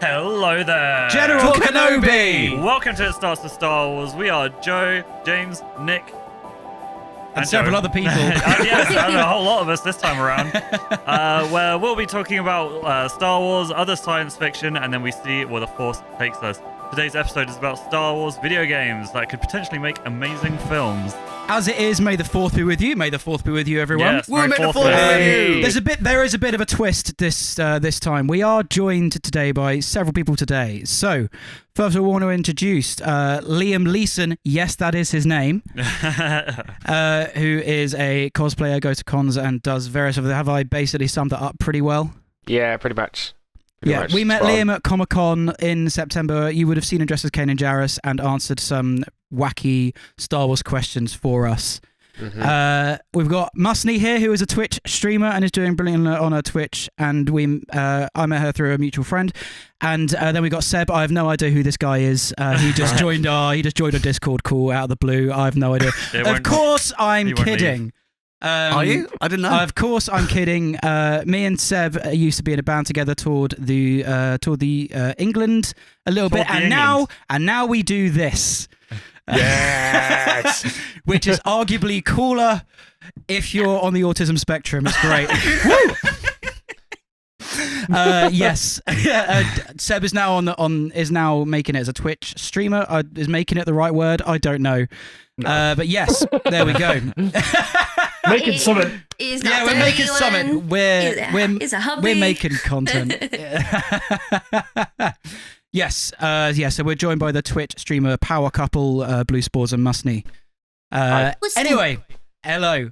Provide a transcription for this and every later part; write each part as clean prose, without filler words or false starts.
Hello there! General Kenobi! Welcome to It Starts with Star Wars. We are Joe, James, Nick, and several other people. Yes, and a whole lot of us this time around. Where we'll be talking about Star Wars, other science fiction, and then we see where the Force takes us. Today's episode is about Star Wars video games that could potentially make amazing films. As it is, may the 4th be with you. May the 4th be with you, everyone. Yes, may the 4th be with you. There is a bit of a twist this time. We are joined today by several people today. So, first of all, I want to introduce Liam Leeson. Yes, that is his name. Who is a cosplayer, goes to cons, and does various other. Have I basically summed that up pretty well? Yeah, pretty much. We met Liam at Comic-Con in September. You would have seen him dressed as Kanan Jarrus and answered some wacky Star Wars questions for us. Mm-hmm. We've got Mussny here, who is a Twitch streamer and is doing brilliant on her Twitch. And I met her through a mutual friend. And then we got Seb. I have no idea who this guy is. He just joined our Discord call out of the blue. I have no idea. Of course, I'm kidding. Are you? I didn't know. Of course, I'm kidding. Me and Seb used to be in a band together, toured the England a little bit, and now we do this. Yes, which is arguably cooler if you're on the autism spectrum. It's great. Yes, Seb is now is now making it as a Twitch streamer. Is making it the right word? I don't know. No. But yes, there we go. Making something. We're making something. We're making content. Yes, so we're joined by the Twitch streamer power couple, Blue Spores and Mussny. Anyway, hello.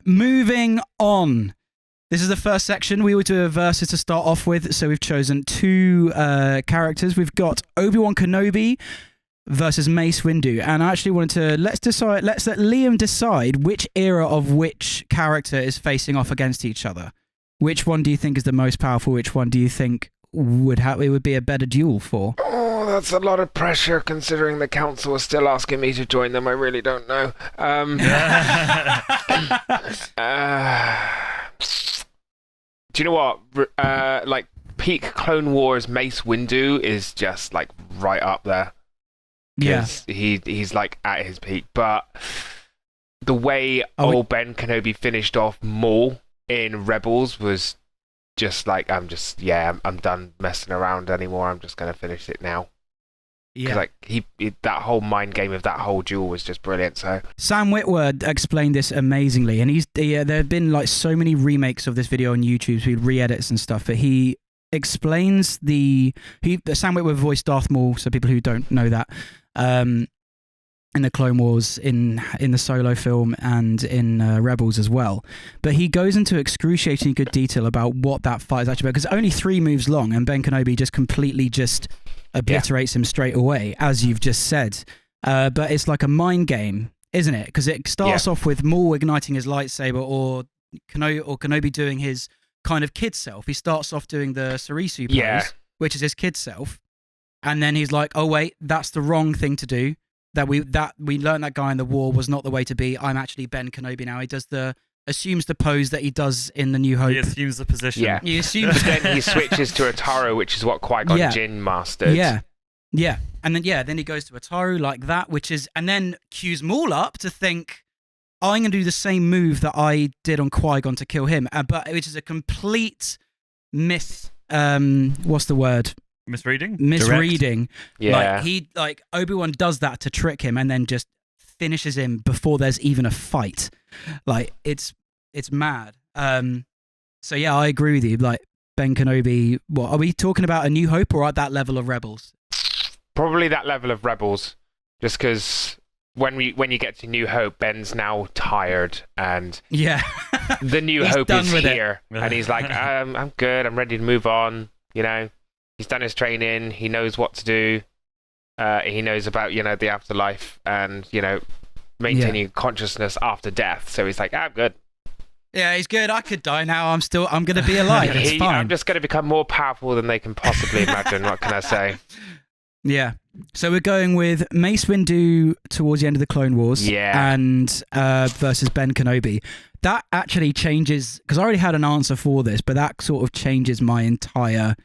Moving on. This is the first section. We will do a versus to start off with, so we've chosen two characters. We've got Obi-Wan Kenobi versus Mace Windu, and I actually wanted to let's let Liam decide which era of which character is facing off against each other. Which one do you think is the most powerful? Which one do you think it would be a better duel for? Oh, that's a lot of pressure considering the council is still asking me to join them. I really don't know. Do you know what? Like peak Clone Wars Mace Windu is just like right up there. Yeah, he's like at his peak, but the way old Ben Kenobi finished off Maul in Rebels was just like I'm done messing around anymore. I'm just gonna finish it now. Yeah, like that whole mind game of that whole duel was just brilliant. So Sam Witwer explained this amazingly, and there have been like so many remakes of this video on YouTube, with re-edits and stuff, but he explains Sam Witwer voiced Darth Maul, so people who don't know that, in the Clone Wars, in the Solo film, and in Rebels as well. But he goes into excruciatingly good detail about what that fight is actually about, because it's only 3 moves long, and Ben Kenobi just completely obliterates him straight away, as you've just said. But it's like a mind game, isn't it? Because it starts off with Maul igniting his lightsaber, or Kenobi doing his kind of kid self. He starts off doing the Sarisu pose, which is his kid self, and then he's like, "Oh wait, that's the wrong thing to do. That we learned that guy in the war was not the way to be. I'm actually Ben Kenobi now." He assumes the pose that he does in The New Hope. He assumes the position. Yeah, he assumes. But then he switches to Ataru, which is what Qui-Gon Jinn mastered. Yeah, and then he goes to Ataru like that, and then cues Maul up to think, I'm going to do the same move that I did on Qui-Gon to kill him, but which is a complete what's the word? Misreading. Yeah. Like Obi-Wan does that to trick him, and then just finishes him before there's even a fight. Like it's mad. So yeah, I agree with you. Like Ben Kenobi. What are we talking about? A New Hope or at that level of Rebels? Probably that level of Rebels, just because when you get to New Hope, Ben's now tired, and the New Hope is here, and he's like, I'm good, I'm ready to move on. You know, he's done his training, he knows what to do, he knows about the afterlife, and maintaining consciousness after death. So he's like, I'm good. Yeah, he's good. I could die now. I'm going to be alive. It's fine. I'm just going to become more powerful than they can possibly imagine. What can I say? Yeah. So we're going with Mace Windu towards the end of the Clone Wars, and versus Ben Kenobi. That actually changes, because I already had an answer for this, but that sort of changes my entire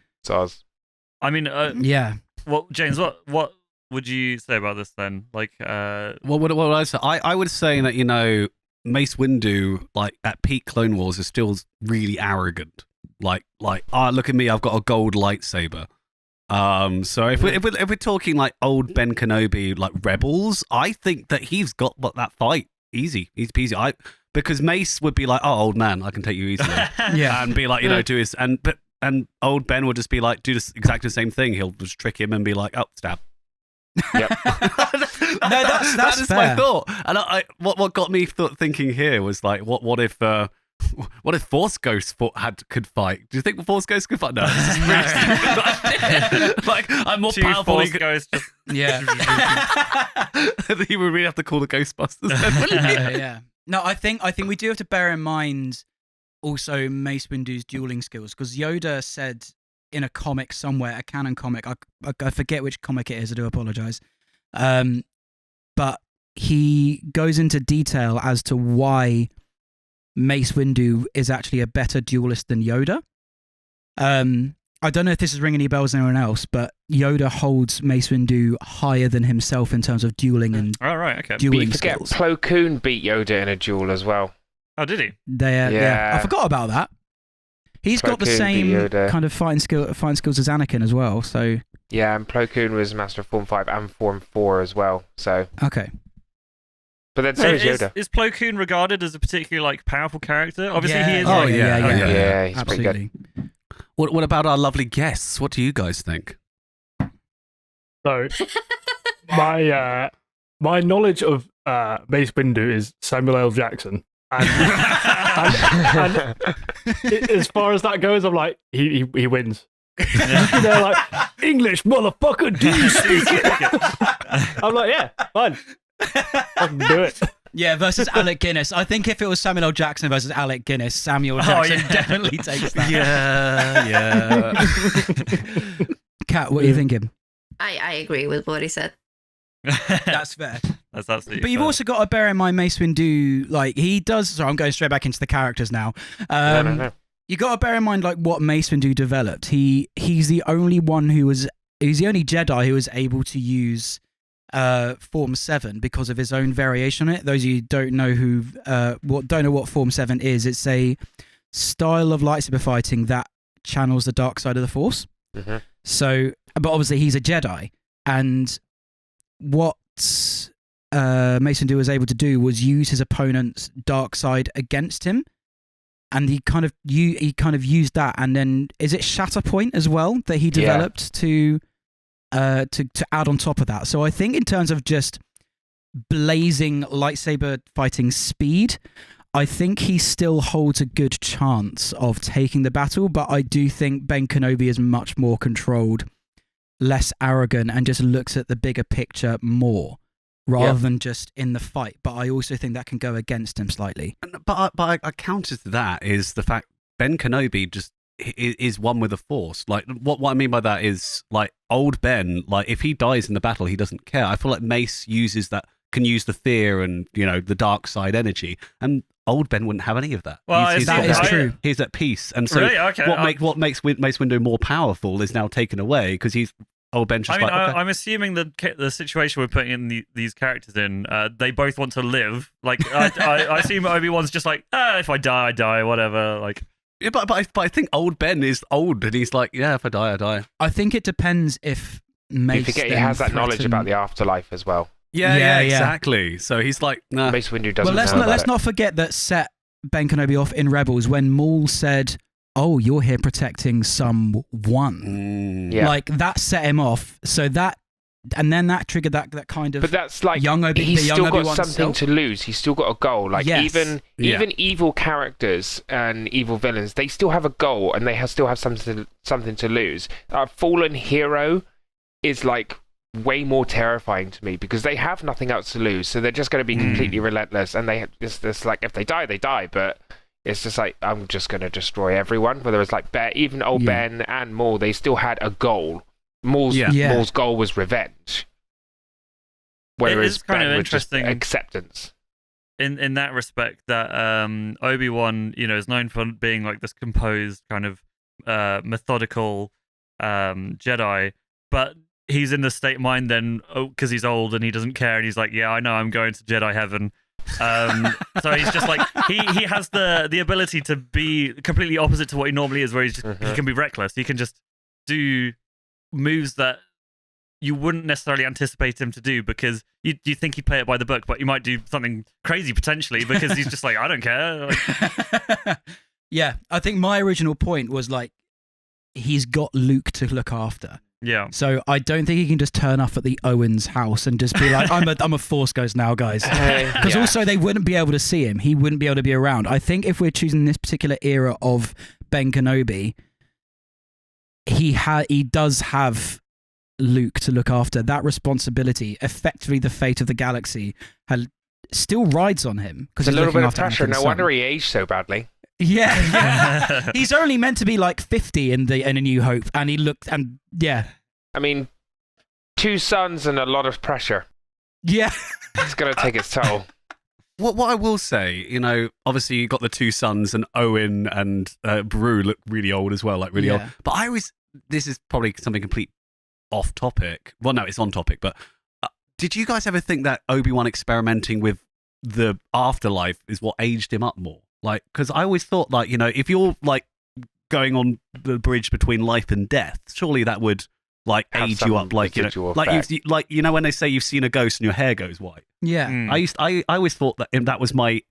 I mean, yeah. Well, James, what would you say about this then? Like, what would I say? I would say that Mace Windu, like at peak Clone Wars, is still really arrogant. Like, look at me, I've got a gold lightsaber. So if we're talking like old Ben Kenobi, like Rebels, I think that he's got that fight easy peasy. Because Mace would be like, oh, old man, I can take you easily, yeah, and be like, do his and old Ben would just be like, do this exactly the same thing. He'll just trick him and be like, oh, stab. Yep. No, that's that is fair. my thought. And what got me thinking here was like, what if Force Ghosts could fight? Do you think Force Ghosts could fight? No, this is really like I'm more powerful. Force Ghosts just yeah. He would really have to call the Ghostbusters. Yeah. No, I think we do have to bear in mind also Mace Windu's dueling skills, because Yoda said in a comic somewhere, a canon comic, I forget which comic it is, I do apologize, but he goes into detail as to why Mace Windu is actually a better duelist than Yoda. I don't know if this is ringing any bells to anyone else, but Yoda holds Mace Windu higher than himself in terms of dueling and dueling skills. Plo Koon beat Yoda in a duel as well. Oh, did he? Yeah. I forgot about that. He's got the same kind of fighting skills as Anakin as well. So yeah, and Plo Koon was Master of Form 5 and Form 4 as well. So okay. But then so is Yoda. Is Plo Koon regarded as a particularly powerful character? Obviously, he is. Oh, yeah, he's absolutely. pretty good. What about our lovely guests? What do you guys think? So, my knowledge of Mace Windu is Samuel L. Jackson, and as far as that goes, I'm like he wins. They're like, English, motherfucker, do you speak it? I'm like, yeah, fine, I can do it. Yeah, versus Alec Guinness. I think if it was Samuel L. Jackson versus Alec Guinness, Samuel Jackson definitely takes that. Yeah. Kat, what are you thinking? I agree with what he said. That's fair. That's absolutely But you've also got to bear in mind Mace Windu, like, he does... So I'm going straight back into the characters now. No. You got to bear in mind, like, what Mace Windu developed. He's the only one he's the only Jedi who was able to use... Form 7 because of his own variation on it. Those of you who don't know what Form 7 is, it's a style of lightsaber fighting that channels the dark side of the Force. Mm-hmm. So, but obviously he's a Jedi, and what Mace Windu was able to do was use his opponent's dark side against him, and he kind of used that, and then is it Shatterpoint as well that he developed to add on top of that. So I think in terms of just blazing lightsaber fighting speed, I think he still holds a good chance of taking the battle, but I do think Ben Kenobi is much more controlled, less arrogant, and just looks at the bigger picture more rather than just in the fight. But I also think that can go against him slightly. But a counter to that is the fact Ben Kenobi just is one with the Force. Like, what I mean by that is, like, old Ben, like, if he dies in the battle, he doesn't care. I feel like Mace can use the fear and, the dark side energy, and old Ben wouldn't have any of that. Well, that is true. He's at peace, and so really? Okay. what makes Mace Windu more powerful is now taken away because he's old Ben. Just I'm assuming the situation we're putting in these characters in, they both want to live. Like, I assume Obi-Wan's just like, if I die, I die, whatever. Like. Yeah, but I think old Ben is old, and he's like, yeah, if I die, I die. I think it depends if Mace. You forget he has that knowledge about the afterlife as well. Yeah, exactly. So he's like, nah. Mace Windu doesn't. Well, let's not forget that set Ben Kenobi off in Rebels when Maul said, "Oh, you're here protecting someone." Yeah. Like, that set him off. So that. And then that triggered that kind of. But that's like he's still got something to lose. He's still got a goal. Like, even evil characters and evil villains, they still have a goal and they still have something to lose. A fallen hero is like way more terrifying to me because they have nothing else to lose, so they're just going to be completely relentless. And it's like, if they die, they die. But it's just like, I'm just going to destroy everyone. Whether it's like even old Ben and Maul, they still had a goal. Maul's goal was revenge. Whereas it's kind Ben of was just interesting acceptance. In that respect, that Obi-Wan, is known for being like this composed kind of methodical Jedi, but he's in the state of mind then because he's old and he doesn't care, and he's like, yeah, I know, I'm going to Jedi heaven. So he's just like he has the ability to be completely opposite to what he normally is, where he's just, he can be reckless. He can just do moves that you wouldn't necessarily anticipate him to do, because you think he'd play it by the book, but you might do something crazy potentially because he's just like, I don't care. Like, yeah, I think my original point was like, he's got Luke to look after. yeah. So I don't think he can just turn up at the Owens house and just be like, I'm a Force ghost now, guys. Because also they wouldn't be able to see him. He wouldn't be able to be around. I think if we're choosing this particular era of Ben Kenobi, he does have Luke to look after. That responsibility, effectively the fate of the galaxy, still rides on him. It's a little bit of pressure. No wonder he aged so badly. Yeah. He's only meant to be like 50 in A New Hope, and he looked, and yeah. I mean, 2 sons and a lot of pressure. Yeah. It's going to take its toll. What I will say, obviously you got the 2 sons, and Owen and Beru look really old as well, like really old. But this is probably something complete off topic. Well, no, it's on topic, but did you guys ever think that Obi-Wan experimenting with the afterlife is what aged him up more? Like, because I always thought, like, if you're like going on the bridge between life and death, surely that would like age you up, like when they say you've seen a ghost and your hair goes white. Yeah, I always thought that was my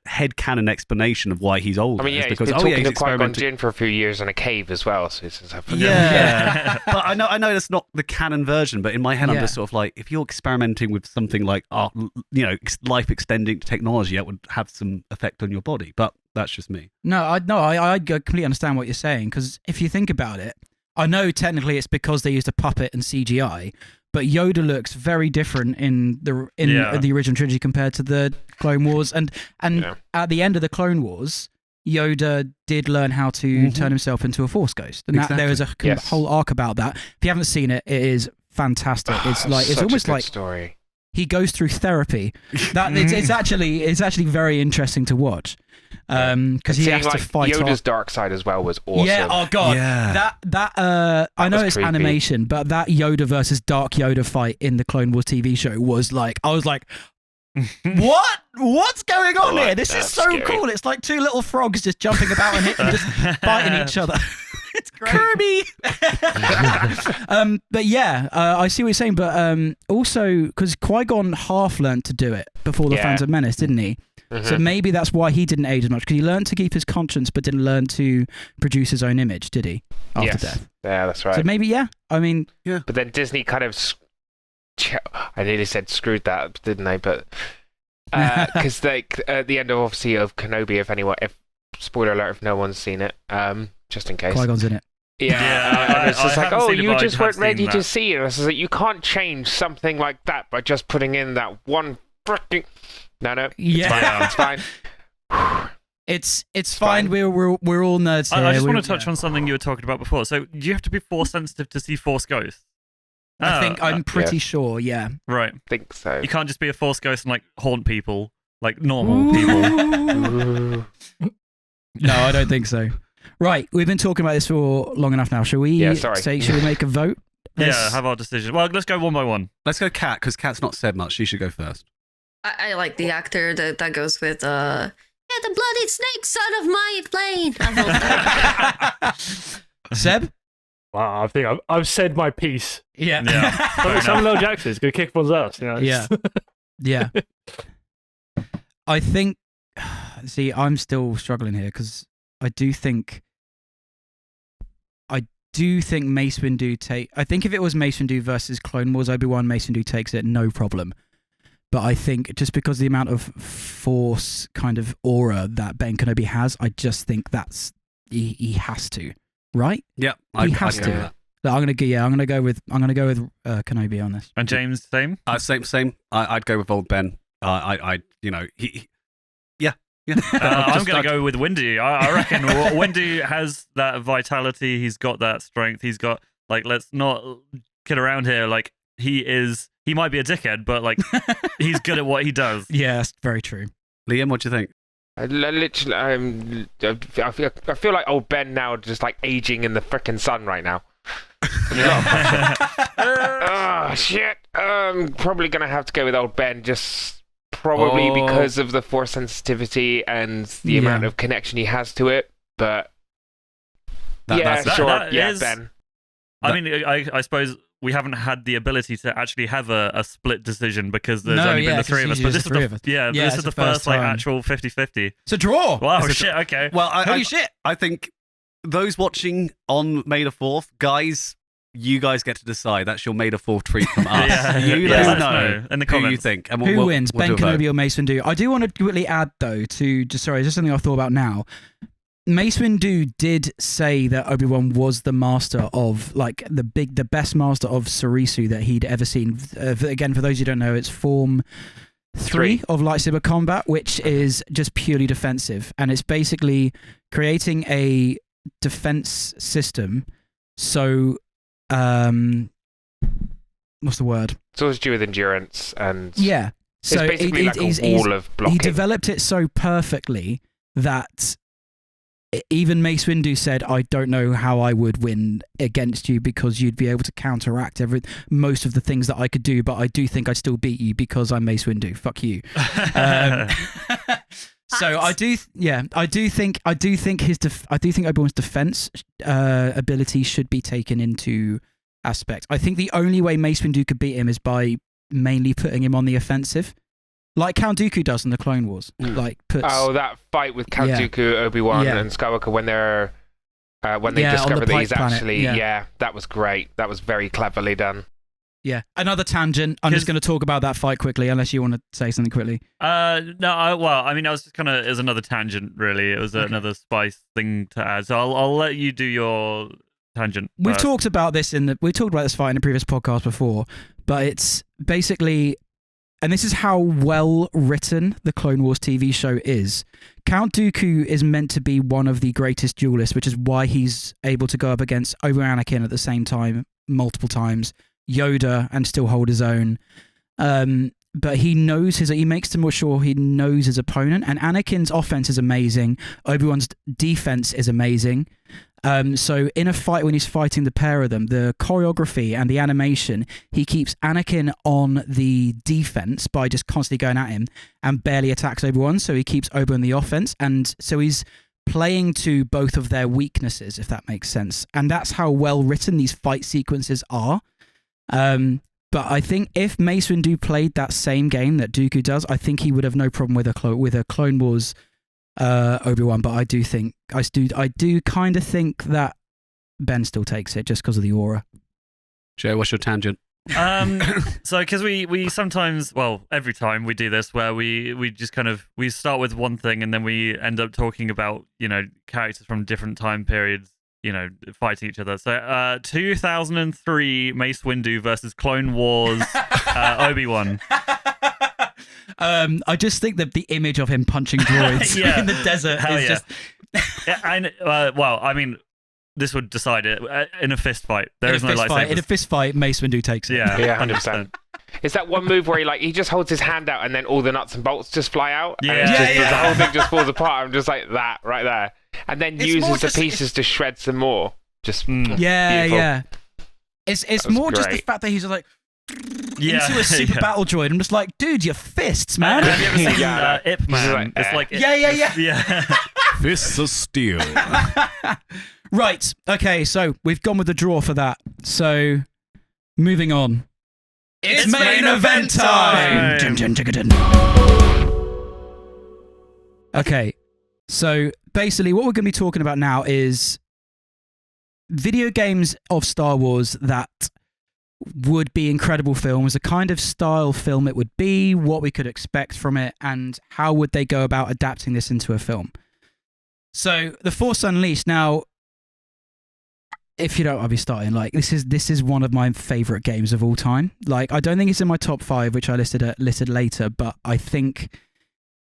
head canon explanation of why he's older. I mean, yeah, because he's been talking to Qui-Gon Jinn for a few years in a cave as well. So it's yeah. But I know that's not the canon version. But in my head, I'm just sort of like, if you're experimenting with something like, life extending technology, that would have some effect on your body. But that's just me. No, I completely understand what you're saying, because if you think about it, I know technically it's because they used a puppet and CGI, but Yoda looks very different in the original trilogy compared to the Clone Wars, and at the end of the Clone Wars, Yoda did learn how to turn himself into a Force ghost, and there is a whole arc about that. If you haven't seen it, it is fantastic. It's like it's almost like story. He goes through therapy. It's actually very interesting to watch. Because he has to fight Yoda's dark side as well was awesome. Yeah, oh god. Yeah. That I know it's creepy. Animation, but that Yoda versus Dark Yoda fight in the Clone Wars TV show was like, I was like, what's going on here? This is so scary. Cool. It's like 2 little frogs just jumping about and just fighting each other. It's great. Kirby. But yeah, I see what you're saying. But also, because Qui-Gon half learned to do it before the Phantom Menace, didn't he? So maybe that's why he didn't age as much, because he learned to keep his conscience, but didn't learn to produce his own image, did he? After death. Yeah, that's right. So maybe, I mean, yeah. But then Disney kind of, I nearly said screwed that, didn't they? But because at the end of obviously of Kenobi, if spoiler alert, if no one's seen it, just in case. Qui-Gon's in it. Yeah, it's just like, you just weren't ready to see it. It's like, you can't change something like that by just putting in that one freaking. No, it's fine. It's fine. We're all nerds here. I just want to touch on something you were talking about before. So, do you have to be Force sensitive to see Force ghosts? I'm pretty sure. Yeah. Right. I think so. You can't just be a Force ghost and like haunt people like normal people. No, I don't think so. Right, we've been talking about this for long enough now. Shall we should we make a vote? Yeah, have our decision. Well, let's go one by one. Let's go Kat, because Kat's not said much. She should go first. I like the actor that goes with the bloody snakes out of my plane. I vote that. Seb? Wow, I think I've said my piece. Yeah. Samuel L. Jackson's going to kick everyone's ass. Yeah. I think, see, I'm still struggling here, because I do think Mace Windu I think if it was Mace Windu versus Clone Wars Obi-Wan, Mace Windu takes it, no problem. But I think just because of the amount of Force kind of aura that Ben Kenobi has, I just think he has to, right? Yeah, he has to. So I'm gonna go with Kenobi on this. And James, same. Same. I'd go with old Ben. I'm going to go with Windu. I reckon Windu has that vitality. He's got that strength. He's got, like, let's not kid around here. Like, he might be a dickhead, but, like, he's good at what he does. Yeah, that's very true. Liam, what do you think? I feel like old Ben now, just like aging in the frickin' sun right now. A lot of pressure. Oh, shit. Probably going to have to go with old Ben, just probably because of the Force sensitivity and the amount of connection he has to it. But Ben. I mean, I suppose we haven't had the ability to actually have a split decision because there's only been the three of us. But this is the first like actual 50-50. It's a draw. Wow, shit, okay. Well, holy shit. I think those watching on May the 4th, guys, you guys get to decide. That's your May the 4th treat from us. You let us know in the comments who you think. And who wins, Ben Kenobi or Mace Windu? I do want to quickly add, though, just something I thought about now. Mace Windu did say that Obi-Wan was the master of, like, the best master of Sarisu that he'd ever seen. Again, for those who don't know, it's Form 3 of lightsaber combat, which is just purely defensive. And it's basically creating a defense system. So, what's the word? It's always to do with endurance and... Yeah. So it's basically like a wall of blocking. He developed it so perfectly that... Even Mace Windu said, I don't know how I would win against you because you'd be able to counteract most of the things that I could do, but I do think I'd still beat you because I'm Mace Windu. Fuck you. So I do think Obi-Wan's defense ability should be taken into aspect. I think the only way Mace Windu could beat him is by mainly putting him on the offensive. Like Count Dooku does in the Clone Wars. That fight with Count Dooku, Obi-Wan, and Skywalker when they discover that he's actually... that was great. That was very cleverly done. Yeah. Another tangent. I'm just going to talk about that fight quickly, unless you want to say something quickly. I was just kind of... It was another tangent, really. It was another spice thing to add. So I'll let you do your tangent. We've talked about this fight in a previous podcast before, but it's basically... And this is how well written the Clone Wars TV show is. Count Dooku is meant to be one of the greatest duelists, which is why he's able to go up against Obi-Wan Anakin at the same time, multiple times, Yoda, and still hold his own. But he makes to more sure he knows his opponent. And Anakin's offense is amazing. Obi-Wan's defense is amazing. So in a fight, when he's fighting the pair of them, the choreography and the animation, he keeps Anakin on the defense by just constantly going at him and barely attacks Obi-Wan. So he keeps Obi-Wan the offense. And so he's playing to both of their weaknesses, if that makes sense. And that's how well written these fight sequences are. But I think if Mace Windu played that same game that Dooku does, I think he would have no problem with a Clone Wars Obi-Wan. But I do kind of think that Ben still takes it just because of the aura. Joe, what's your tangent? So because we sometimes, every time we do this, where we just kind of we start with one thing and then we end up talking about characters from different time periods. Fighting each other. So, 2003 Mace Windu versus Clone Wars Obi-Wan. I just think that the image of him punching droids in the desert is just... I mean, this would decide it. In a fist fight, there is no lightsabers. In a fist fight, Mace Windu takes it. Yeah, 100%. It's that one move where he just holds his hand out and then all the nuts and bolts just fly out. And the whole thing just falls apart. I'm just like that right there. And then uses the pieces to shred some more. Just beautiful. It's more just the fact that he's like into a super battle droid. I'm just like, dude, your fists, man. Have you ever seen Ip Man? It's like Fists of steel. Right. Okay. So we've gone with the draw for that. So moving on. It's main event time. Okay. So basically, what we're going to be talking about now is video games of Star Wars that would be incredible films, the kind of style film it would be, what we could expect from it, and how would they go about adapting this into a film. So, The Force Unleashed. Now, if you don't, I'll be starting. Like, this is one of my favorite games of all time. Like, I don't think it's in my top 5, which I listed later, but I think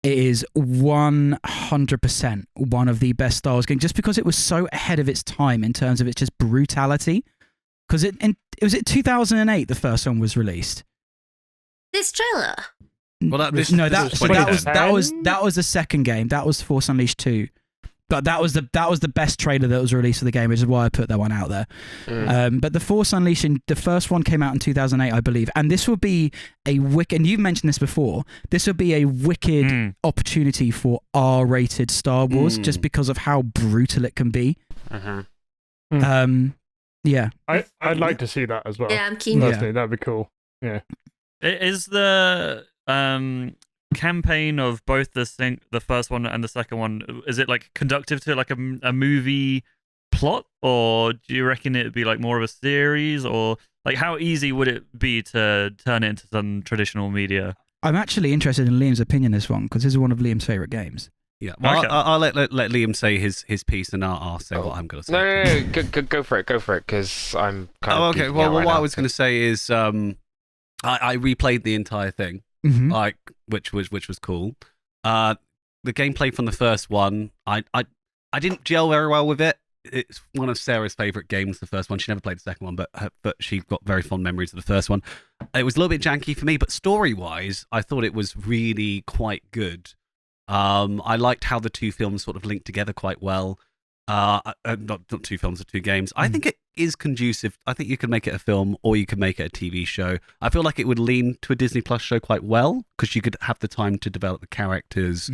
it is 100% one of the best Star Wars games, just because it was so ahead of its time in terms of its just brutality. Because was it 2008 the first one was released? This trailer. Well, that was the second game. That was Force Unleashed 2. But that was the best trailer that was released for the game, which is why I put that one out there. But The Force Unleashed, the first one came out in 2008, I believe, and this will be a wicked. And you've mentioned this before. This would be a wicked opportunity for R-rated Star Wars, just because of how brutal it can be. Yeah, I'd like to see that as well. Yeah, I'm keen. Personally, that'd be cool. Yeah. Is the campaign of both the first one and the second one, is it like conductive to like a movie plot, or do you reckon it would be like more of a series, or like how easy would it be to turn it into some traditional media? I'm actually interested in Liam's opinion on this one because this is one of Liam's favorite games. Yeah, well, okay. I'll let Liam say his piece, and I'll say what I'm going to say. No, go for it, because I'm kind of. Okay. Well, what I was going to say is, I replayed the entire thing, like which was cool. The gameplay from the first one, I didn't gel very well with it. It's one of Sarah's favorite games, the first one. She never played the second one, but she got very fond memories of the first one. It was a little bit janky for me, but story-wise, I thought it was really quite good. I liked how the two films sort of linked together quite well. Not two films, but two games. I think it is conducive. I think you could make it a film or you could make it a TV show. I feel like it would lean to a Disney Plus show quite well because you could have the time to develop the characters.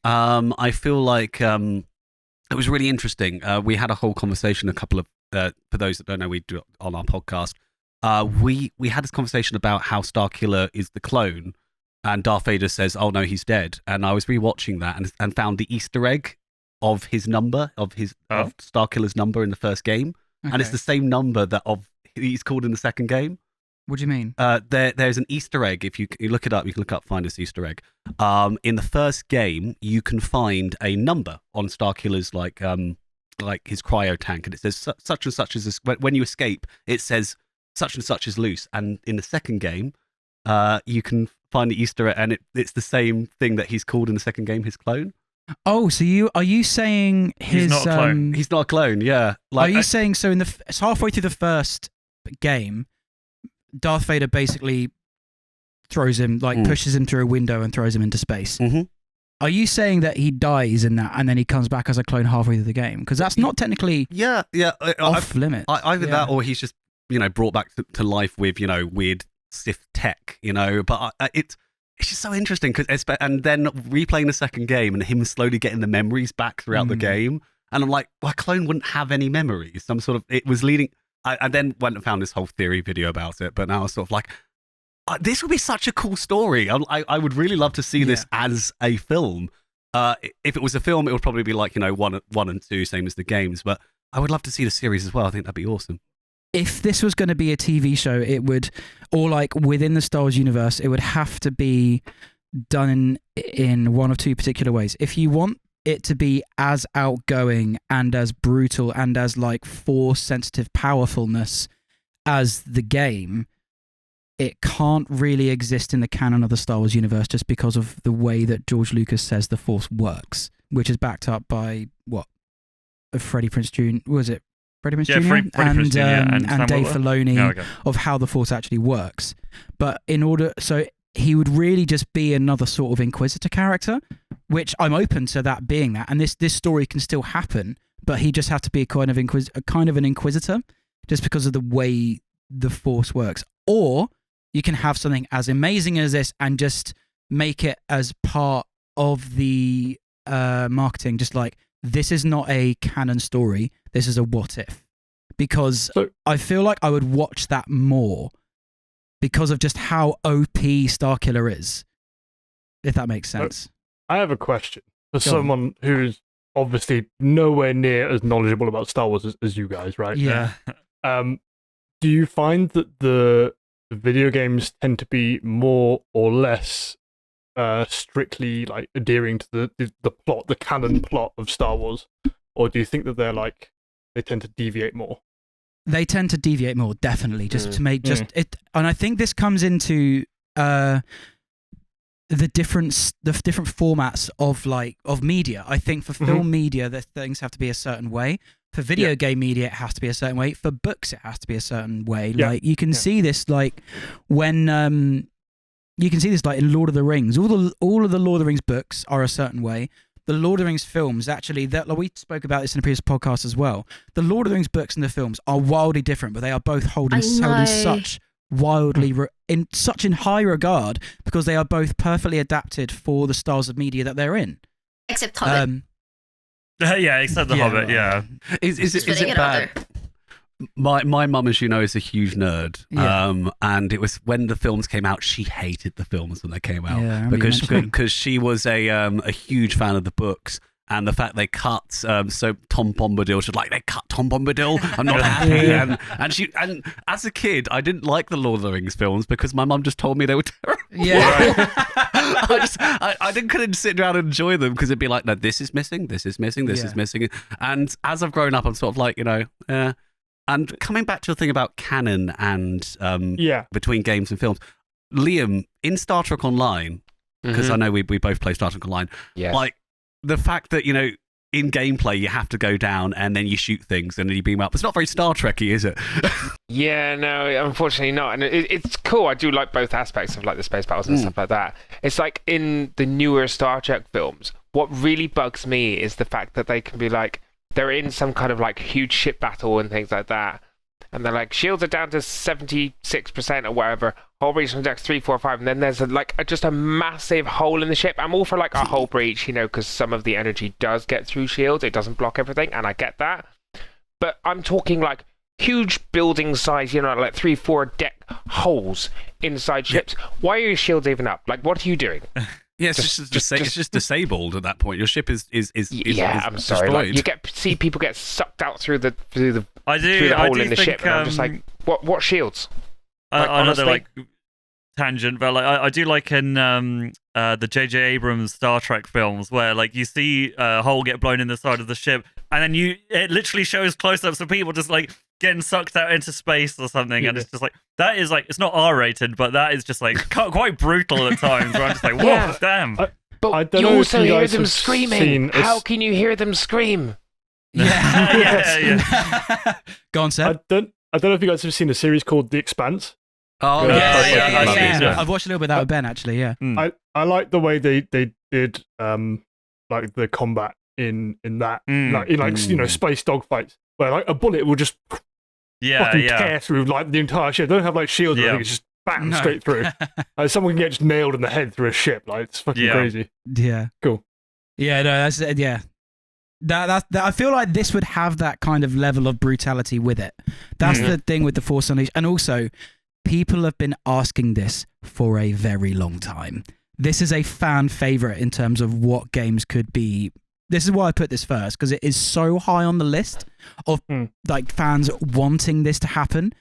I feel like it was really interesting. We had a whole conversation, a couple of, for those that don't know, we do it on our podcast. We had this conversation about how Starkiller is the clone. And Darth Vader says, "Oh no, he's dead." And I was rewatching that and found the Easter egg of his number, of Starkiller's number in the first game, and it's the same number that he's called in the second game. What do you mean? There's an Easter egg. If you look it up, you can look up find this Easter egg. In the first game, you can find a number on Starkiller's like his cryo tank, and it says such and such is this. When you escape, it says such and such is loose. And in the second game, you can find the Easter egg, and it's the same thing that he's called in the second game, his clone. Oh, so are you saying his? He's not a clone. He's not a clone. Yeah. Are you saying so? It's halfway through the first game, Darth Vader basically throws him, pushes him through a window and throws him into space. Are you saying that he dies in that and then he comes back as a clone halfway through the game? Because that's not technically off limits. Either that, or he's just brought back to life with weird Sith tech, but it's just so interesting and then replaying the second game and him slowly getting the memories back throughout the game, and I'm like, well, a clone wouldn't have any memories. It was leading. I then went and found this whole theory video about it, but now I was sort of like, this would be such a cool story. I would really love to see this as a film. If it was a film, it would probably be like 1 and 2, same as the games. But I would love to see the series as well. I think that'd be awesome. If this was going to be a TV show, it would, or like within the Star Wars universe, it would have to be done in one of two particular ways. If you want it to be as outgoing and as brutal and as like force sensitive powerfulness as the game, it can't really exist in the canon of the Star Wars universe just because of the way that George Lucas says the Force works, which is backed up by Freddie Prinze Jr. Was it? Freddie Prinze Jr. Freddie Prinze Jr. and Dave Filoni of how the Force actually works. But so he would really just be another sort of Inquisitor character, which I'm open to that being that. And this story can still happen, but he just has to be a kind of an Inquisitor, just because of the way the Force works. Or you can have something as amazing as this and just make it as part of the marketing, just like, this is not a canon story. This is a what if. Because I feel like I would watch that more because of just how OP Starkiller is, if that makes sense. I have a question for someone who's obviously nowhere near as knowledgeable about Star Wars as you guys, right? Yeah. Do you find that the video games tend to be more or less strictly like adhering to the plot, the canon plot of Star Wars, or do you think that they tend to deviate more? They tend to deviate more, definitely, just to make it. And I think this comes into the different formats of media. I think for film media, the things have to be a certain way. For video game media, it has to be a certain way. For books, it has to be a certain way. Yeah. Like you can see this, like when. You can see this like in Lord of the Rings. All of the Lord of the Rings books are a certain way. the Lord of the Rings films actually, that like, we spoke about this in a previous podcast as well. The Lord of the Rings books and the films are wildly different, but they are both held in such in high regard because they are both perfectly adapted for the styles of media that they're in. Except Hobbit. Yeah, except the Hobbit. Yeah. Is it bad? My mum, as you know, is a huge nerd. Yeah. And it was when the films came out, she hated the films when they came out Yeah, because she was a huge fan of the books. And the fact they cut so Tom Bombadil, she's like, they cut Tom Bombadil. I'm not happy. And as a kid, I didn't like the Lord of the Rings films because my mum just told me they were terrible. Yeah. I couldn't sit down and enjoy them because it'd be like, no, this is missing, this is missing, this is missing. And as I've grown up, I'm sort of like, And coming back to the thing about canon and between games and films, Liam, in Star Trek Online, because I know we both play Star Trek Online, like, the fact that, in gameplay you have to go down and then you shoot things and then you beam up. It's not very Star Trek-y, is it? Yeah, no, unfortunately not. And it's cool. I do like both aspects of like the space battles and stuff like that. It's like in the newer Star Trek films, what really bugs me is the fact that they can be like, they're in some kind of like huge ship battle and things like that. And they're like, shields are down to 76% or whatever. Hull breach on decks 3, 4, 5. And then there's just a massive hole in the ship. I'm all for like a hull breach, because some of the energy does get through shields. It doesn't block everything. And I get that. But I'm talking like huge building size, like 3, 4 deck holes inside ships. Why are your shields even up? Like, what are you doing? Yeah, it's just disabled at that point. Your ship is I'm sorry. Like, you see people get sucked out through the hole in the ship, and I'm just like, what shields? Another tangent, but I do like in the J.J. Abrams Star Trek films where like you see a hole get blown in the side of the ship, and then it literally shows close-ups of people just like getting sucked out into space or something, and it's just like, that is like, it's not R-rated, but that is just like quite brutal at times, where I'm just like, whoa, damn. But you also hear them screaming. How can you hear them scream? Yeah. Go on, Seb. I don't know if you guys have seen a series called The Expanse. Oh, yeah. I've watched a little bit of that with Ben, actually, yeah. I like the way they did like the combat in that, space dogfights, where like a bullet will just tear through like the entire ship. They don't have like shields or anything, it's just bang straight through. Someone can get just nailed in the head through a ship. Like, it's fucking crazy. Yeah. Cool. Yeah, no, that's That I feel like this would have that kind of level of brutality with it. That's the thing with the Force Unleashed. And also, people have been asking this for a very long time. This is a fan favorite in terms of what games could be. This is why I put this first, because it is so high on the list of like fans wanting this to happen.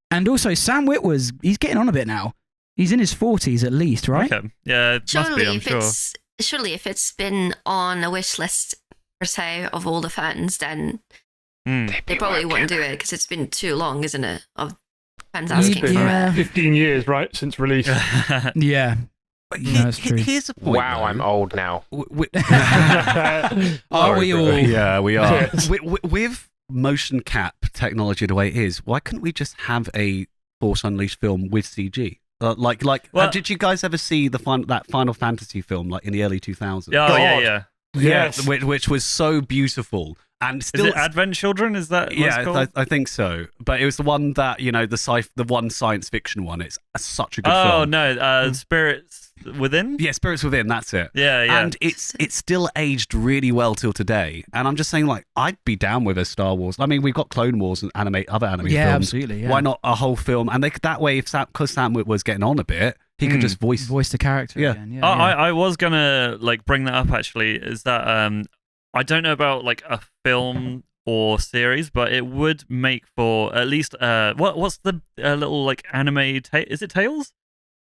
And also, Sam Witwer's, he's getting on a bit now. He's in his 40s at least, right? Okay. Yeah, it must be, I'm sure. Surely if it's been on a wish list per se of all the fans, then they probably wouldn't do it, because it's been too long, isn't it, of fans asking for it. 15 years, right, since release. Yeah. But that's true. Here's a point. Wow, I'm old now. Are we all? Yeah, we are. With motion cap technology the way it is, why couldn't we just have a Force Unleashed film with CG? Did you guys ever see that Final Fantasy film, like in the early 2000s? Oh, yeah. Yes. Which was so beautiful. And still, is it Advent Children? Is that what it's called? I think so. But it was the one that, the one science fiction one. It's such a good film. Oh, no. Spirits Within? Yeah, Spirits Within, that's it. Yeah. And it's still aged really well till today. And I'm just saying, like, I'd be down with a Star Wars. I mean, we've got Clone Wars and other anime films. Yeah, absolutely. Yeah. Why not a whole film? And that way, because Sam was getting on a bit, he could just voice the character again. Yeah, I was gonna bring that up actually. Is that I don't know about like a film or series, but it would make for at least what's the little like anime? Is it Tales?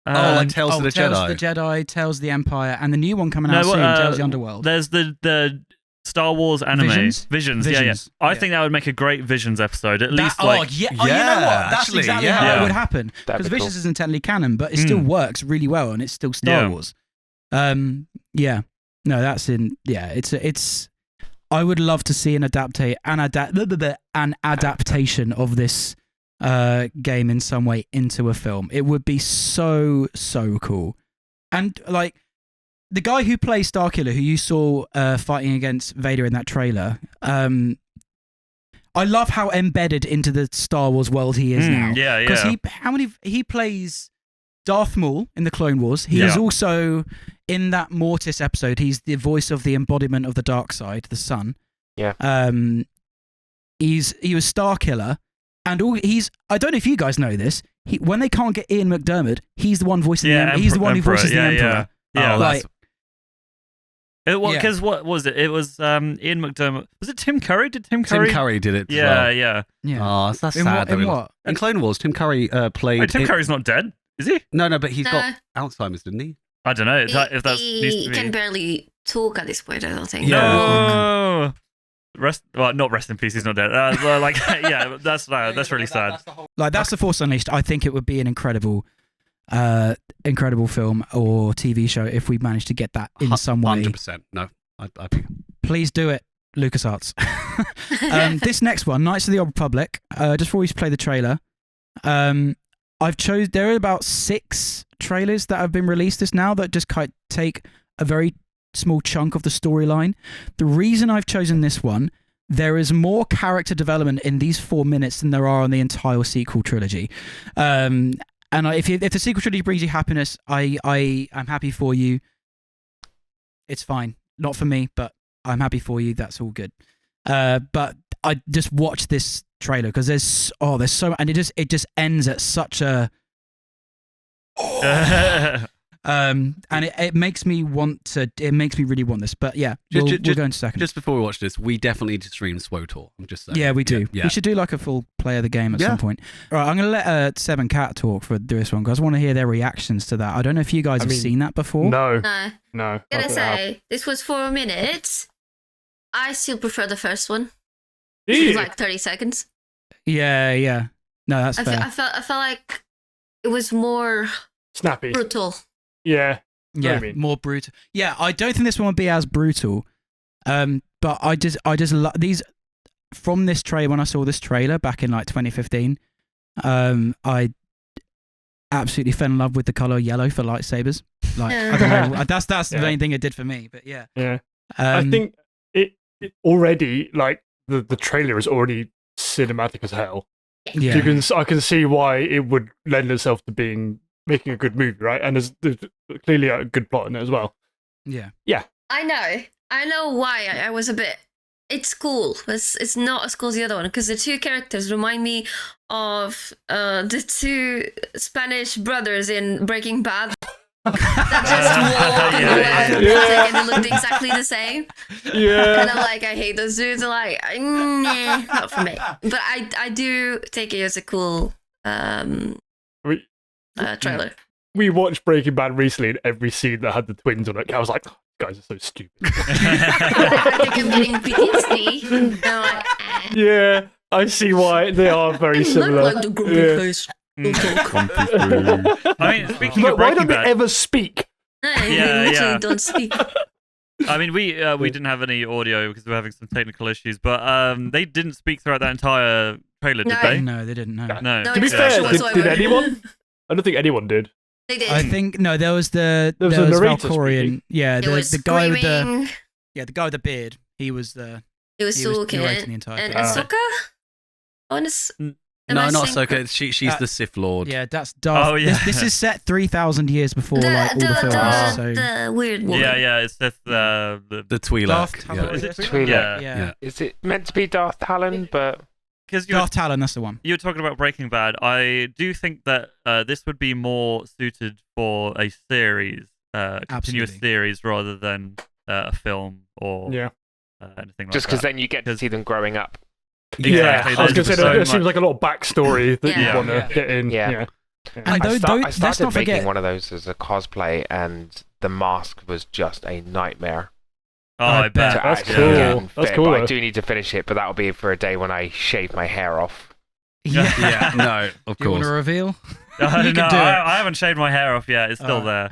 Like Tales of the Tales Jedi. of the Jedi, Tales of the Empire, and the new one coming out soon, Tales of the Underworld. There's the Star Wars anime. Visions. Yeah. I think that would make a great Visions episode. At least, you know what? That's actually, exactly how it would happen. Because Visions isn't technically canon, but it still works really well, and it's still Star Wars. Yeah. No, that's in. Yeah, it's. I would love to see an adaptation of this game in some way into a film. It would be so cool. And like, the guy who plays Starkiller, who you saw fighting against Vader in that trailer, I love how embedded into the Star Wars world he is now. Yeah, yeah. Because he plays Darth Maul in the Clone Wars. He is also in that Mortis episode. He's the voice of the embodiment of the dark side, the sun. Yeah. He was Starkiller, and I don't know if you guys know this. When they can't get Ian McDiarmid, he's the one voicing he's the one who voices the Emperor. Yeah. Like, because what was it? It was Ian McDermott. Was it Tim Curry? Did Tim Curry? Tim Curry did it. Yeah, well. yeah. Oh, that's in sad. In what? In Clone Wars, Tim Curry played. Wait, Tim Curry's not dead, is he? No, but he's got Alzheimer's, didn't he? I don't know if that's he can barely talk at this point. I don't think. No. Not rest in peace. He's not dead. That's really sad. That's The Force Unleashed. I think it would be an incredible film or TV show if we managed to get that in some way. 100%. No, I Please do it, LucasArts. This next one, Knights of the Old Republic. Just before we play the trailer, there are about 6 trailers that have been released that just take a very small chunk of the storyline. The reason I've chosen this one, there is more character development in these 4 minutes than there are on the entire sequel trilogy. And if the sequel trilogy brings you happiness, I am happy for you. It's fine. Not for me, but I'm happy for you. That's all good. But I just watched this trailer because there's so, and it just ends at such a. And it makes me really want this. But yeah, we'll go into a second. Just before we watch this, we definitely need to stream SWOTOR. I'm just saying. Yeah, we do. Yeah. We should do like a full play of the game at some point. All right, I'm going to let Seb and Kat talk for this one because I want to hear their reactions to that. I don't know if you guys have seen that before. No. I'm gonna say this was 4 minutes. I still prefer the first one. It was like 30 seconds. Yeah. No, that's fair. I felt like it was more snappy, brutal. Yeah, more brutal. Yeah, I don't think this one would be as brutal. But I just love these from this trailer. When I saw this trailer back in like 2015, I absolutely fell in love with the color yellow for lightsabers. Like I don't know, that's the main thing it did for me. But yeah. I think it already like the trailer is already cinematic as hell. Yeah, I can see why it would lend itself to making a good movie, right? And there's clearly a good plot in it as well. Yeah. I know why I was a bit. It's cool. It's not as cool as the other one because the 2 characters remind me of the 2 Spanish brothers in Breaking Bad. That just walk and they looked exactly the same. Yeah. And I'm like, I hate those dudes. I'm like, nah, not for me. But I do take it as a cool trailer. We watched Breaking Bad recently, and every scene that had the twins on it, I was like, oh, guys are so stupid. I think I'm getting PTSD. And I'm like, Yeah, I see why they are very similar. Look like the grumpy face. I mean, speaking of why Breaking don't they Bad, ever speak? They literally don't speak. I mean, we didn't have any audio because we were having some technical issues, but they didn't speak throughout that entire trailer, did they? No, they didn't. No. To be fair, did anyone? I don't I don't think anyone did. They did. I think there was a narrator Valkorian. speaking. Yeah, the guy with screaming. the guy with the beard. He was talking. narrating the entire And thing. Ahsoka? No, not Ahsoka. She's the Sith Lord. Yeah, that's Darth. Oh, yeah. This is set 3,000 years before all the films. So the weird woman. Yeah, it's the Twi'lek. Darth Yeah. Talon. Is it Twi'lek? Yeah. Is it meant to be Darth Talon? But Because Darth Talon, that's the one. you were talking about Breaking Bad. I do think that this would be more suited for a series, continuous series, rather than a film or anything like that. just because then you get to see them growing up. Exactly. I was going to say, So it seems like a lot of backstory that you want to get in. Yeah. And I let's started not forget. making one of those as a cosplay, and the mask was just a nightmare. Oh, I bet. To That's actually cool. get and That's fit, cool, but I though. do need to finish it, but that'll be for a day when I shave my hair off. Yeah. No, of Do you want course. to reveal? No, You can do it. I haven't shaved my hair off yet. It's still there.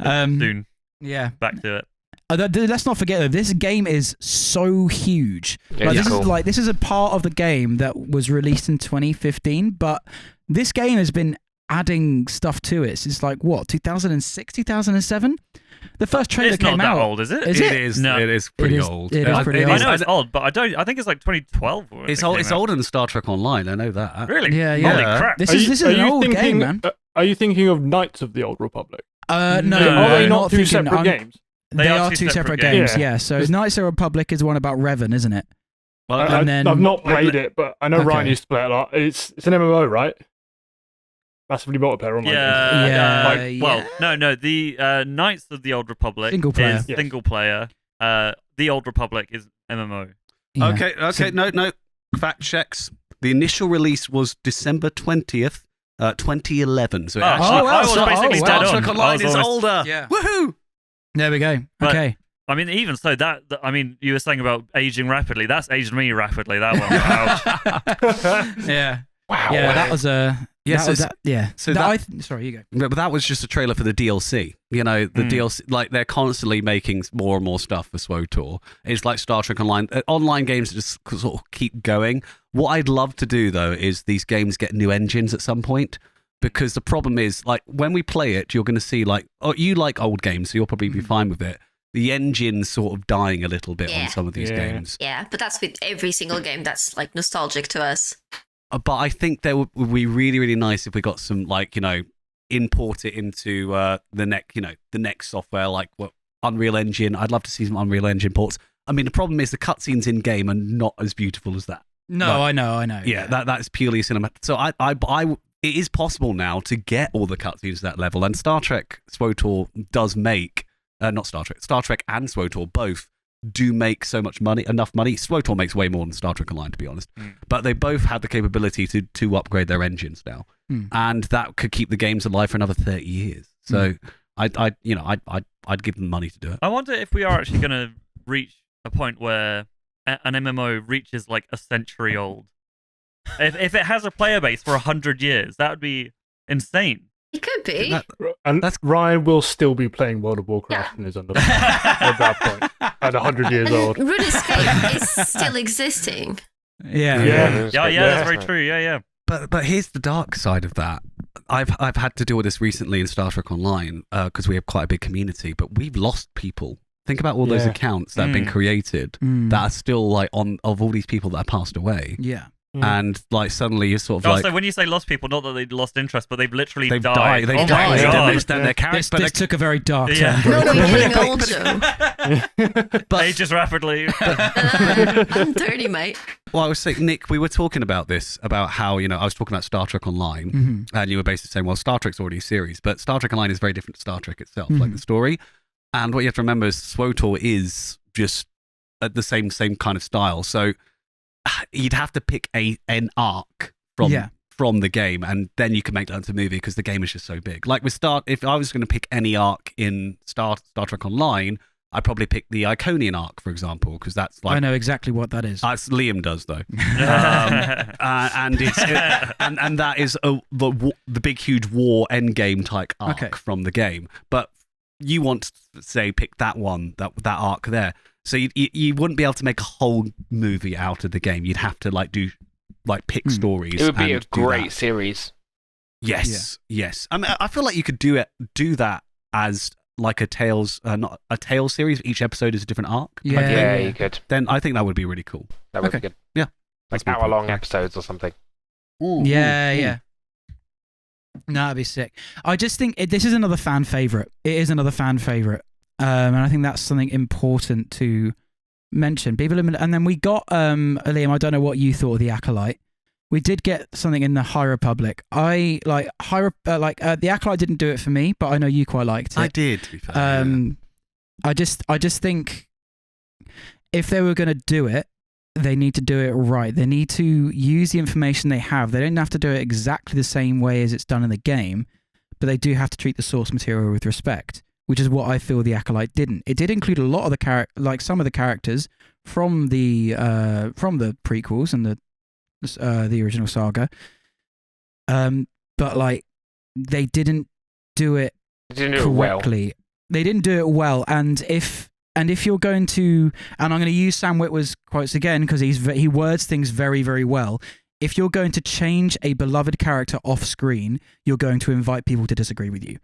Soon. Yeah. Back to it. Let's not forget though, this game is so huge. It's cool. This is a part of the game that was released in 2015, but this game has been adding stuff to it. It's like, what, 2006, 2007? The first trailer it's came not out. that old, is it? Is it is. No. It is pretty old. It is pretty old. I know it's old, but I think it's like 2012. It's old. It's older than Star Trek Online. I know that. Really? Yeah. Holy crap! This is an old game, man. Are you thinking of Knights of the Old Republic? No, Are they I'm not two thinking, separate games? They are two separate games. Yeah. So Knights of the Republic is one about Revan, isn't it? Well, I've not played it, but I know Ryan used to play it a lot. It's an MMO, right? Massively multiplayer online. No. The Knights of the Old Republic Single player. is single player. The Old Republic is MMO. Yeah. Okay. No. Fact checks. The initial release was December 20th, 2011. So I was basically dead Star on. Trek Online is older. Yeah. Woohoo! There we go. But- Okay. I mean, even so, you were saying about aging rapidly. That's aged me rapidly. That one. Ouch. Yeah. Wow. Yeah, that was a. Sorry, you go. But that was just a trailer for the DLC. You know, the DLC, like they're constantly making more and more stuff for SWTOR. It's like Star Trek Online. Online games just sort of keep going. What I'd love to do, though, is these games get new engines at some point. Because the problem is, like, when we play it, you're going to see, like, you like old games, so you'll probably be fine with it. The engine's sort of dying a little bit on some of these games. Yeah, but that's with every single game that's, like, nostalgic to us. But I think there would be really, really nice if we got some, like, you know, import it into the next software, like Unreal Engine. I'd love to see some Unreal Engine ports. I mean, the problem is the cutscenes in game are not as beautiful as that. No, I know. Yeah, that's purely cinematic. So it is possible now to get all the cutscenes to that level, and Star Trek SWTOR does make Star Trek and SWTOR both do make enough money. SWTOR makes way more than Star Trek Online, to be honest. But they both have the capability to upgrade their engines now, and that could keep the games alive for another 30 years. So I'd give them money to do it. I wonder if we are actually going to reach a point where an MMO reaches like a century old. If it has a player base for 100 years, that would be insane. It could be. Ryan will still be playing World of Warcraft in his underwear at that point, at 100 years old. RuneScape is still existing. Yeah, that's very true. Yeah. But here's the dark side of that. I've had to deal with this recently in Star Trek Online because we have quite a big community, but we've lost people. Think about all those accounts that have been created that are still like of all these people that have passed away. Yeah. And like suddenly you're sort of So when you say lost people, not that they lost interest, but they've literally they've died. They've Oh died. my They God. don't understand their character. This took a very dark turn. No, we're getting old, Joe. Ages rapidly. I'm 30, mate. Well, I was saying, Nick, we were talking about this, about how, you know, I was talking about Star Trek Online, and you were basically saying, well, Star Trek's already a series, but Star Trek Online is very different to Star Trek itself, like the story. And what you have to remember is SWTOR is just the same kind of style. So you'd have to pick an arc from the game, and then you can make that into a movie because the game is just so big. Like if I was going to pick any arc in Star Trek Online, I'd probably pick the Iconian arc, for example, because that's like... I know exactly what that is. Liam does, though. And it's and that is the big, huge war endgame type arc from the game. But you want to, say, pick that one, that arc there. So you wouldn't be able to make a whole movie out of the game. You'd have to pick stories. It would be a great that. Series. Yes. I mean, I feel like you could do that as like a Tales, not a Tales series. Each episode is a different arc. Yeah, you could. Then I think that would be really cool. That would be good. Yeah, like hour-long episodes or something. Yeah. No, that'd be sick. I just think this is another fan favorite. It is another fan favorite. And I think that's something important to mention. And then we got Liam. I don't know what you thought of the Acolyte. We did get something in the High Republic. The Acolyte didn't do it for me, but I know you quite liked it. I did, to be fair. I just think if they were going to do it, they need to do it right. They need to use the information they have. They don't have to do it exactly the same way as it's done in the game, but they do have to treat the source material with respect, which is what I feel the Acolyte didn't. It did include a lot of the some of the characters from the prequels and the original saga, but like they didn't do it correctly. They didn't do it well, and if you're going to, and I'm going to use Sam Witwer's quotes again because he words things very, very well. if you're going to change a beloved character off screen, you're going to invite people to disagree with you.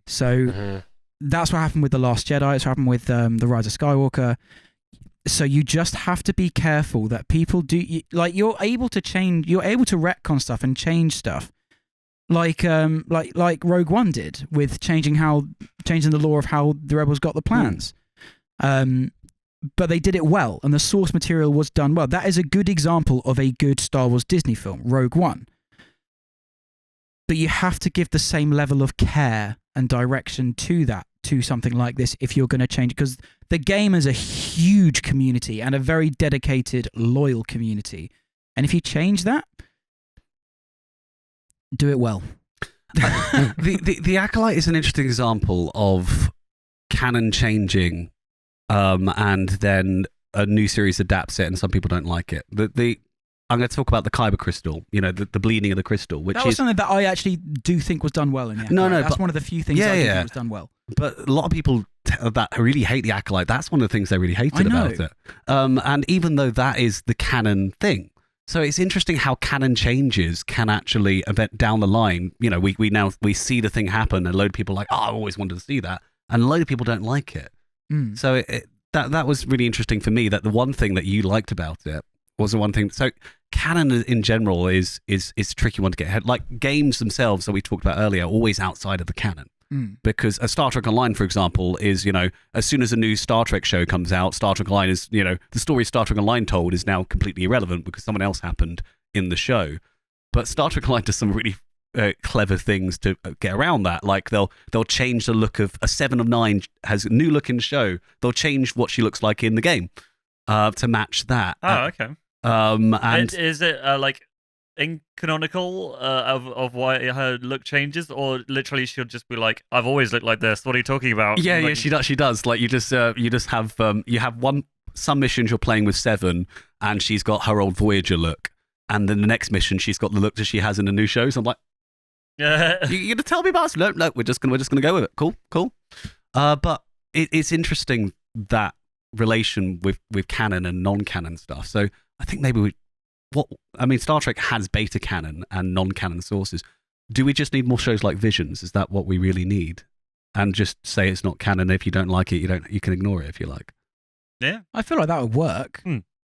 So that's what happened with The Last Jedi. It's what happened with The Rise of Skywalker. So you just have to be careful that people do, like, you're able to retcon stuff and change stuff. Like Rogue One did with changing the lore of how the Rebels got the plans. But they did it well, and the source material was done well. That is a good example of a good Star Wars Disney film, Rogue One. But you have to give the same level of care and direction to something like this if you're going to change it, because the game is a huge community and a very dedicated, loyal community. And if you change that, do it well. The Acolyte is an interesting example of canon changing, and then a new series adapts it, and some people don't like it. I'm going to talk about the Kyber crystal, the bleeding of the crystal, which is something that I actually do think was done well in the Acolyte. That's one of the few things I think was done well. But a lot of people that really hate the Acolyte, that's one of the things they really hated about it. And even though that is the canon thing, so it's interesting how canon changes can actually event down the line. We see the thing happen, and a load of people are like, oh, I always wanted to see that, and a load of people don't like it. So that was really interesting for me. That the one thing that you liked about it was the one thing. So canon in general is a tricky one to get ahead. Like games themselves that we talked about earlier, are always outside of the canon. Because a Star Trek Online, for example, is, as soon as a new Star Trek show comes out, Star Trek Online is, the story Star Trek Online told is now completely irrelevant because someone else happened in the show. But Star Trek Online does some really clever things to get around that. Like they'll change the look of a 7 of 9 has a new look in the show. They'll change what she looks like in the game to match that. Oh, okay. And is it like incanonical of why her look changes, or literally she'll just be like, I've always looked like this, what are you talking about? Yeah, she does. Like you just have some missions you're playing with 7 and she's got her old Voyager look, and then the next mission she's got the look that she has in the new shows. I'm like, you're gonna tell me about this? No, we're just gonna go with it. Cool. But it's interesting, that relation with canon and non-canon stuff. So I think maybe Star Trek has beta canon and non-canon sources. Do we just need more shows like Visions? Is that what we really need? And just say it's not canon. If you don't like it, you can ignore it if you like. Yeah, I feel like that would work.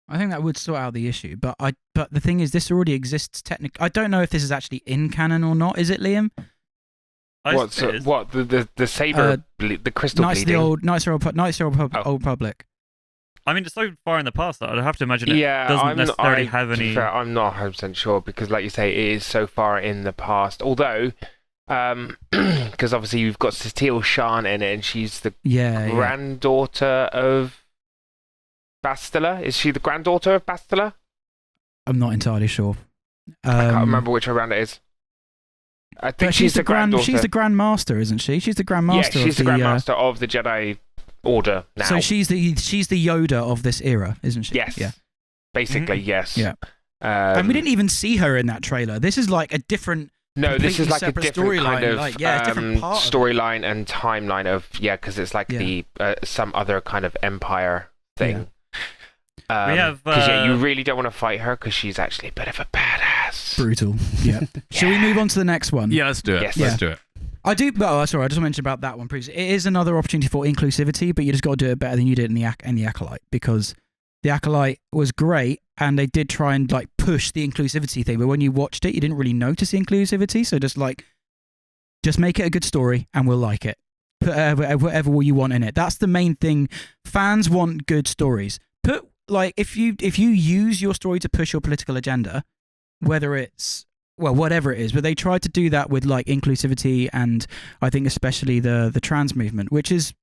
I think that would sort out the issue. But the thing is, this already exists technically. I don't know if this is actually in canon or not. Is it, Liam? What the saber, the crystal bleeding? Knights of the Old Republic. I mean, it's so far in the past that I'd have to imagine it doesn't necessarily have any... I'm not 100% sure, because like you say, it is so far in the past. Although, because obviously you've got Cecile Shan in it, and she's the granddaughter of Bastila. Is she the granddaughter of Bastila? I'm not entirely sure. I can't remember which way around it is. I think she's the granddaughter. She's the Grand Master, isn't she? She's the Grand Master. Yeah, she's the Grand Master of the Jedi Order now. So she's the Yoda of this era, isn't she? Yes. Yeah. Basically, yes. Yeah. And we didn't even see her in that trailer. This is like a different. No, this is like a different kind of different storyline and timeline of because it's like the some other kind of empire thing. Yeah. We have you really don't want to fight her because she's actually a bit of a badass. Brutal. Yeah. Shall we move on to the next one? Yeah, let's do it. Yes. Let's do it. I do. Well, sorry, I just mentioned about that one previously. It is another opportunity for inclusivity, but you just got to do it better than you did in the Acolyte, because the Acolyte was great, and they did try and like push the inclusivity thing. But when you watched it, you didn't really notice the inclusivity. So just make it a good story, and we'll like it. Put whatever you want in it. That's the main thing. Fans want good stories. If you use your story to push your political agenda, whether it's whatever it is, but they tried to do that with like inclusivity, and I think especially the trans movement, which is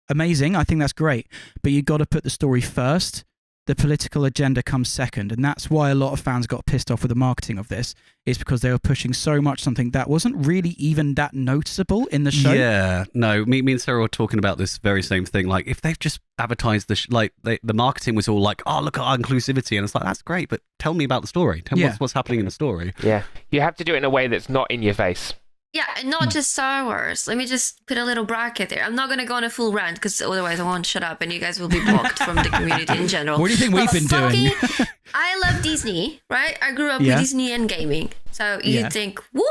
amazing. I think that's great, but you got to put the story first. The political agenda comes second, and that's why a lot of fans got pissed off with the marketing of this, is because they were pushing so much something that wasn't really even that noticeable in the show. Yeah, no, me and Sarah were talking about this very same thing. Like, if they've just advertised the marketing was all like, oh, look at our inclusivity, and it's like, that's great, but tell me about the story. Tell me what's happening in the story. Yeah, you have to do it in a way that's not in your face. Yeah, and not just Star Wars. Let me just put a little bracket there. I'm not going to go on a full rant because otherwise I won't shut up and you guys will be blocked from the community in general. What do you think we've been doing? I love Disney, right? I grew up with Disney and gaming. So you'd think, woo!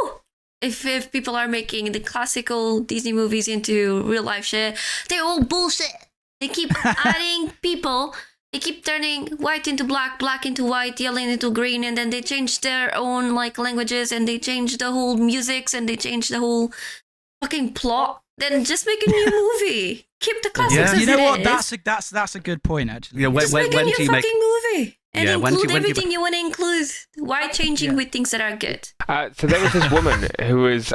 If people are making the classical Disney movies into real life shit, they're all bullshit. They keep adding people. They keep turning white into black, black into white, yellow into green, and then they change their own like languages, and they change the whole musics, and they change the whole fucking plot. Then just make a new movie. Keep the classics as you know it what? is. That's a good point, actually. Yeah, Just make a new fucking movie. And include everything you want to include. Why changing with things that are good? So there was this woman who was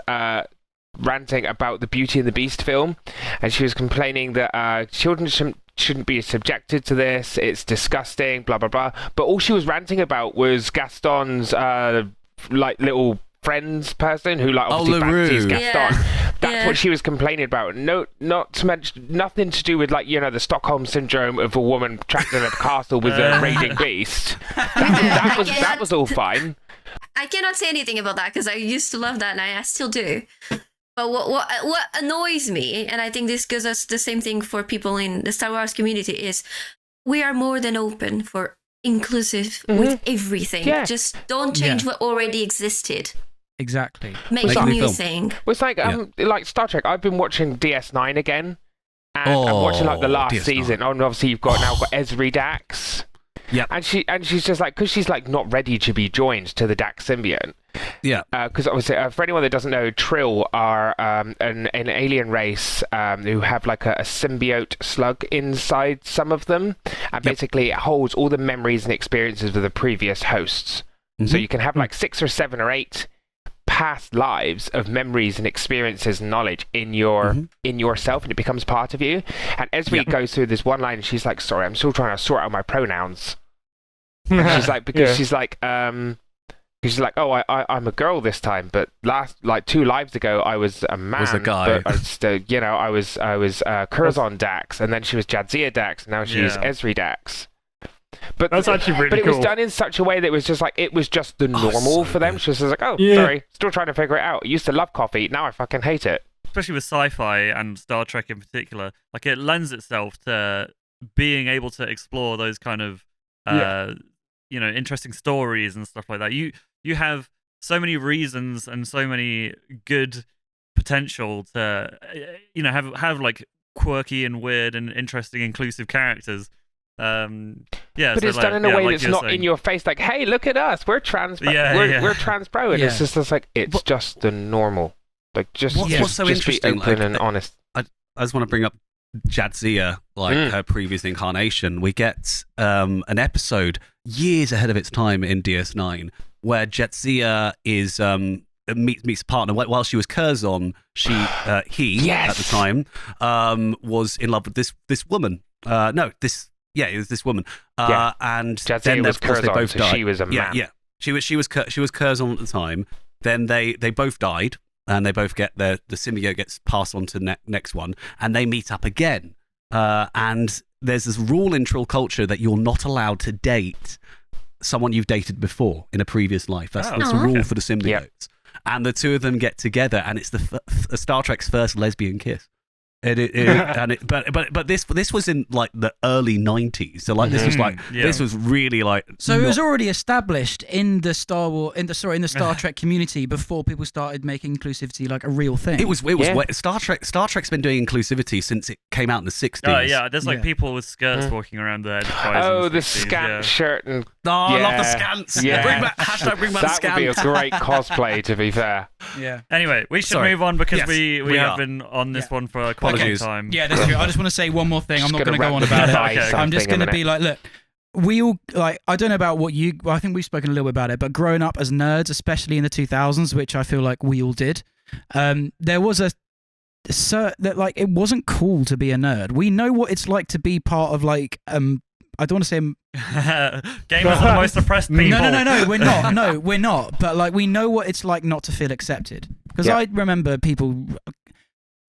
ranting about the Beauty and the Beast film, and she was complaining that children shouldn't be subjected to this. It's disgusting, blah, blah, blah. But all she was ranting about was Gaston's like little friends person who like obviously fancies Gaston. That's what she was complaining about. No, not to mention nothing to do with like the Stockholm syndrome of a woman trapped in a castle with a raging beast. That was all fine. I cannot say anything about that because I used to love that and I still do. But what annoys me, and I think this gives us the same thing for people in the Star Wars community, is we are more than open for inclusive with everything. Yeah. Just don't change what already existed. Exactly. Make a new thing. Well, it's like Star Trek. I've been watching DS9 again, and I'm watching like the last season. Oh, and obviously you've got Ezri Dax. Yeah, and she's just like, because she's like not ready to be joined to the Dax symbiote. Yeah, because obviously for anyone that doesn't know, Trill are an alien race who have like a symbiote slug inside some of them, and basically it holds all the memories and experiences of the previous hosts. So you can have like 6 or 7 or 8 past lives of memories and experiences and knowledge in yourself, and it becomes part of you. And Ezri goes through this one line and she's like, sorry, I'm still trying to sort out my pronouns. And she's like, because she's like, oh, I'm a girl this time, but last 2 lives ago I was a man. Was a guy. But I was Curzon Dax, and then she was Jadzia Dax, and now she's Ezri Dax. But that's actually really cool. But it was done in such a way that it was just like, it was just the normal for them. She was like, sorry, still trying to figure it out. I used to love coffee, now I fucking hate it. Especially with sci-fi and Star Trek in particular, like it lends itself to being able to explore those kind of interesting stories and stuff like that. You have so many reasons and so many good potential to have like quirky and weird and interesting inclusive characters. But it's done in a way that's not in your face. Like, hey, look at us, we're trans. We're trans pro, and it's just like it's just the normal. Like just what's so interesting, be open and honest. I just want to bring up Jadzia, her previous incarnation. We get an episode years ahead of its time in DS9 where Jadzia is meets a partner. While she was Curzon, he at the time was in love with this woman. It was this woman. And Jadzia then was Curzon, they both died. She was a man. Yeah. She was Curzon at the time. Then they both died, and they both get the symbiote gets passed on to the next one, and they meet up again. And there's this rule in Trill culture that you're not allowed to date someone you've dated before in a previous life. That's a rule for the symbiotes. Yep. And the two of them get together, and it's the Star Trek's first lesbian kiss. But this was in like the early 90s, so like this was like this was really like it was already established in the Star Trek community before people started making inclusivity like a real thing. It was Star Trek's been doing inclusivity since it came out in the 60s. Oh yeah, there's like people with skirts walking around the Enterprise. Oh, the scant shirt and I love the scants. Yeah, bring back the scant. That would be a great cosplay, to be fair. Yeah. Anyway, we should move on because we have been on this one for quite a long time. Yeah, that's true. I just want to say one more thing. I'm not going to go on about it. Okay. I'm just going to be like, look, we all like. I don't know about what you. Well, I think we've spoken a little bit about it, but growing up as nerds, especially in the 2000s, which I feel like we all did, there was that like it wasn't cool to be a nerd. We know what it's like to be part of like I don't want to say gamers are the most oppressed people. No, we're not. No, we're not. But like we know what it's like not to feel accepted. Because I remember people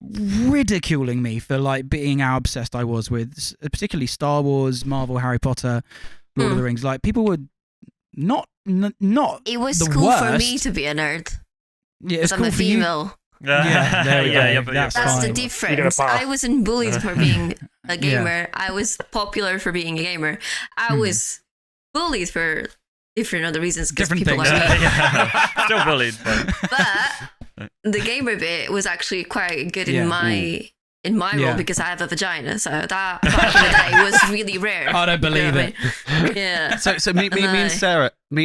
ridiculing me for like being how obsessed I was with particularly Star Wars, Marvel, Harry Potter, Lord of the Rings. Like people would not it was cool for me to be a nerd. Yeah, it's I'm cool a for female. there we go. That's fine. the difference. I wasn't bullied for being a gamer. I was popular for being a gamer. I was bullied for different other reasons. Different people things. Still bullied. But the gamer bit was actually quite good in my role because I have a vagina. So that back in the day was really rare. I don't believe it. Yeah. So me and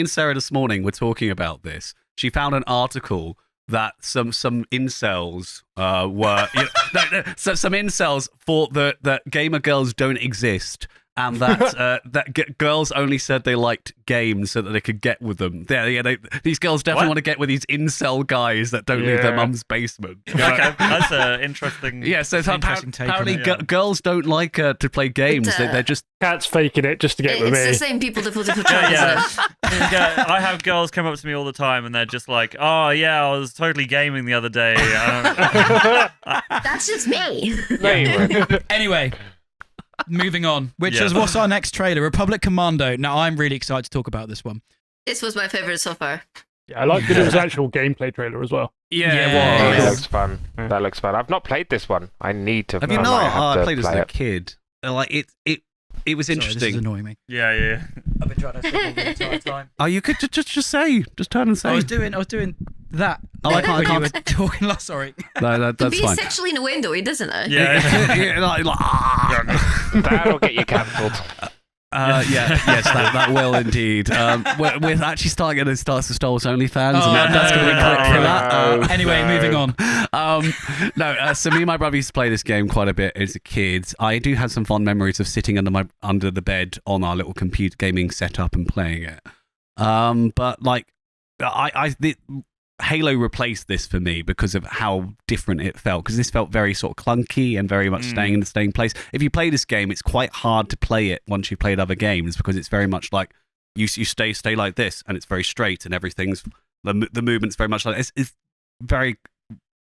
Sarah this morning were talking about this. She found an article that some incels some incels thought that gamer girls don't exist, and that girls only said they liked games so that they could get with them. These girls definitely want to get with these incel guys that don't leave their mum's basement. Okay, that's an interesting. Yeah, so apparently girls don't like to play games. They're just Cat's faking it just to get with me. It's the same people that put the I have girls come up to me all the time and they're just like, "Oh yeah, I was totally gaming the other day." That's just me. Anyway. Moving on, what's our next trailer? Republic Commando. Now, I'm really excited to talk about this one. This was my favorite so far. Yeah, I like that it was an actual gameplay trailer as well. That looks fun. That looks fun. I've not played this one. I need to. Have you not? I played as a kid. Like it was interesting. This is annoying me. Yeah. I've been trying to say all the entire time. Oh, you could just turn and say. I was doing that. Oh, I can't. You were talking last. Sorry. No, that's fine. Be sexually in a window, doesn't it? Yeah. That'll get you cancelled. Yes, that will indeed. We're actually starting to start Star Wars OnlyFans, and that's going to be quick for that. Anyway, moving on. So me and my brother used to play this game quite a bit as a kid. I do have some fond memories of sitting under the bed on our little computer gaming setup and playing it. But like, Halo replaced this for me because of how different it felt, because this felt very sort of clunky and very much staying in the same place. If you play this game, it's quite hard to play it once you've played other games, because it's very much like you stay like this, and it's very straight, and everything's the movement's very much like this. It's very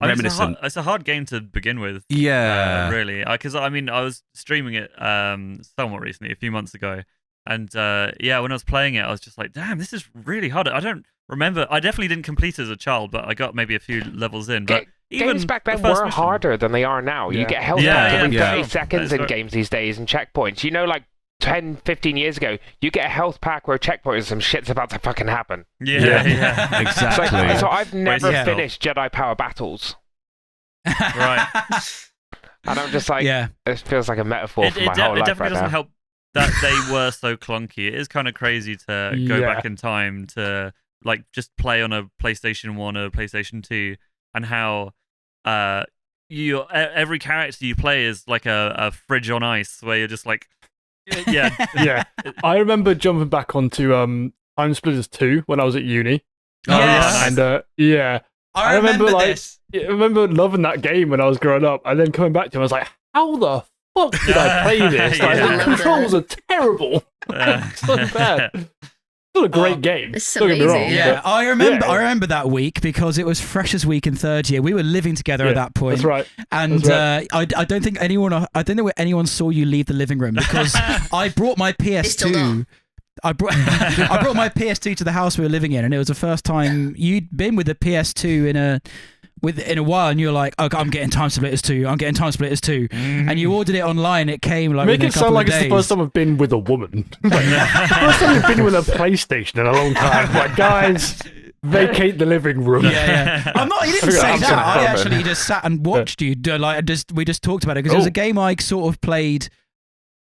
reminiscent. It's a hard game to begin with. Yeah, really, because I was streaming it somewhat recently, a few months ago, and when I was playing it, I was just like, damn, this is really hard. I don't remember. I definitely didn't complete it as a child, but I got maybe a few levels in. But games back then were harder than they are now. You get health back every 30 seconds in games these days, and checkpoints. You know, like 10, 15 years ago, you get a health pack where a checkpoint and some shit's about to fucking happen. Yeah. Exactly. So I've never finished Jedi Power Battles. Right. And I'm just like, it feels like a metaphor for my whole life. It definitely right doesn't now. help that they were so clunky. It is kind of crazy to go back in time to like just play on a PlayStation 1 or PlayStation 2, and how every character you play is like a fridge on ice, where you're just like, yeah. I remember jumping back onto Time Splitters 2 when I was at uni. Yes. And I remember this. I remember loving that game when I was growing up, and then coming back to it, I was like, how the fuck did I play this? Like, the controls are terrible. So bad. Still a great game. It's Don't get me wrong, amazing. Yeah, I remember that week because it was Freshers Week in third year. We were living together at that point. That's right. And I don't think anyone saw you leave the living room, because I brought my PS2. I brought my PS2 to the house we were living in, and it was the first time you'd been with the PS2 in a while, and you were like, "Oh, I'm getting Time Splitters 2. I'm getting Time Splitters 2," and you ordered it online. It came like Make within it a couple sound like of it's days. the first time I've been with a woman. Like, the first time I've been with a PlayStation in a long time. Like, guys, vacate the living room. Yeah. I'm not. You didn't say that. I actually just sat and watched you. We just talked about it because it was a game I sort of played.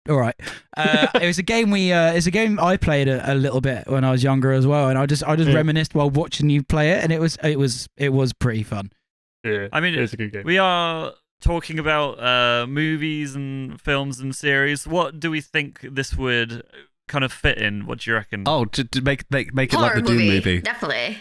All right. It was a game it's a game I played a little bit when I was younger as well, and I just reminisced while watching you play it, and it was pretty fun. Yeah, I mean, it's a good game. We are talking about movies and films and series. What do we think this would kind of fit in? What do you reckon? Oh, to make it Horror like the Doom movie. Definitely.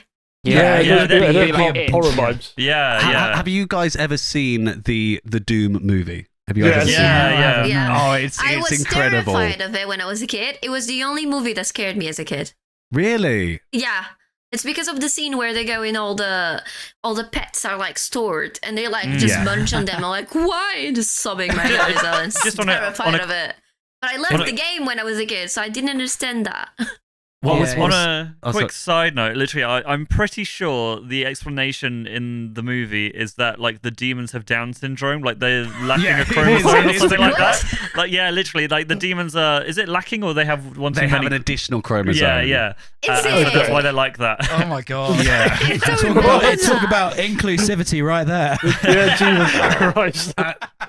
Horror vibes. Yeah. Have you guys ever seen the Doom movie? Have you ever seen it? Yeah. Oh, it's incredible. I was terrified of it when I was a kid. It was the only movie that scared me as a kid. Really? Yeah. It's because of the scene where they go in, all the pets are like stored, and they like just munch on them. I'm like, why? Just sobbing my eyes out. I'm just terrified of it. But I loved the game when I was a kid, so I didn't understand that. On a quick side note, literally, I'm pretty sure the explanation in the movie is that like the demons have Down syndrome, like they're lacking a chromosome or something like that. Like literally, like the demons are. Is it lacking or they have one? They have an additional chromosome. Yeah. So that's why they're like that. Oh my god. Yeah. talk about inclusivity right there. Yeah, Jesus Christ.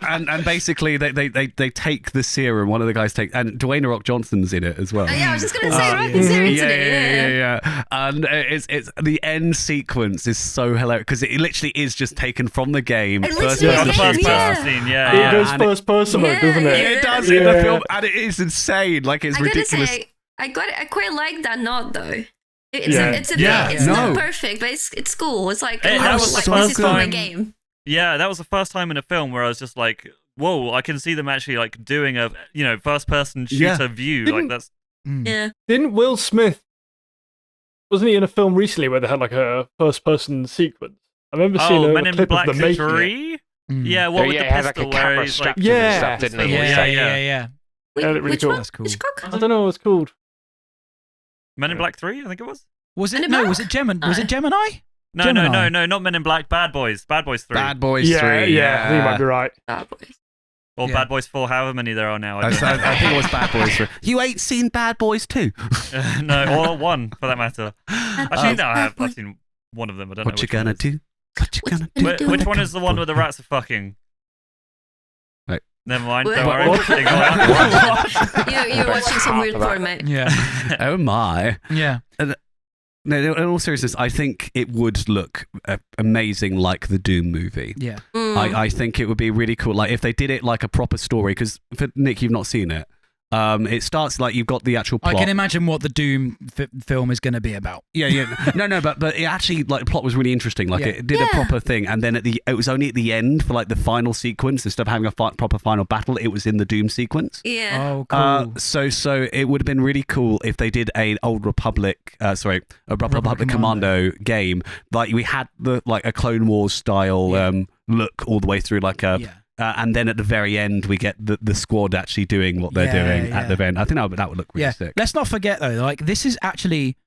And basically, they take the serum. One of the guys take, and Dwayne Rock Johnson's in it as well. Yeah, I was just gonna say, right? Yeah. And it's the end sequence is so hilarious because it literally is just taken from the game. First person scene. It goes first person mode, doesn't it? It does in the film, and it is insane. Like it's ridiculous. Say, I quite like that nod though. It's not perfect, but it's cool. It's like, this is for my game. Yeah, that was the first time in a film where I was just like, whoa, I can see them actually like doing a first person shooter view. Like that's Yeah. Didn't Will Smith, wasn't he in a film recently where they had like a first person sequence? I remember seeing a Men in clip Black of the making 3? Yeah, what with the has pistol like a camera strapped to him and stuff, didn't he? Yeah. Which cool. one? That's cool. Hitchcock? I don't know what it's called. Men in Black 3, I think it was. Was it Gemini? Was it Gemini? No, not Men in Black. Bad Boys 3. Bad Boys 3. Yeah, I think you might be right. Bad Boys. Or Bad Boys 4, however many there are now. I think it was Bad Boys 3. You ain't seen Bad Boys 2? No, or 1 for that matter. Actually, no, I've seen one of them. I don't know. What you gonna do? What you gonna do? Which one is the one where the rats are fucking? Right. Never mind. What? Don't worry. You're watching some weird porn, mate. Yeah. Oh my. Yeah. No, in all seriousness, I think it would look amazing like the Doom movie. Yeah. I think it would be really cool. Like if they did it like a proper story, because for Nick, you've not seen it. It starts like you've got the actual plot. I can imagine what the Doom film is going to be about. Yeah. No, but it actually like the plot was really interesting. Like it did a proper thing, and then it was only at the end for like the final sequence instead of having a proper final battle. It was in the Doom sequence. Yeah. Oh, cool. So it would have been really cool if they did a Republic Commando game. Like we had a Clone Wars style look all the way through, like a. Yeah. And then at the very end, we get the squad actually doing what they're doing at the end. I think that would look really sick. Let's not forget, though, like this is actually,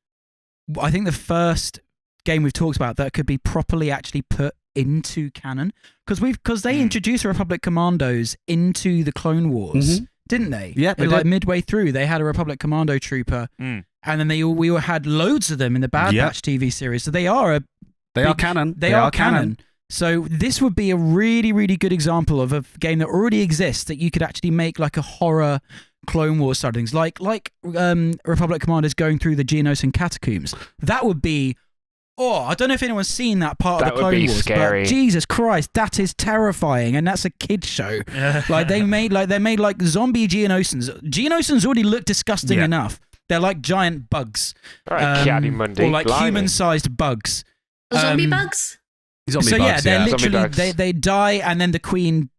I think, the first game we've talked about that could be properly actually put into canon. Because they introduced Republic Commandos into the Clone Wars, didn't they? Yeah, they like did. midway through, they had a Republic Commando trooper, and then we all had loads of them in the Bad Batch TV series. So they are canon. They are canon. So this would be a really, really good example of a game that already exists that you could actually make like a horror Clone Wars side of things, like Republic Commanders going through the Geonosis catacombs. That would be, I don't know if anyone's seen that part of the Clone Wars, scary. but Jesus Christ, that is terrifying, and that's a kids show. Like they made zombie Geonosins. Geonosins already look disgusting enough. They're like giant bugs, or like human-sized bugs. Zombie bugs. They're literally they die, and then the Queen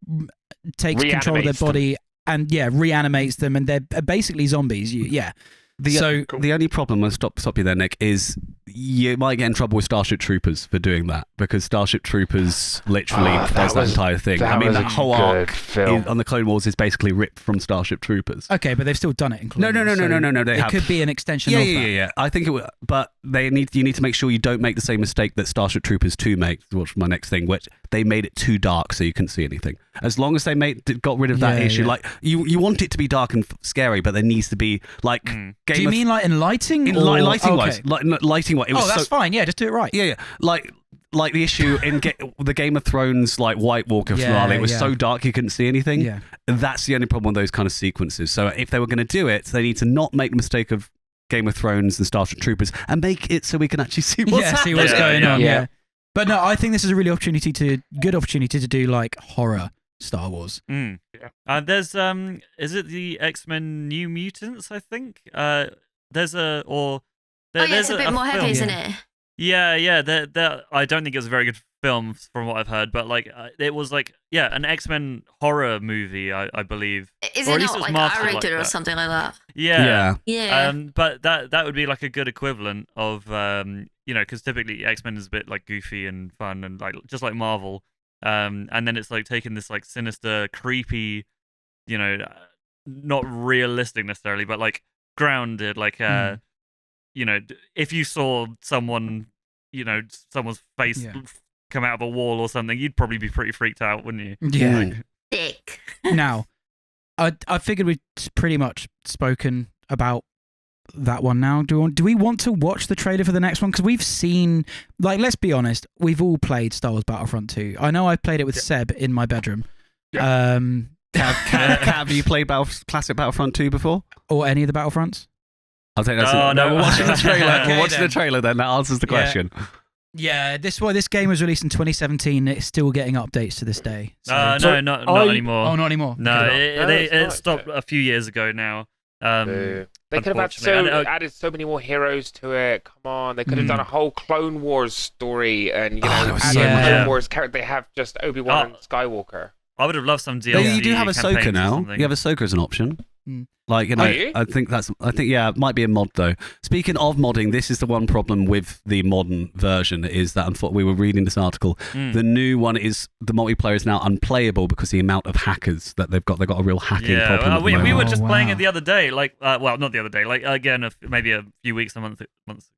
takes control of their body and reanimates them, and they're basically zombies. The only problem, I'll stop you there, Nick, is you might get in trouble with Starship Troopers for doing that, because Starship Troopers literally does that entire thing. I mean, that whole arc on the Clone Wars is basically ripped from Starship Troopers. Okay, but they've still done it in Clone Wars. No. It could be an extension of that. Yeah. I think it would, but you need to make sure you don't make the same mistake that Starship Troopers 2 makes, which was my next thing, which they made it too dark so you couldn't see anything. As long as they got rid of that issue, like you want it to be dark and scary, but there needs to be like. Do you mean like in lighting? Lighting wise, lighting wise. That's fine. Yeah, just do it right. Yeah. Like the issue in the Game of Thrones like White Walker finale, it was so dark you couldn't see anything. Yeah. And that's the only problem with those kind of sequences. So if they were going to do it, they need to not make the mistake of Game of Thrones and Starship Troopers and make it so we can actually see what's happening. See what's going on. Yeah. But no, I think this is a really good opportunity to do like horror Star Wars. There's is it the X-Men New Mutants? I think there's a it's a bit more heavy, isn't it? Yeah. I don't think it was a very good film from what I've heard, but like it was like an X-Men horror movie, I believe. Is it not like R-rated or something like that? Yeah. But that would be like a good equivalent of because typically X-Men is a bit like goofy and fun and like just like Marvel, and then it's like taking this like sinister, creepy, not realistic necessarily, but like grounded, like if you saw someone, someone's face come out of a wall or something, you'd probably be pretty freaked out, wouldn't you? Yeah. Dick. Now, I figured we'd pretty much spoken about that one now. Do we want to watch the trailer for the next one? Because we've seen, let's be honest, we've all played Star Wars Battlefront 2. I know I played it with Seb in my bedroom. Yeah. Have you played classic Battlefront 2 before? Or any of the Battlefronts? I'll take that. No, we're watching the trailer. Okay, we're watching the trailer then. That answers the question. Yeah, this game was released in 2017. It's still getting updates to this day. So. No, not anymore. Oh, not anymore. No, Okay. it stopped a few years ago now. They could have added so many more heroes to it. Come on, they could have done a whole Clone Wars story and added Clone Wars character. They have just Obi-Wan and Skywalker. I would have loved some DLC. You do have Ahsoka now. You have Ahsoka as an option. I think it might be a mod though. Speaking of modding, this is the one problem with the modern version is that we were reading this article. The new one is the multiplayer is now unplayable because of the amount of hackers that they've got. They've got a real hacking problem. We were just playing it the other day. Not the other day. Maybe a few weeks, months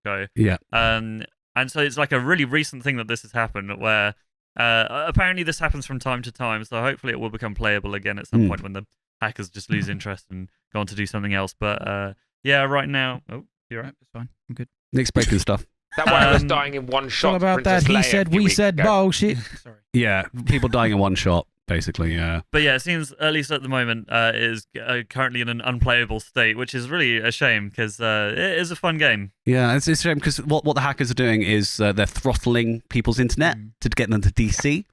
ago. Yeah. And so it's like a really recent thing that this has happened where apparently this happens from time to time. So hopefully it will become playable again at some point when the hackers just lose interest and go on to do something else. But right now, you're right. It's fine. I'm good. Nick's breaking stuff. That one was dying in one shot. What about that? He said, we said bullshit. Sorry. Yeah, people dying in one shot, basically. Yeah. But yeah, it seems at least at the moment it is currently in an unplayable state, which is really a shame because it is a fun game. Yeah, it's a shame because what the hackers are doing is they're throttling people's internet to get them to DC.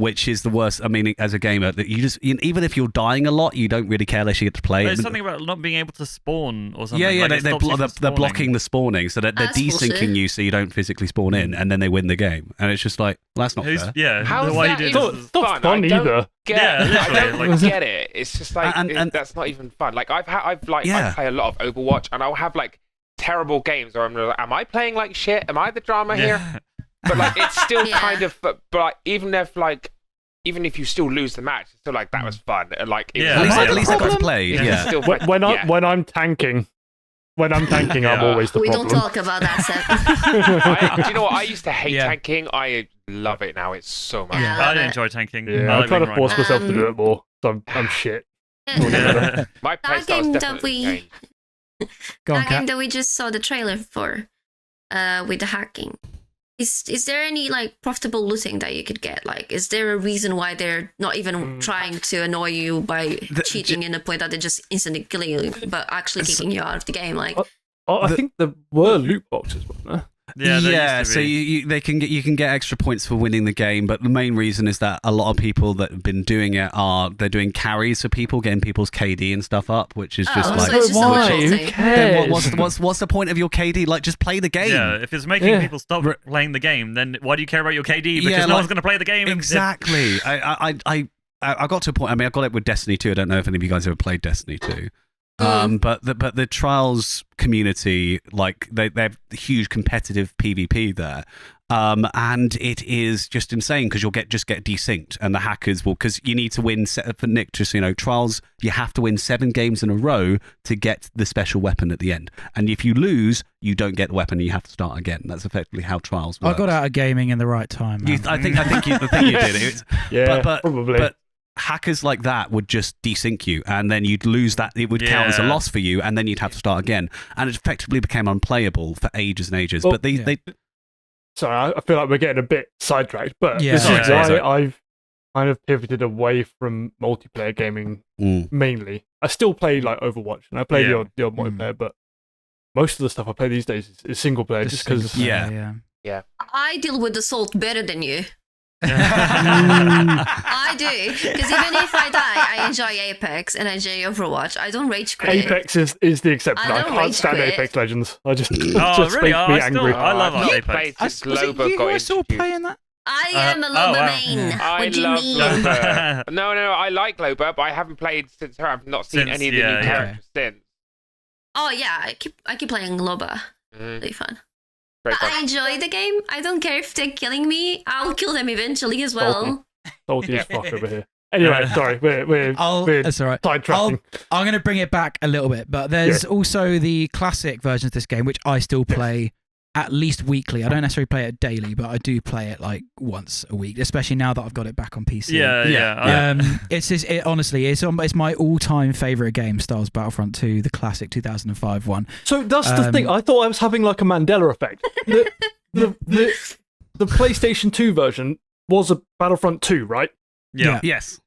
Which is the worst. I mean, as a gamer, that even if you're dying a lot, you don't really care unless you get to play. There's something about not being able to spawn or something. Yeah, they're blocking the spawning, so they're desyncing you, so you don't physically spawn in, and then they win the game. And it's just like, well, that's not fair. Yeah, how's that even fun? Not fun either. I don't get it. It's just like that's not even fun. Like I play a lot of Overwatch, and I'll have terrible games where I'm like, am I playing like shit? Am I the drama here? But it's still kind of, but even if you still lose the match, it's still that was fun. At least I got to play. Yeah. When I'm tanking, I'm always the problem. We don't talk about that, Seth. Do you know what? I used to hate tanking. I love it now. It's so much. Yeah, I enjoy tanking. Yeah, I'm trying to force myself to do it more. So I'm shit. My playstyle definitely changed. That game that we just saw the trailer for, with the hacking. Is there any profitable looting that you could get? Is there a reason why they're not even trying to annoy you by cheating in a point that they're just instantly killing you, but actually kicking you out of the game? I think there were loot boxes, wasn't there? Yeah, so you can get extra points for winning the game, but the main reason is that a lot of people that have been doing it they're doing carries for people, getting people's KD and stuff up, which is just why? Who cares? What's the point of your KD? Just play the game. Yeah, if it's making people stop playing the game, then why do you care about your KD? Because no one's going to play the game. Exactly. I got to a point. I mean, I got it with Destiny 2. I don't know if any of you guys ever played Destiny 2. But the Trials community, they have huge competitive PvP there, and it is just insane because you'll get desynced, and the hackers will, because you need to win. For Nick, just Trials, you have to win 7 games in a row to get the special weapon at the end, and if you lose, you don't get the weapon, and you have to start again. That's effectively how Trials works. I got out of gaming in the right time. I think you did. Probably. But hackers like that would just desync you, and then you'd lose that. It would count as a loss for you, and then you'd have to start again, and it effectively became unplayable for ages and ages. Well, but sorry, I feel like we're getting a bit sidetracked, but this is why I've kind of pivoted away from multiplayer gaming mainly. I still play Overwatch, and I play the odd multiplayer, but most of the stuff I play these days is single player, just because. Yeah. I deal with assault better than you. I do, because even if I die, I enjoy Apex and I enjoy Overwatch. I don't rage quit. Apex is the exception. I can't stand Apex Legends. I just really? makes me angry. I love Apex. You were still playing that? I am a Loba main. What do you mean? Loba. No, I like Loba, but I haven't played since her. I've not seen any of the new characters since. Oh yeah, I keep playing Loba. Really fun. I enjoy the game. I don't care if they're killing me. I'll kill them eventually as well. Salty as fuck over here. Anyway, sorry, we're That's all right. sidetracking. I'm going to bring it back a little bit, but there's also the classic version of this game, which I still play at least weekly. I don't necessarily play it daily, but I do play it like once a week, especially now that I've got it back on PC. It's my all-time favorite game, Star Wars Battlefront 2, the classic 2005 one. So that's the thing. I thought I was having like a Mandela effect. The PlayStation 2 version was a Battlefront 2, right? Yeah. Yes.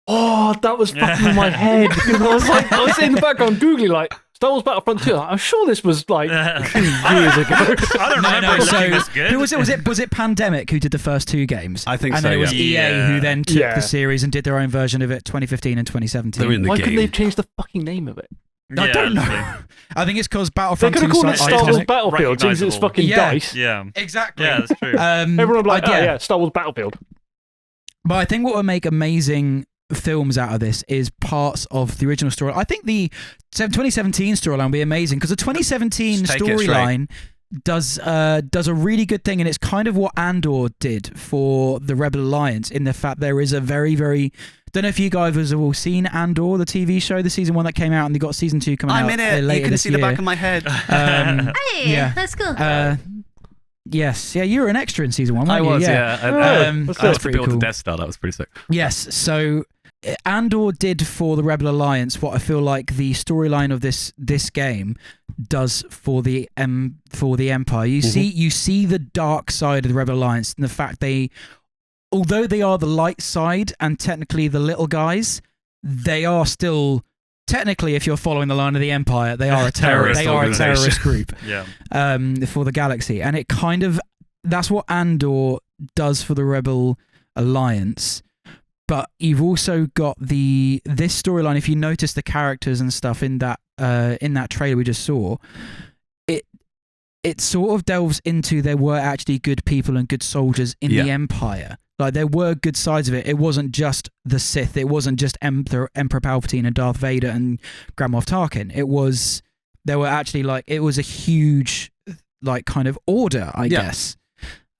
Oh, that was fucking in my head. I was in the background googling like Star Wars Battlefront 2. I'm sure this was like 2 years ago. I don't remember it looking this good. Who was it? Was it Pandemic who did the first 2 games? I think and so. And it was yeah. EA who then took the series and did their own version of it, 2015 and 2017. They're in the Why game. couldn't they have changed the fucking name of it? I don't know. I think it's because Battlefront 2 They could have called it Star Wars Battlefield since it's fucking DICE. Yeah. Exactly. Yeah, that's true. Everyone would be like, Star Wars Battlefield. But I think what would make amazing films out of this is parts of the original story. I think the 2017 storyline will be amazing because the 2017 storyline does a really good thing, and it's kind of what Andor did for the Rebel Alliance in the fact there is a very, very... Don't know if you guys have all seen Andor, the TV show, the season 1 that came out, and they got season 2 coming out. I'm in it. Later You can this see year. the back of my head. Hey, that's cool. Yes, yeah, you were an extra in season 1, weren't I was, you? yeah. That's I was to pretty build cool. the Death Star. That was pretty sick. Yes, so Andor did for the Rebel Alliance what I feel like the storyline of this game does for the Empire. You see the dark side of the Rebel Alliance and the fact although they are the light side and technically the little guys, they are still technically, if you're following the line of the Empire, they are a terrorist group. For the galaxy, and it kind of that's what Andor does for the Rebel Alliance. But you've also got this storyline. If you notice the characters and stuff in that trailer we just saw, it sort of delves into there were actually good people and good soldiers in the Empire. Like there were good sides of it. It wasn't just the Sith. It wasn't just Emperor Palpatine and Darth Vader and Grand Moff Tarkin. There were actually it was a huge kind of order, I guess.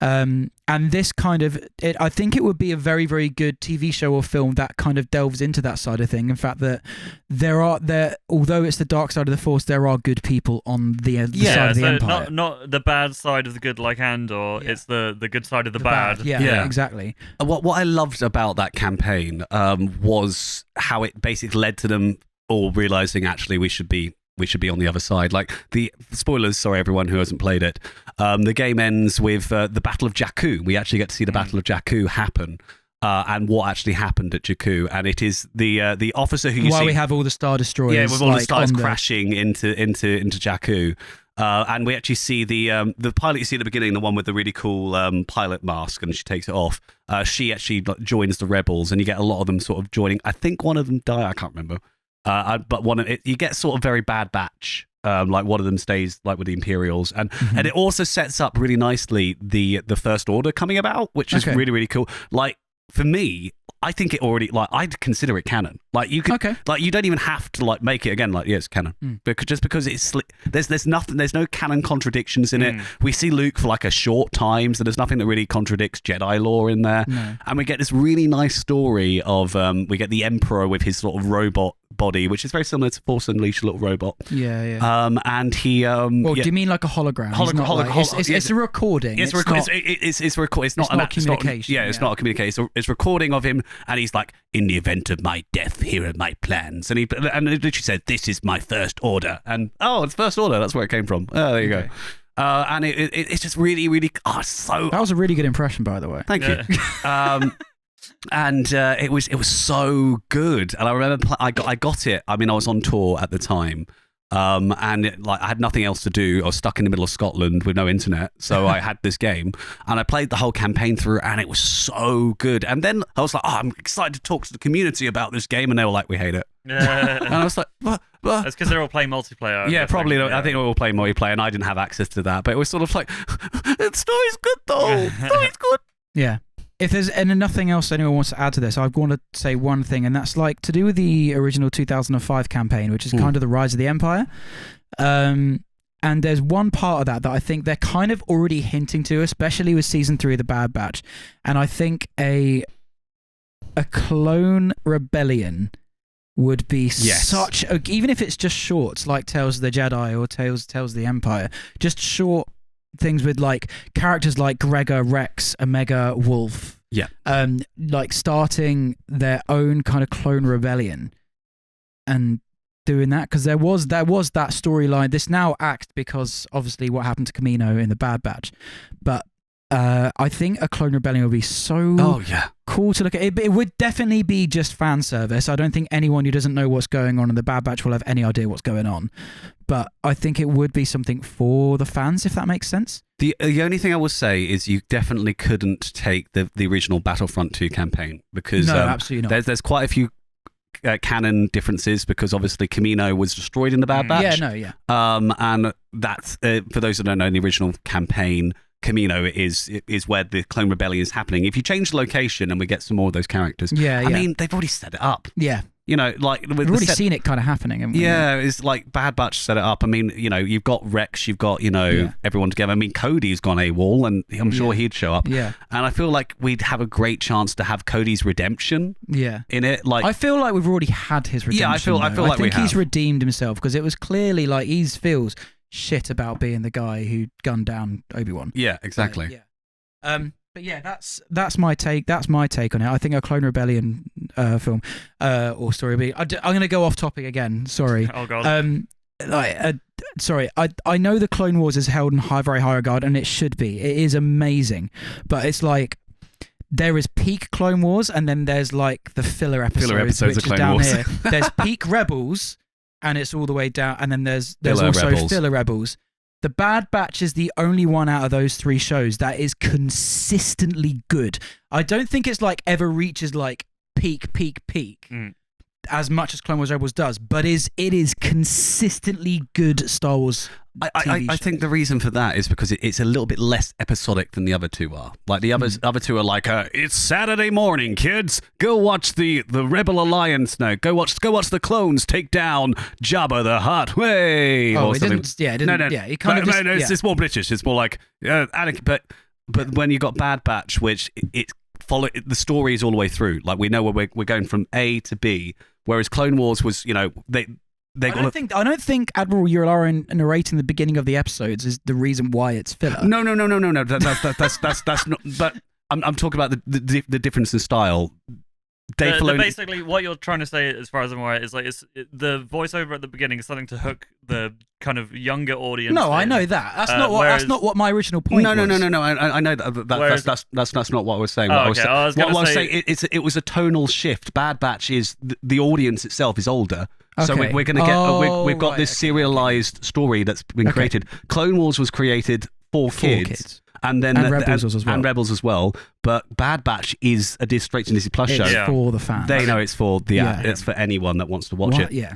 And this kind of I think it would be a very, very good TV show or film that kind of delves into that side of thing. In fact, that although it's the dark side of the Force, there are good people on the side of the Empire. Not the bad side of the good like Andor. It's the good side of the bad. Yeah, exactly. What I loved about that campaign was how it basically led to them all realizing actually we should be on the other side. Like the spoilers, sorry everyone who hasn't played it. The game ends with the Battle of Jakku. We actually get to see the Battle of Jakku happen, and what actually happened at Jakku. And it is the officer who you see. While we have all the Star Destroyers, with all the stars crashing into Jakku. And we actually see the pilot you see at the beginning, the one with the really cool pilot mask, and she takes it off. She actually joins the rebels, and you get a lot of them sort of joining. I think one of them died. I can't remember. But you get sort of very bad batch. Like one of them stays with the Imperials, and it also sets up really nicely the First Order coming about, which is really, really cool. Like for me, I think it already I'd consider it canon. Like you could you don't even have to make it again. It's canon because it's there's nothing, there's no canon contradictions in it. We see Luke for a short time, so there's nothing that really contradicts Jedi lore in there. And we get this really nice story of we get the Emperor with his sort of robot body, which is very similar to Force Unleashed, a little robot. And he do you mean like a hologram? It's a recording. It's recording. It's not communication. It's not a communication. It's recording of him, and he's like, in the event of my death, here are my plans. And it literally said, this is my First Order. And it's First Order. That's where it came from. Oh, there you go. And it's just really, really so. That was a really good impression, by the way. Thank you. And it was so good. And I remember I got it. I mean, I was on tour at the time. And I had nothing else to do. I was stuck in the middle of Scotland with no internet, so I had this game, and I played the whole campaign through, and it was so good. And then I was like, I'm excited to talk to the community about this game, and they were like, we hate it. And I was like, what? That's because they're all playing multiplayer. Yeah, probably. I think they were all playing multiplayer, and I didn't have access to that. But it was sort of like, the story's good though. The story's good. Yeah. If there's nothing else anyone wants to add to this, I want to say one thing, and that's to do with the original 2005 campaign, which is kind of the rise of the Empire. And there's one part of that I think they're kind of already hinting to, especially with season 3 of The Bad Batch. And I think a a clone rebellion would be Yes. such a, even if it's just shorts like Tales of the Jedi or Tales of the Empire, just short things with like characters like Gregor, Rex, Omega, Wolf. Yeah. Like starting their own kind of clone rebellion and doing that, because there was that storyline. This now acts because obviously what happened to Camino in the Bad Batch, but I think a clone rebellion would be so cool to look at. It would definitely be just fan service. I don't think anyone who doesn't know what's going on in the Bad Batch will have any idea what's going on, but I think it would be something for the fans, if that makes sense. The only thing I will say is you definitely couldn't take the original Battlefront 2 campaign, because no, absolutely not. There's quite a few canon differences, because obviously Camino was destroyed in the Bad Batch. And that's for those that don't know, in the original campaign, Camino is where the clone rebellion is happening. If you change the location and we get some more of those characters, I mean, they've already set it up. Yeah. You know, like we've already seen it kind of happening. Haven't we? Yeah, it's like Bad Batch set it up. I mean, you know, you've got Rex, you've got, you know, everyone together. I mean, Cody's gone AWOL, and I'm sure he'd show up. Yeah. And I feel like we'd have a great chance to have Cody's redemption. Yeah. In it, like I feel like we've already had his redemption. Yeah, I feel like I think he's redeemed himself, because it was clearly like he feels shit about being the guy who gunned down Obi-Wan. Yeah, exactly. But yeah, that's my take. That's my take on it. I think a Clone Rebellion film or story. I'm going to go off topic again. Sorry. Oh god. Sorry. I know the Clone Wars is held in very high regard, and it should be. It is amazing, but it's like there is peak Clone Wars, and then there's like the filler episodes which of Clone down Wars. here. There's peak Rebels, and it's all the way down, and then there's Filler also Rebels. filler Rebels. The Bad Batch is the only one out of those three shows that is consistently good. I don't think it's like ever reaches like peak as much as Clone Wars Rebels does, but it is consistently good Star Wars TV I think the reason for that is because it's a little bit less episodic than the other two are. Like the other two are like, it's Saturday morning, kids. Go watch the Rebel Alliance now. Go watch the clones take down Jabba the Hutt. Way. Oh, or it something. didn't. Yeah, it didn't. No, Yeah, it kind of just, it's more British. It's more like Anakin. But when you got Bad Batch, which it follow the story is all the way through. Like we know where we're going from A to B. Whereas Clone Wars was, you know, I don't think Admiral Yularen narrating the beginning of the episodes is the reason why it's filler. No. That's not. But I'm talking about the difference in style. Basically, what you're trying to say, as far as I'm aware, is like the voiceover at the beginning is something to hook the kind of younger audience. No, I know that. That's not what my original point was. No. I know that's not what I was saying. What I was saying it was a tonal shift. Bad Batch is the audience itself is older. Okay. So we're going to get we've got this serialized story that's been created. Clone Wars was created for kids. And Rebels as well. But Bad Batch is a straight to Disney Plus show. It's for the fans. They know it's for it's for anyone that wants to watch it. Yeah.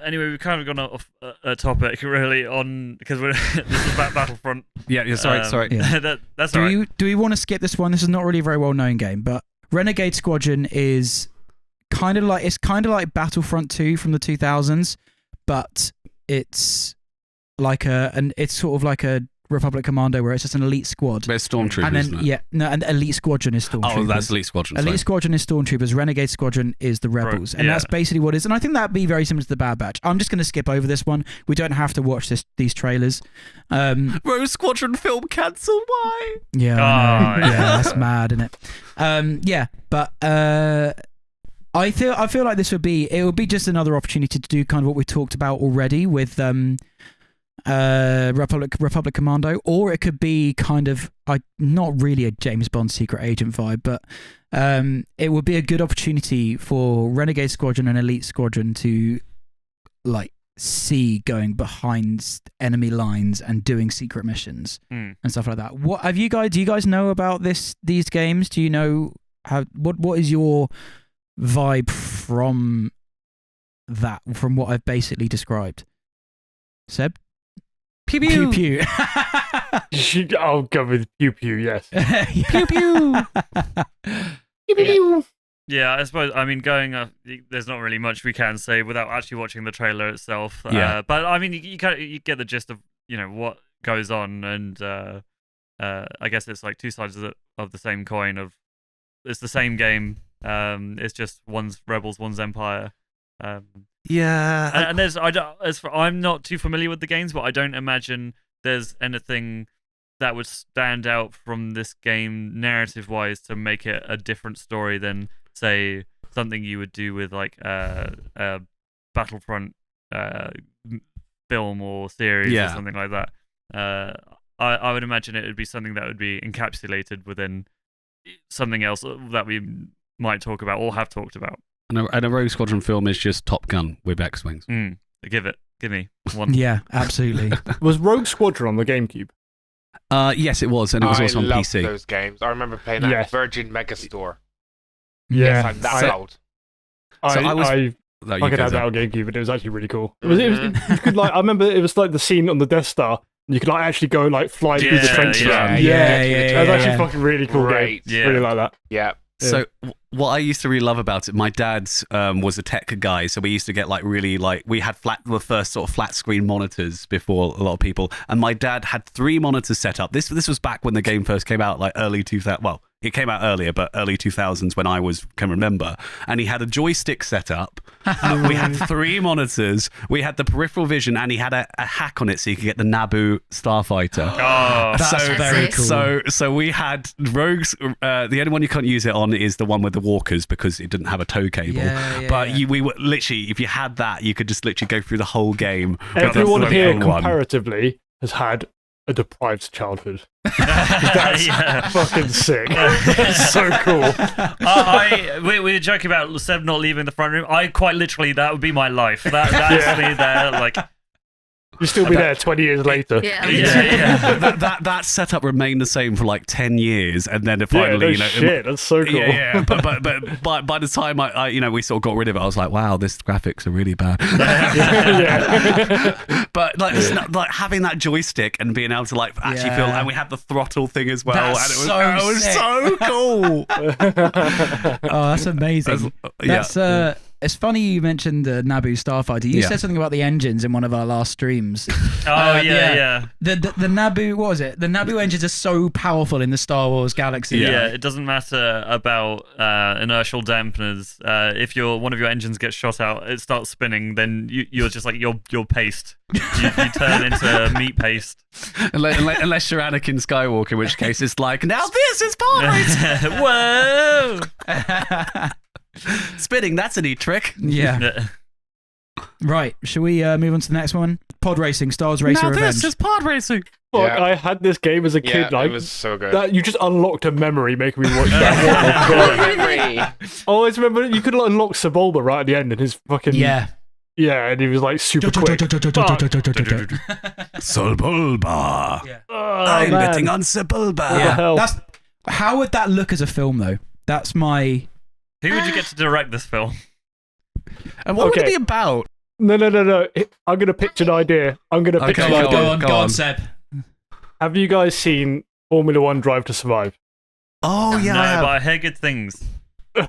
Anyway, we've kind of gone off a topic really on because this is about Battlefront. Yeah. Sorry. Yeah. That's all right. Do we want to skip this one? This is not really a very well known game, but Renegade Squadron is kind of like Battlefront 2 from the 2000s, but it's like it's sort of like a Republic Commando, where it's just an elite squad. But it's Stormtroopers, and then, isn't it? and Elite Squadron is Stormtroopers. Oh, that's Elite Squadron. Elite Squadron is Stormtroopers. Renegade Squadron is the Rebels, and that's basically what it is. And I think that'd be very similar to the Bad Batch. I'm just going to skip over this one. We don't have to watch these trailers. Rogue Squadron film cancelled. Why? Yeah, yeah, that's mad, isn't it? But I feel like this would be just another opportunity to do kind of what we talked about already with Republic Commando, or it could be kind of not really a James Bond secret agent vibe, but it would be a good opportunity for Renegade Squadron and Elite Squadron to like see going behind enemy lines and doing secret missions and stuff like that. Do you guys know about these games? Do you know what is your vibe from what I've basically described? Seb? Pew pew. Pew pew. I'll go with pew pew, yes. Pew pew. Pew pew. Yeah, I suppose, I mean, there's not really much we can say without actually watching the trailer itself. Yeah. But I mean, you get the gist of, you know, what goes on, and I guess it's like two sides of the same coin of, it's the same game, It's just one's Rebels, one's Empire. Yeah, and I'm not too familiar with the games, but I don't imagine there's anything that would stand out from this game narrative-wise to make it a different story than, say, something you would do with like a Battlefront film or series or something like that. I would imagine it would be something that would be encapsulated within something else that we might talk about or have talked about. And a Rogue Squadron film is just Top Gun with X-Wings. Give me one. Yeah, absolutely. Was Rogue Squadron on the GameCube? Yes, it was, and it was also on loved PC. Those games. I remember playing that at Virgin Megastore. Yeah, yes, I'm that old. I could have that on GameCube, but it was actually really cool. It was you could like. I remember it was like the scene on the Death Star. You could like actually go like fly through the trenches. Yeah. That was actually fucking really cool game. Yeah. Really like that. Yeah. So what I used to really love about it, my dad was a tech guy, so we used to get like really like we had the first sort of flat screen monitors before a lot of people, and my dad had 3 monitors set up. This was back when the game first came out, like early 2000. Well, it came out earlier, but early 2000s when I can remember. And he had a joystick set up. We had 3 monitors. We had the peripheral vision, and he had a hack on it so you could get the Naboo starfighter. Oh, that's very cool. So we had Rogues. The only one you can't use it on is the one with the walkers because it didn't have a tow cable. We were literally, if you had that, you could just literally go through the whole game. Everyone here comparatively has had a deprived childhood. That's fucking sick. It's so cool. We were joking about Seb not leaving the front room. I quite literally, that would be my life. That's me there, like. You'll still be there 20 years later. That setup remained the same for like 10 years, and then finally, that's so cool. But by the time we sort of got rid of it, I was like, wow, this graphics are really bad. But like, it's not, like having that joystick and being able to like actually feel, and we had the throttle thing as well, That's and it was so cool. Oh, that's amazing. It's funny you mentioned the Naboo Starfighter. You said something about the engines in one of our last streams. The Naboo, what was it? The Naboo engines are so powerful in the Star Wars galaxy. Yeah, it doesn't matter about inertial dampeners. If one of your engines gets shot out, it starts spinning, then you're just like, you're paste. You turn into meat paste. Unless you're Anakin Skywalker, in which case it's like, now this is pod Whoa! Spinning, that's a neat trick. Yeah. Right, shall we move on to the next one? Pod racing, Star Wars Racer Revenge. This is pod racing. Fuck, I had this game as a kid. It was so good. That you just unlocked a memory making me watch that. Memory. I always remember you could unlock Sebulba right at the end and his fucking... Yeah, and he was like super quick. Sebulba. I'm betting on Sebulba. Yeah. How would that look as a film, though? That's my... Who would you get to direct this film? And what would it be about? No. I'm going to pitch an idea. Go on, Seb. Have you guys seen Formula 1 Drive to Survive? Oh, yeah. No, but I hear good things. So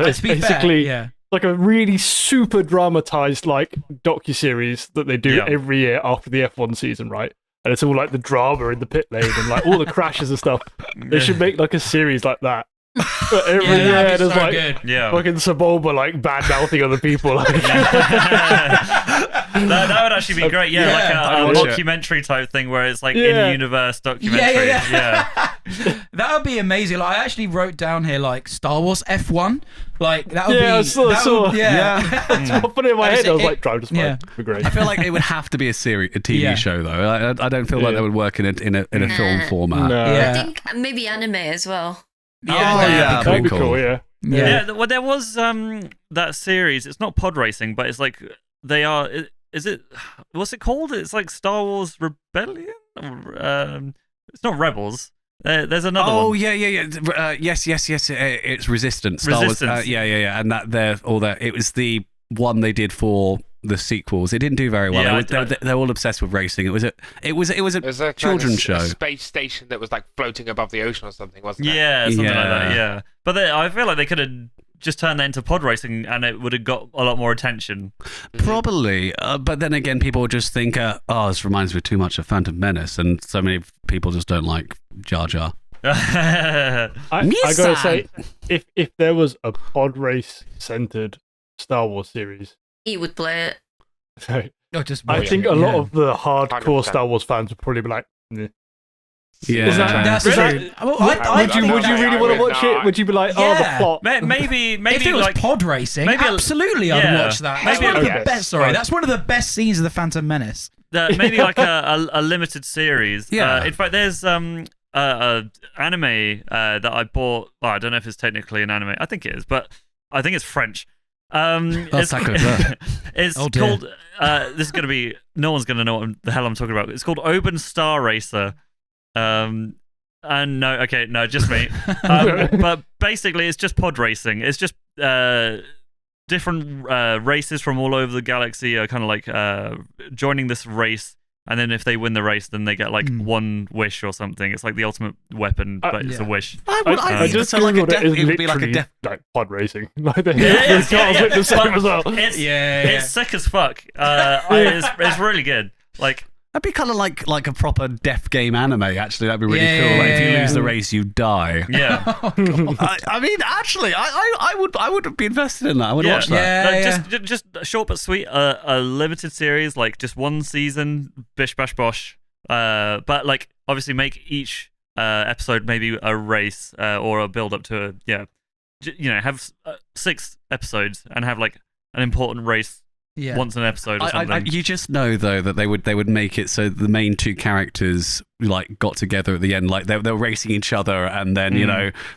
it's basically like a really super dramatized like docuseries that they do every year after the F1 season, right? And it's all like the drama in the pit lane and like all the crashes and stuff. They should make like a series like that. But every year there's like fucking Sebulba like bad mouthing other people. That would actually be great. Yeah, like a documentary type thing where it's like in-universe documentary. Yeah. That would be amazing. Like, I actually wrote down here like Star Wars F1. Like that would be. It's what put it in my head. I was like, Drive to Survive. It'd be great. I feel like it would have to be a TV show though. I don't feel like that would work in a film format. No. I think maybe anime as well. That'd be cool. Well, there was that series. It's not pod racing, but it's like they are. Is it? What's it called? It's like Star Wars Rebellion. It's not Rebels. There's another one. Oh yeah. Yes. It's Resistance. Star Wars. And it was the one they did for the sequels. It didn't do very well. They're all obsessed with racing. It was a children's show. A space station that was like floating above the ocean or something, wasn't it? Yeah, something like that. Yeah, but I feel like they could have just turned that into pod racing, and it would have got a lot more attention. Probably, but then again, people would just think, "Oh, this reminds me too much of Phantom Menace," and so many people just don't like Jar Jar. I gotta say, if there was a pod race centered Star Wars series, He would play it. I think a lot of the hardcore 100%. Star Wars fans would probably be like, "Nah." Yeah. That's Really? true. Well, Would you really want to watch it? Would you be like, oh, the plot? Maybe if it was like pod racing, maybe absolutely I'd yeah. watch that. Maybe That's one of the best scenes of the Phantom Menace. maybe like a limited series. Yeah. In fact, there's anime that I bought. Well, I don't know if it's technically an anime. I think it is, but I think it's French. It's it's called. This is gonna be. No one's gonna know what the hell I'm talking about. It's called Oben Star Racer. And no, just me. But basically, it's just pod racing. It's just different races from all over the galaxy are kind of like joining this race, and then if they win the race, then they get like one wish or something. It's like the ultimate weapon, but it's a wish. I just so like Googled it would be like a literally death. like pod racing. Like the cars look the same as well. It's sick as fuck. It's really good. Like. That'd be kind of like a proper death game anime. Actually, that'd be really cool. Like, if you lose the race, you die. Yeah. I mean, actually, I would be invested in that. I would watch that. Just short but sweet. A limited series, like just one season, bish bash bosh. But like obviously make each episode maybe a race or a build up to have 6 episodes and have like an important race. Yeah. Once an episode or something. You just know though that they would make it so the main 2 characters like got together at the end, like they're racing each other, and then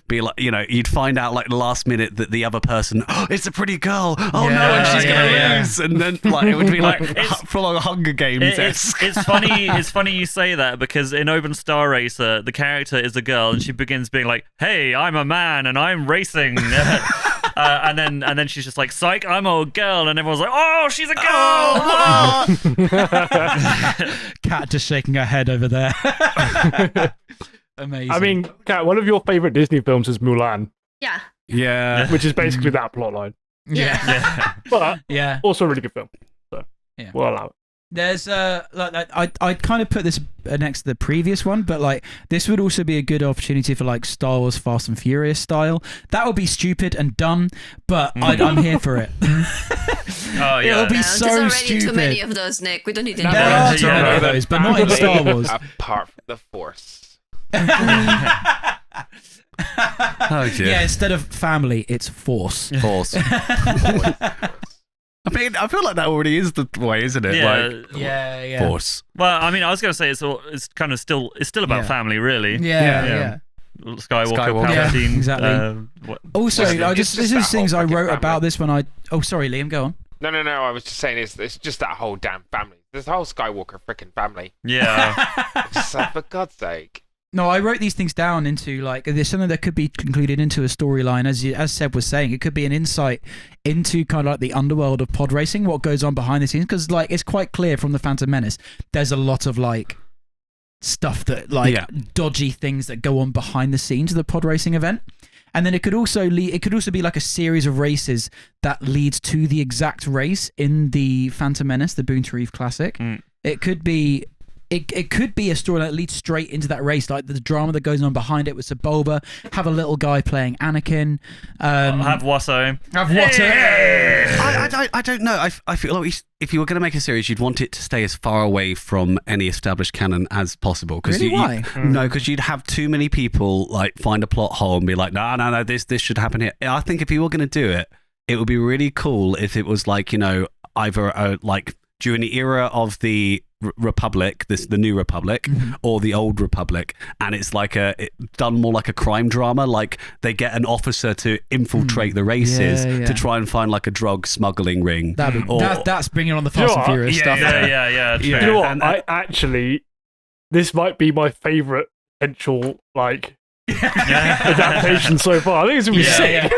be like you'd find out like the last minute that the other person, it's a pretty girl, and she's gonna lose, and then like it would be like full on Hunger Games. It's funny. It's funny you say that because in Open Star Racer, the character is a girl, and she begins being like, "Hey, I'm a man, and I'm racing." And then she's just like, "Psych, I'm a girl," and everyone's like, "Oh, she's a girl!" Kat just shaking her head over there. Amazing. I mean, Kat, one of your favorite Disney films is Mulan. Yeah. Which is basically that plotline. Yeah. But yeah. also a really good film. So we'll allow it. There's I'd kind of put this next to the previous one, but like this would also be a good opportunity for like Star Wars Fast and Furious style. That would be stupid and dumb, but I'm here for it. Oh yeah, it'll be so there's already stupid. Too many of those, Nick. We don't need any There more. are too many of those, but not in Star Wars. Apart from the Force. Oh dear. Yeah, instead of family, it's force. Force. I mean, I feel like that already is the way, isn't it? Yeah. Like, Force. Well, I mean, I was going to say it's kind of still about family, really. Yeah. Skywalker. Yeah, Palpatine. exactly. Also, this is things I wrote about this when I. Oh, sorry, Liam, go on. No. I was just saying it's just that whole damn family. There's the whole Skywalker freaking family. Yeah. It's like, for God's sake. No, I wrote these things down into like there's something that could be concluded into a storyline. As Seb was saying, it could be an insight into kind of like the underworld of pod racing, what goes on behind the scenes, because like it's quite clear from the Phantom Menace, there's a lot of like stuff that like dodgy things that go on behind the scenes of the pod racing event. And then it could also be like a series of races that leads to the exact race in the Phantom Menace, the Boon Tarif Classic. It could be. It could be a story that leads straight into that race, like the drama that goes on behind it with Sebulba. Have a little guy playing Anakin. Have Watto. I don't know. I feel like if you were going to make a series, you'd want it to stay as far away from any established canon as possible. Really? Why? No, because you'd have too many people like find a plot hole and be like, no, this should happen here. I think if you were going to do it, it would be really cool if it was like, either like during the era of the Republic, the new Republic, or the old Republic, and it's like done more like a crime drama. Like they get an officer to infiltrate the races to try and find like a drug smuggling ring. That's bringing on the Fast and Furious stuff. Yeah. You know what? This might be my favorite potential like adaptation so far. I think it's gonna be sick.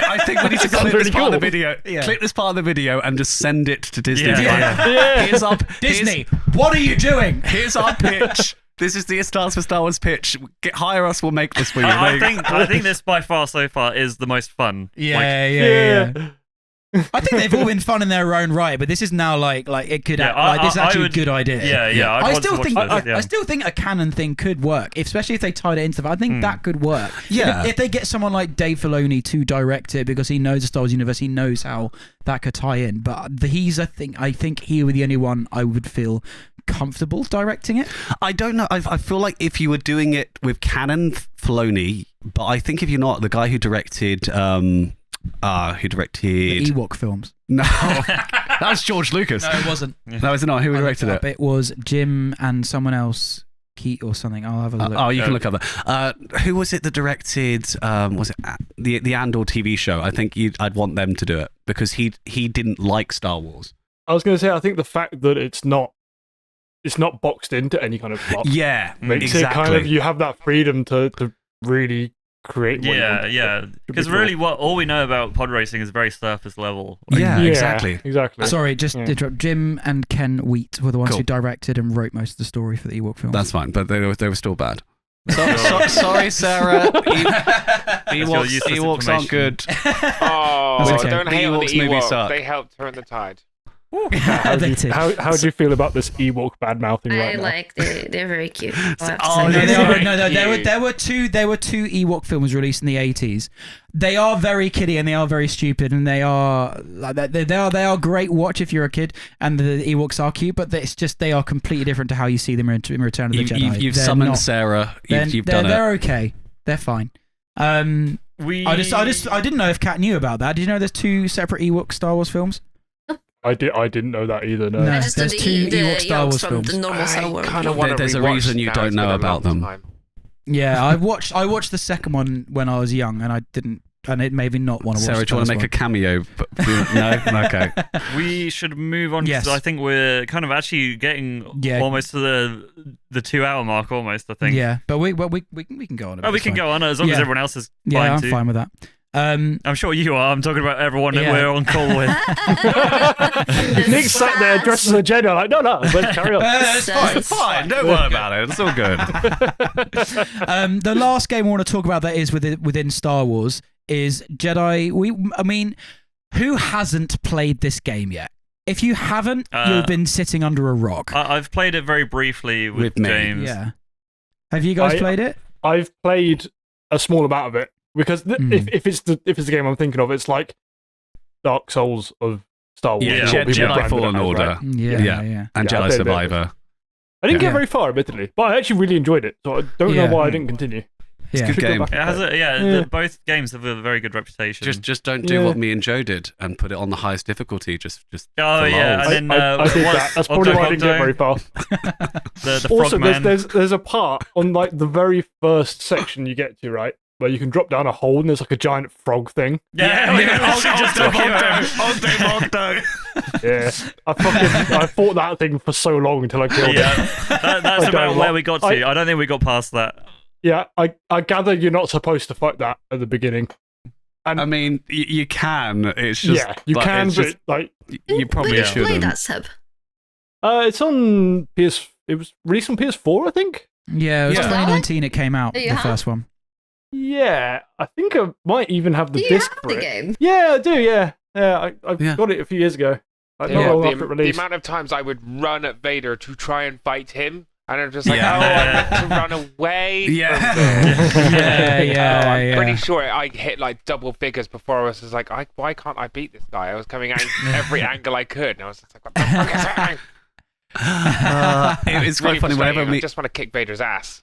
I think we need to clip this part of the video. Clip this part of the video and just send it to Disney. Here's our Disney. What are you doing? Here's our pitch. This is the Stars for Star Wars pitch. Hire us. We'll make this for you. I think this by far so far is the most fun. Yeah. I think they've all been fun in their own right, but this is now like it could this is actually a good idea. Yeah. I still think a canon thing could work, especially if they tied it into stuff. I think that could work. Yeah. If they get someone like Dave Filoni to direct it because he knows the Star Wars universe, he knows how that could tie in. But I think he would be the only one I would feel comfortable directing it. I don't know. I feel like if you were doing it with canon, Filoni, but I think if you're not, the guy who directed the Ewok films. No, that was George Lucas. No, it wasn't. No, is it not? Who directed it? It was Jim and someone else, Keat or something. I'll have a look. You can look up that. Who was it that directed? Was it the Andor TV show? I think I'd want them to do it because he didn't like Star Wars. I was going to say, I think the fact that it's not boxed into any kind of plot. Yeah, makes exactly. it kind of, you have that freedom to really create. Yeah. Because really, all we know about pod racing is very surface level. Exactly. Sorry, just to interrupt. Jim and Ken Wheat were the ones who directed and wrote most of the story for the Ewok films. That's fine, but they were still bad. Sorry, Sarah. Ewoks aren't good. Oh, okay. Don't hate on the Ewoks movie Ewoks. suck. They helped turn the tide. How do you feel about this Ewok bad mouthing right now? They're very cute. There were two Ewok films released in the 80s. They are very kiddie and they are very stupid and they are great watch if you're a kid, and the Ewoks are cute, but it's just they are completely different to how you see them in Return of the Jedi. You've summoned Sarah. You've done it. They're okay. They're fine. I didn't know if Kat knew about that. Did you know there's two separate Ewok Star Wars films? I didn't know that either. No, I just there's two Ewok Star Wars from films. The normal Star Wars. There's a reason you don't know about them. Yeah, I watched the second one when I was young, and I didn't, and it made me not want to watch. Sarah, do you want to make a cameo? No, okay. We should move on. Yes. I think we're kind of actually getting almost to the 2 hour mark. Almost, I think. Yeah, but we can go on. We can go on as long as everyone else is fine. Yeah, I'm too. fine with that. I'm sure you are. I'm talking about everyone that we're on call with. Nick sat there dressed as a Jedi, like, no, let's carry on. It's fine. Don't worry about it. It's all good. The last game I want to talk about that is within Star Wars is Jedi. I mean, who hasn't played this game yet? If you haven't, you've been sitting under a rock. I've played it very briefly with James. Yeah. Have you guys played it? I've played a small amount of it. Because if it's the game I'm thinking of, it's like Dark Souls of Star Wars. Yeah, Jedi Fallen Order. Right? Yeah. And Jedi Survivor. I didn't get very far, admittedly, but I actually really enjoyed it. So I don't know why I didn't continue. It's a good game. It has both games have a very good reputation. Just don't do what me and Joe did and put it on the highest difficulty. Just and then I did that. That's probably why I didn't get very far. the also, Frogman. there's a part on like the very first section you get to, right? Where you can drop down a hole and there's like a giant frog thing. Yeah. I fought that thing for so long until I killed it. That's about where we got to. I don't think we got past that. Yeah, I gather you're not supposed to fight that at the beginning. And I mean, you can. It's just you can, but like you probably shouldn't. Play that, Seb? It's on PS. It was released on PS4, I think. Yeah, it was 2019. It came out the first one. Yeah, I think I might even have the disc for the it. game? Yeah, I do. Yeah, I got it a few years ago. Not long after it released. The amount of times I would run at Vader to try and fight him, and I'm just like, I meant to run away. I'm pretty sure I hit like double figures before I was just like, why can't I beat this guy? I was coming at every angle I could, and I was just like, what the fuck is happening? It's quite funny whenever I just want to kick Vader's ass.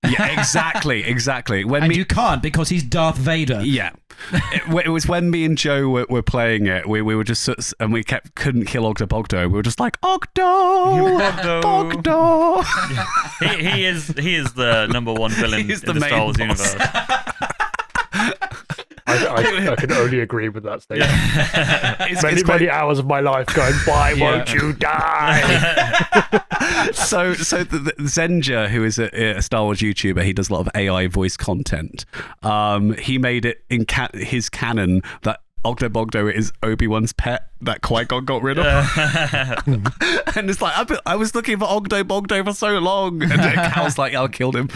Yeah, exactly. You can't because he's Darth Vader. Yeah, it was when me and Joe were playing it. We were just and we couldn't kill Ogdo Bogdo. We were just like Bogdo. He is the number one villain in the Star Wars universe. I can only agree with that statement. Many hours of my life going, why won't you die? So the Zenja, who is a Star Wars YouTuber, he does a lot of AI voice content. He made it in his canon that Ogdo Bogdo is Obi-Wan's pet that Qui-Gon got rid of. And it's like, I was looking for Ogdo Bogdo for so long. And Cal's like, I killed him.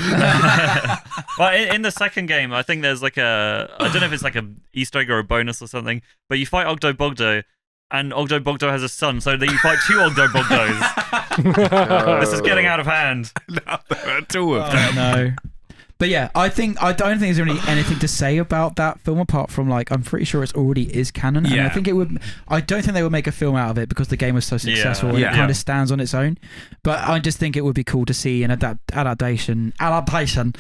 Well, in the second game, I think there's like I don't know if it's like a Easter egg or a bonus or something, but you fight Ogdo Bogdo, and Ogdo Bogdo has a son, so then you fight 2 Ogdo Bogdos. This is getting out of hand. No, there are 2 of them. No. But yeah, I don't think there's really anything to say about that film apart from like I'm pretty sure it already is canon, and I think I don't think they would make a film out of it because the game was so successful and it kind of stands on its own. But I just think it would be cool to see an adaptation of that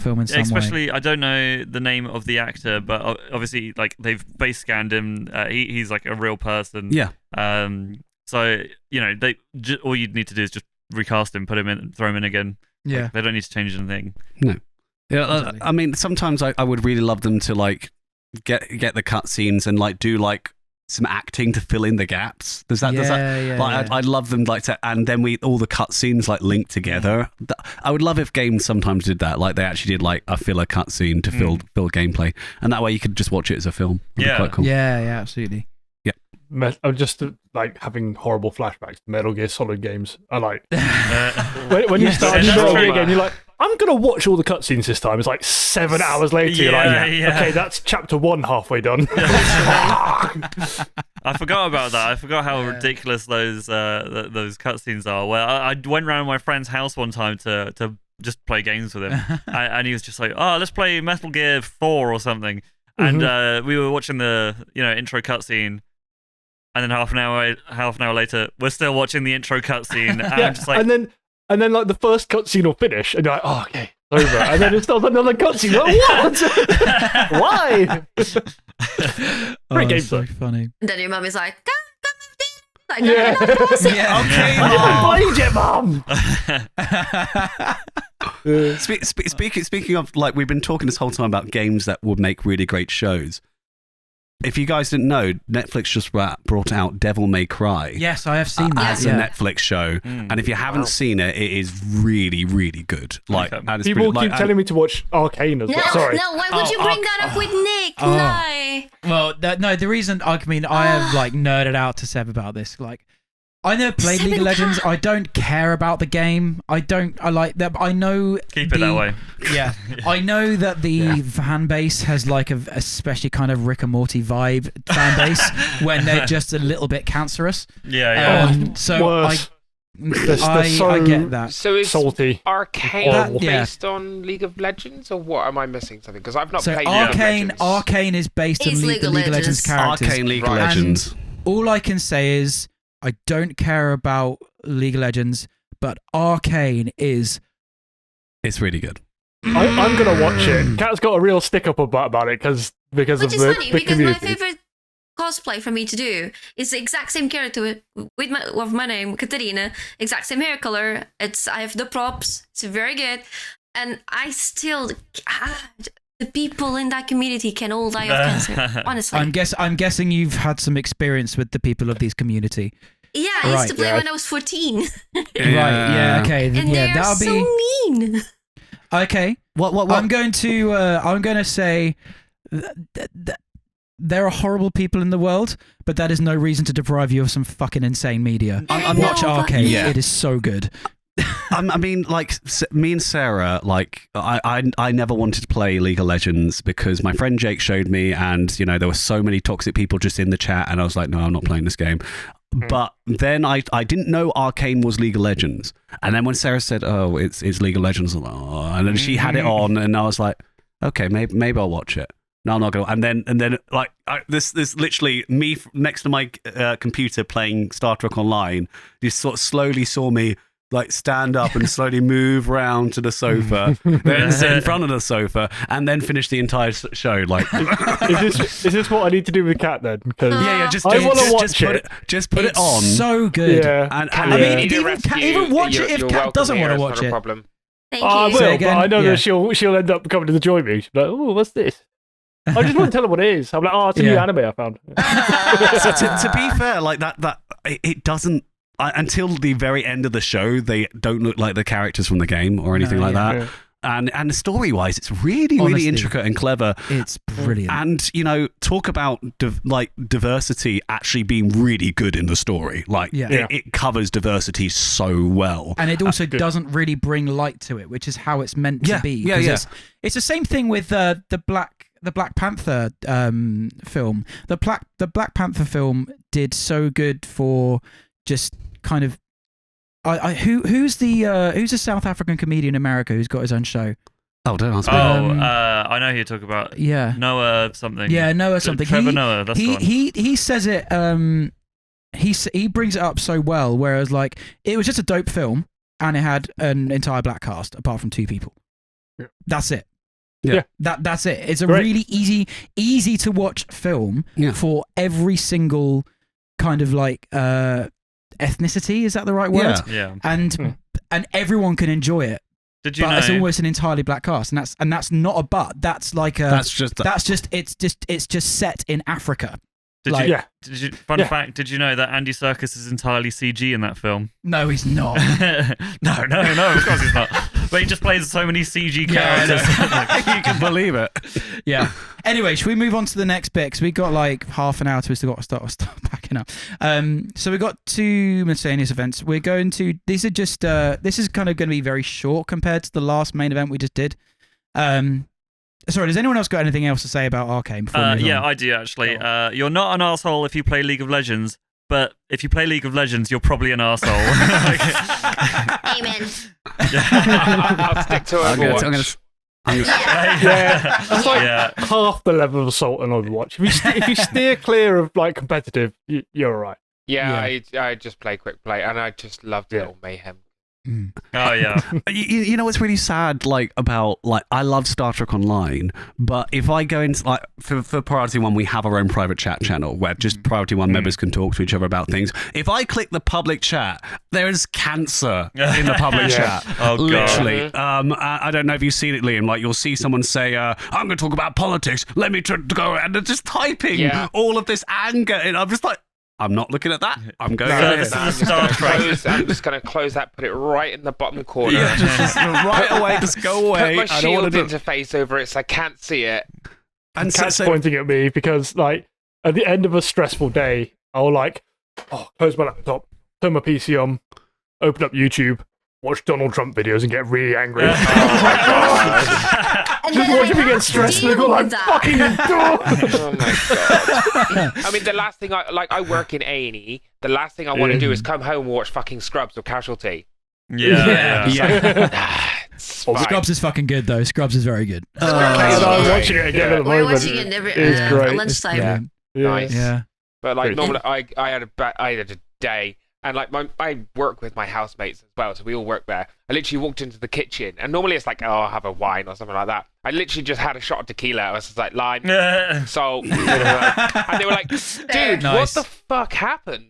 film in some way. Especially, I don't know the name of the actor, but obviously, like they've base scanned him. He's like a real person. Yeah. So all you'd need to do is just recast him, put him in, throw him in again. Yeah, like, they don't need to change anything. No. Yeah, I mean, sometimes I would really love them to like get the cutscenes and like do like some acting to fill in the gaps. Does that? I'd love them like to, and then all the cutscenes like linked together. I would love if games sometimes did that. Like they actually did like a filler cutscene to fill gameplay, and that way you could just watch it as a film. It'd be quite cool. Yeah, absolutely. I'm just like having horrible flashbacks to Metal Gear Solid games. I like when you start a Metal Gear game, you're like, I'm gonna watch all the cutscenes this time. It's like 7 hours later. You're like, okay, that's chapter 1 halfway done. I forgot about that. I forgot how ridiculous those cutscenes are. Well, I went around my friend's house one time to just play games with him, and he was just like, "Oh, let's play Metal Gear 4 or something." And we were watching the intro cutscene. And then half an hour later, we're still watching the intro cutscene. I'm just like, and then like the first cutscene will finish, and you're like, oh, okay, over. And then it starts another cutscene. Like, what? Why? Great game, so funny. And then your mum is like, come, okay, I didn't play it, Mom. Speaking of, like, we've been talking this whole time about games that would make really great shows. If you guys didn't know, Netflix just brought out Devil May Cry. Yes, I have seen that. As a Netflix show. And if you haven't seen it, it is really, really good. Like, people keep telling me to watch Arcane as well. Sorry. No, why would you bring that up with Nick? No. Well, the reason, I have like nerded out to Seb about this. Like, I never played League of Legends. I don't care about the game. I like that. I know. Keep it that way. Yeah. I know that the fan base has like a especially kind of Rick and Morty vibe fan base when they're just a little bit cancerous. So worse. I get that. So is salty. Arcane based on League of Legends, or what? Am I missing something? Because I've not played League of Legends. Arcane is based on the League of Legends characters. Arcane League of Legends. All I can say is, I don't care about League of Legends, but Arcane is... It's really good. I'm going to watch it. Kat's got a real stick-up about it because of the community. Which is funny, because my favourite cosplay for me to do is the exact same character with my name, Katarina, exact same hair color. I have the props. It's very good. And I still... the people in that community can all die of cancer, honestly. I'm guessing you've had some experience with the people of this community. Yeah, I used to play when I was 14. Right, yeah, okay. And they are so mean. Okay. What? I'm going to say there are horrible people in the world, but that is no reason to deprive you of some fucking insane media. Watch Arcane. It is so good. I mean, like, me and Sarah, like, I never wanted to play League of Legends because my friend Jake showed me, and, there were so many toxic people just in the chat, and I was like, no, I'm not playing this game. But then I didn't know Arcane was League of Legends. And then when Sarah said, oh, it's League of Legends, I was like, oh, and then she had it on, and I was like, okay, maybe I'll watch it. No, I'm not going to. And then like, this literally, me next to my computer playing Star Trek Online, you sort of slowly saw me like stand up and slowly move round to the sofa, then sit in front of the sofa, and then finish the entire show. Like, is this what I need to do with Kat then? Because I want to watch it. Just put it on. So good. Yeah. And I mean, even watch it if Kat doesn't want to watch it. Thank you. I will, but I know that she'll end up coming to join me. She'll be like, oh, what's this? I just want to tell her what it is. I'm like, oh, it's a new anime I found. So to be fair, like that it doesn't. Until the very end of the show, they don't look like the characters from the game or anything like that. And story-wise, it's really, Honestly, really intricate and clever. It's brilliant. And, talk about diversity actually being really good in the story. It covers diversity so well. And it also doesn't really bring light to it, which is how it's meant to be. Yeah. It's the same thing with the Black Panther film. The Black Panther film did so good for just kind of who's the South African comedian in America who's got his own show? Oh, don't ask me. I know who you talk about. Yeah, Noah something. Yeah, Noah something. Trevor Noah. That's the one. He says it. He brings it up so well. Whereas it was just a dope film, and it had an entire black cast apart from 2 people. Yeah. That's it. Yeah. That's it. It's a really easy to watch film for every single kind of ethnicity. Is that the right word? Yeah. And everyone can enjoy it. Did you know? It's almost an entirely black cast, and that's not a but. That's it's just set in Africa. Fact, did you know that Andy Serkis is entirely CG in that film? No, he's not. No, of course he's not. But he just plays so many CG characters. You can believe it. Yeah. Anyway, should we move on to the next bit? Because we got half an hour to still got to start packing up. So we got 2 miscellaneous events. We're going to. These are just. This is kind of going to be very short compared to the last main event we just did. Sorry, does anyone else got anything else to say about Arcane before we move on? I do actually. You're not an arsehole if you play League of Legends, but if you play League of Legends, you're probably an arsehole. Amen. I'll stick to Overwatch. That's half the level of assault in Overwatch. If you steer clear of competitive, you're all right. Yeah. I just play quick play, and I just love the little mayhem. Oh yeah. You know what's really sad about I love Star Trek Online, but if I go into for Priority 1 we have our own private chat channel where just Priority 1 members can talk to each other about things. If I click the public chat, there is cancer in the public chat. Oh god. Literally. I don't know if you've seen it, Liam. You'll see someone say, I'm going to talk about politics. Let me go, and they're just typing all of this anger, and I'm just I'm not looking at that. I'm going I'm just going to close that, put it right in the bottom corner. Yeah, just right away, just go away. Put my shield interface over it so I can't see it. And Cat's pointing at me because, at the end of a stressful day, I'll close my laptop, turn my PC on, open up YouTube, watch Donald Trump videos and get really angry. Oh my god! Just watching me get stressed and I go fucking endure. Oh my god! I mean, the last thing I work in A&E. The last thing I want to do is come home and watch fucking Scrubs or Casualty. Yeah. Scrubs is fucking good though. Scrubs is very good. I'm watching it again at the moment. We're watching it It's great. lunchtime. Nice. Yeah. But normally I had a day. And I work with my housemates as well, so we all work there. I literally walked into the kitchen, and normally it's I'll have a wine or something like that. I literally just had a shot of tequila. I was just lime, salt, and they were like, "Dude, what the fuck happened?"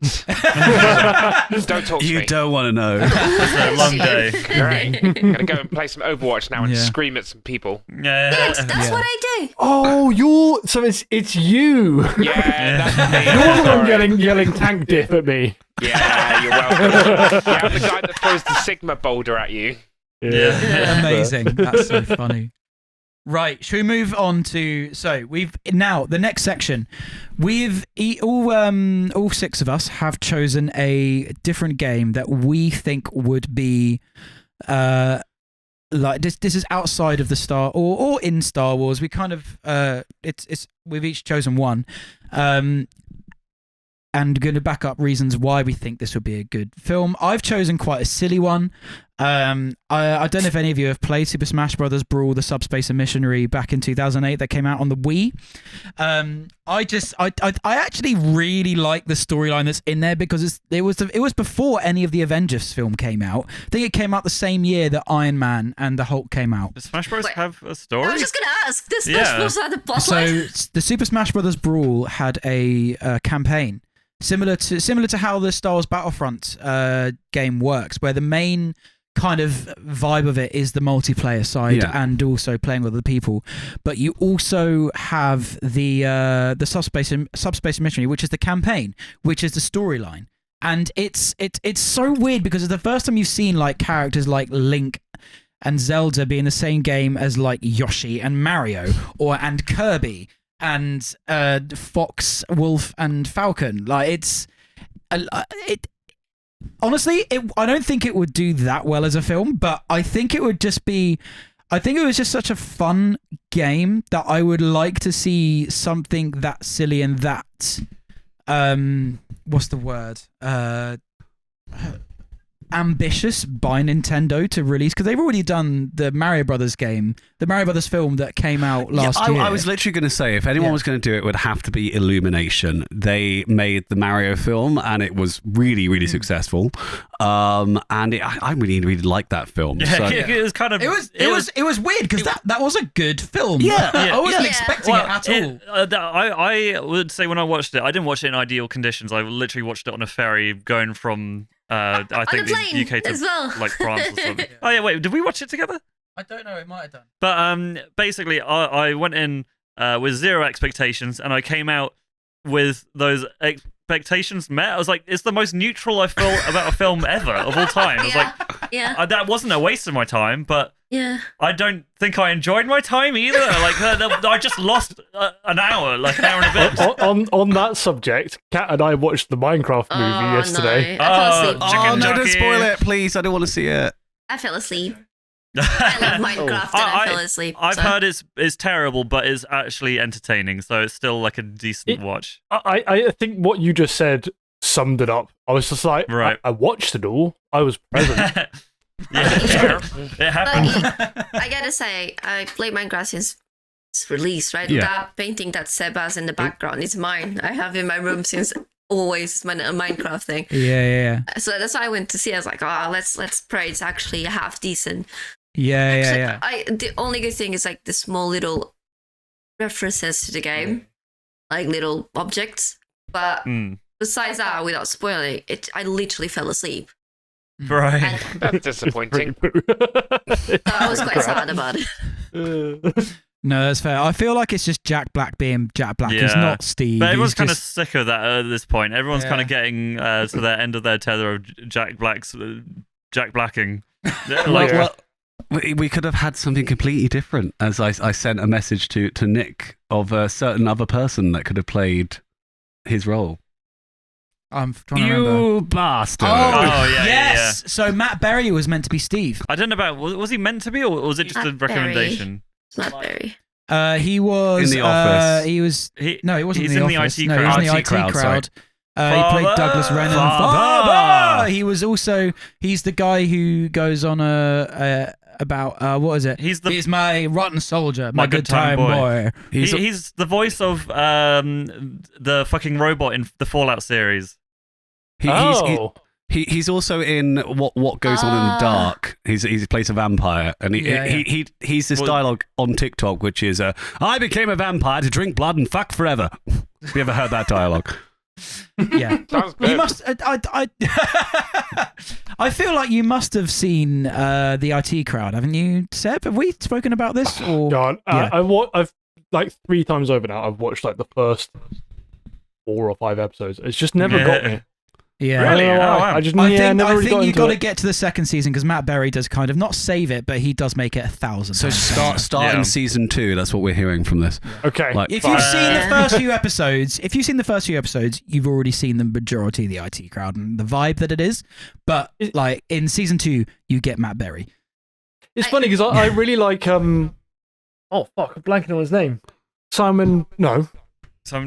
Don't talk to me. You don't want to know. It's a long day. Great. I'm gonna go and play some Overwatch now and scream at some people. That's what I do. Oh, so it's you. Yeah, that's me. You're the one yelling tank dip at me. Yeah, you're welcome. Yeah, I'm the guy that throws the Sigma boulder at you. Yeah. Amazing. That's so funny. Right, should we move on to the next section. We've all 6 of us have chosen a different game that we think would be this is outside of the Star or in Star Wars. We kind of we've each chosen one. And going to back up reasons why we think this would be a good film. I've chosen quite a silly one. I don't know if any of you have played Super Smash Bros. Brawl: The Subspace Missionary back in 2008 that came out on the Wii. I actually really like the storyline that's in there because it was before any of the Avengers film came out. I think it came out the same year that Iron Man and the Hulk came out. Does Smash Bros. Have a story? I was just going to ask. Does Smash Bros. Have the plot line? So the Super Smash Bros. Brawl had a campaign. Similar to how the Star Wars Battlefront game works, where the main kind of vibe of it is the multiplayer side and also playing with other people, but you also have the subspace missionary, which is the campaign, which is the storyline, and it's so weird because it's the first time you've seen characters like Link and Zelda be in the same game as like Yoshi and Mario, and Kirby and Fox, Wolf, and Falcon. Like honestly, I don't think it would do that well as a film, but I think it would just be. I think it was just such a fun game that I would like to see something that silly and that what's the word? Ambitious by Nintendo to release, because they've already done the Mario Brothers game, the Mario Brothers film that came out last year. I was literally going to say, if anyone was going to do it, it would have to be Illumination. They made the Mario film, and it was really, really successful. And I really, really liked that film. Yeah, so, it was kind of. It was weird because that was a good film. Yeah, I wasn't expecting it at all. I would say when I watched it, I didn't watch it in ideal conditions. I literally watched it on a ferry going from. I think the UK to as well. like France or something. Oh yeah, wait, did we watch it together? I don't know, it might have done. But basically, I went in with zero expectations, and I came out with those expectations met. I was like, it's the most neutral I felt about a film ever of all time. I was like, that wasn't a waste of my time, but I don't think I enjoyed my time either. Like, I just lost an hour and a bit. On that subject, Kat and I watched the Minecraft movie yesterday. No. I fell asleep. no, don't spoil it, please. I don't want to see it. I fell asleep. I love Minecraft and I fell asleep. I've heard it's terrible, but it's actually entertaining, so it's still like a decent watch. I think what you just said summed it up. I was just like, right. I watched it all. I was present. Yeah, it happened. I gotta say, I played Minecraft since its release, right? Yeah. That painting that Seb has in the background is mine. I have in my room since always. It's my Minecraft thing. Yeah. So that's why I went to see. I was like, let's pray it's actually half decent. Yeah. The only good thing is like the small little references to the game, like little objects. But besides that, without spoiling it, I literally fell asleep. Right. That's disappointing. I was quite sad about it. No, that's fair. I feel like it's just Jack Black being Jack Black. Yeah. He's not Steve. But everyone's He's kind of just... sick of that at this point. Everyone's kind of getting to their end of their tether of Jack Black's Jack Blacking. Well, we could have had something completely different. As I sent a message to Nick of a certain other person that could have played his role. I'm trying to remember. You bastard! Oh, yeah, yes. yeah. So Matt Berry was meant to be Steve. I don't know about was he meant to be, or was it just a Matt recommendation? Matt Berry. He was in the office. He was. No, he wasn't. He's in the in office. the IT no, crowd. he was in the IT crowd. He played Douglas Rennan. Father! He was also. He's the guy who goes on about what is it? He's my rotten soldier, my good time boy. He's the voice of the fucking robot in the Fallout series. He's also in what goes on in the dark. He plays a vampire, and he's this dialogue on TikTok, which is I became a vampire to drink blood and fuck forever. Have you ever heard that dialogue? Yeah, sounds good. You must. I feel like you must have seen the IT crowd, haven't you, Seb? Have we spoken about this? Or God, I've like 3 times over now. I've watched like the first 4 or 5 episodes. It's just never got me. Yeah, really? I think you got to get to the second season because Matt Berry does kind of not save it, but he does make it 1,000. So start in season 2. That's what we're hearing from this. Okay. If you've seen the first few episodes, you've already seen the majority of the IT crowd and the vibe that it is. But like in season 2, you get Matt Berry. It's funny because I really like I'm blanking on his name.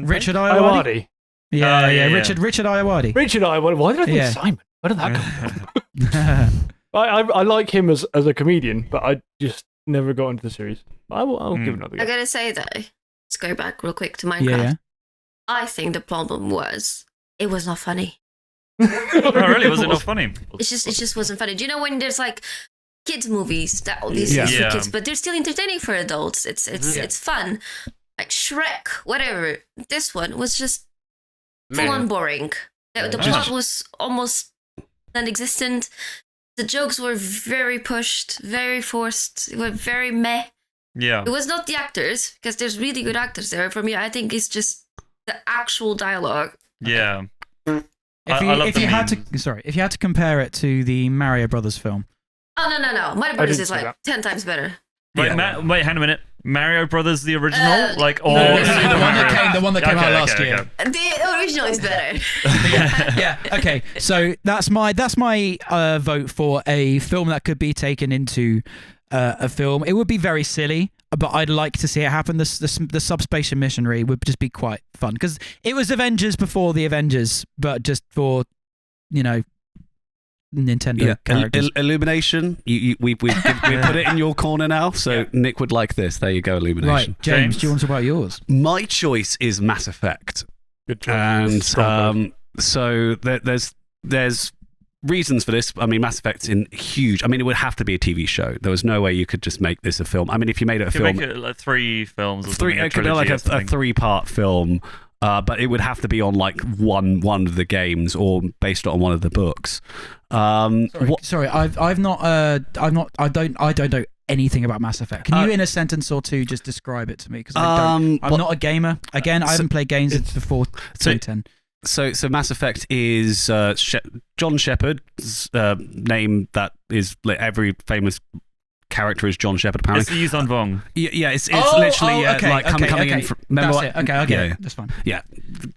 Richard Ayoade. Yeah. Richard Ayoade. Richard Ayoade. Why did I think Simon? Where did that come from? I like him as a comedian, but I just never got into the series. I'll give it another go. I gotta say though, let's go back real quick to Minecraft. Yeah. I think the problem was it was not funny. Oh, really? Was it not funny? It just wasn't funny. Do you know when there's like kids movies that these are for kids, but they're still entertaining for adults? It's fun, like Shrek, whatever. This one was just full on boring. The plot was almost non-existent. The jokes were very pushed, very forced. They were very meh. Yeah. It was not the actors, because there's really good actors there. For me, I think it's just the actual dialogue. Yeah. If you had to compare it to the Mario Brothers film, Oh no! Mario Brothers is like 10 times better. Wait, wait, hang a minute. Mario Brothers, the original, or the one that came out last year. The original is better. yeah. Okay. So that's my vote for a film that could be taken into a film. It would be very silly, but I'd like to see it happen. The subspace missionary would just be quite fun because it was Avengers before the Avengers, but just for Nintendo characters. Illumination. We put it in your corner now, so Nick would like this. There you go, Illumination. Right, James, do you want to talk about yours? My choice is Mass Effect. Good choice. And so there's reasons for this. I mean, Mass Effect's huge. I mean, it would have to be a TV show. There was no way you could just make this a film. I mean, if you made it a film, make it like 3 films. Or it could be like a 3-part film. But it would have to be on like one of the games or based on one of the books. Sorry, I don't know anything about Mass Effect. Can you, in a sentence or two, just describe it to me? Because I'm not a gamer. Again, I haven't played games before 2010. So Mass Effect is John Shepard's name that is like every famous character is John Shepard, apparently. It's Yuzhan Vong. Yeah, it's literally coming in from... Remember That's it. Okay, I get it. That's fine. Yeah.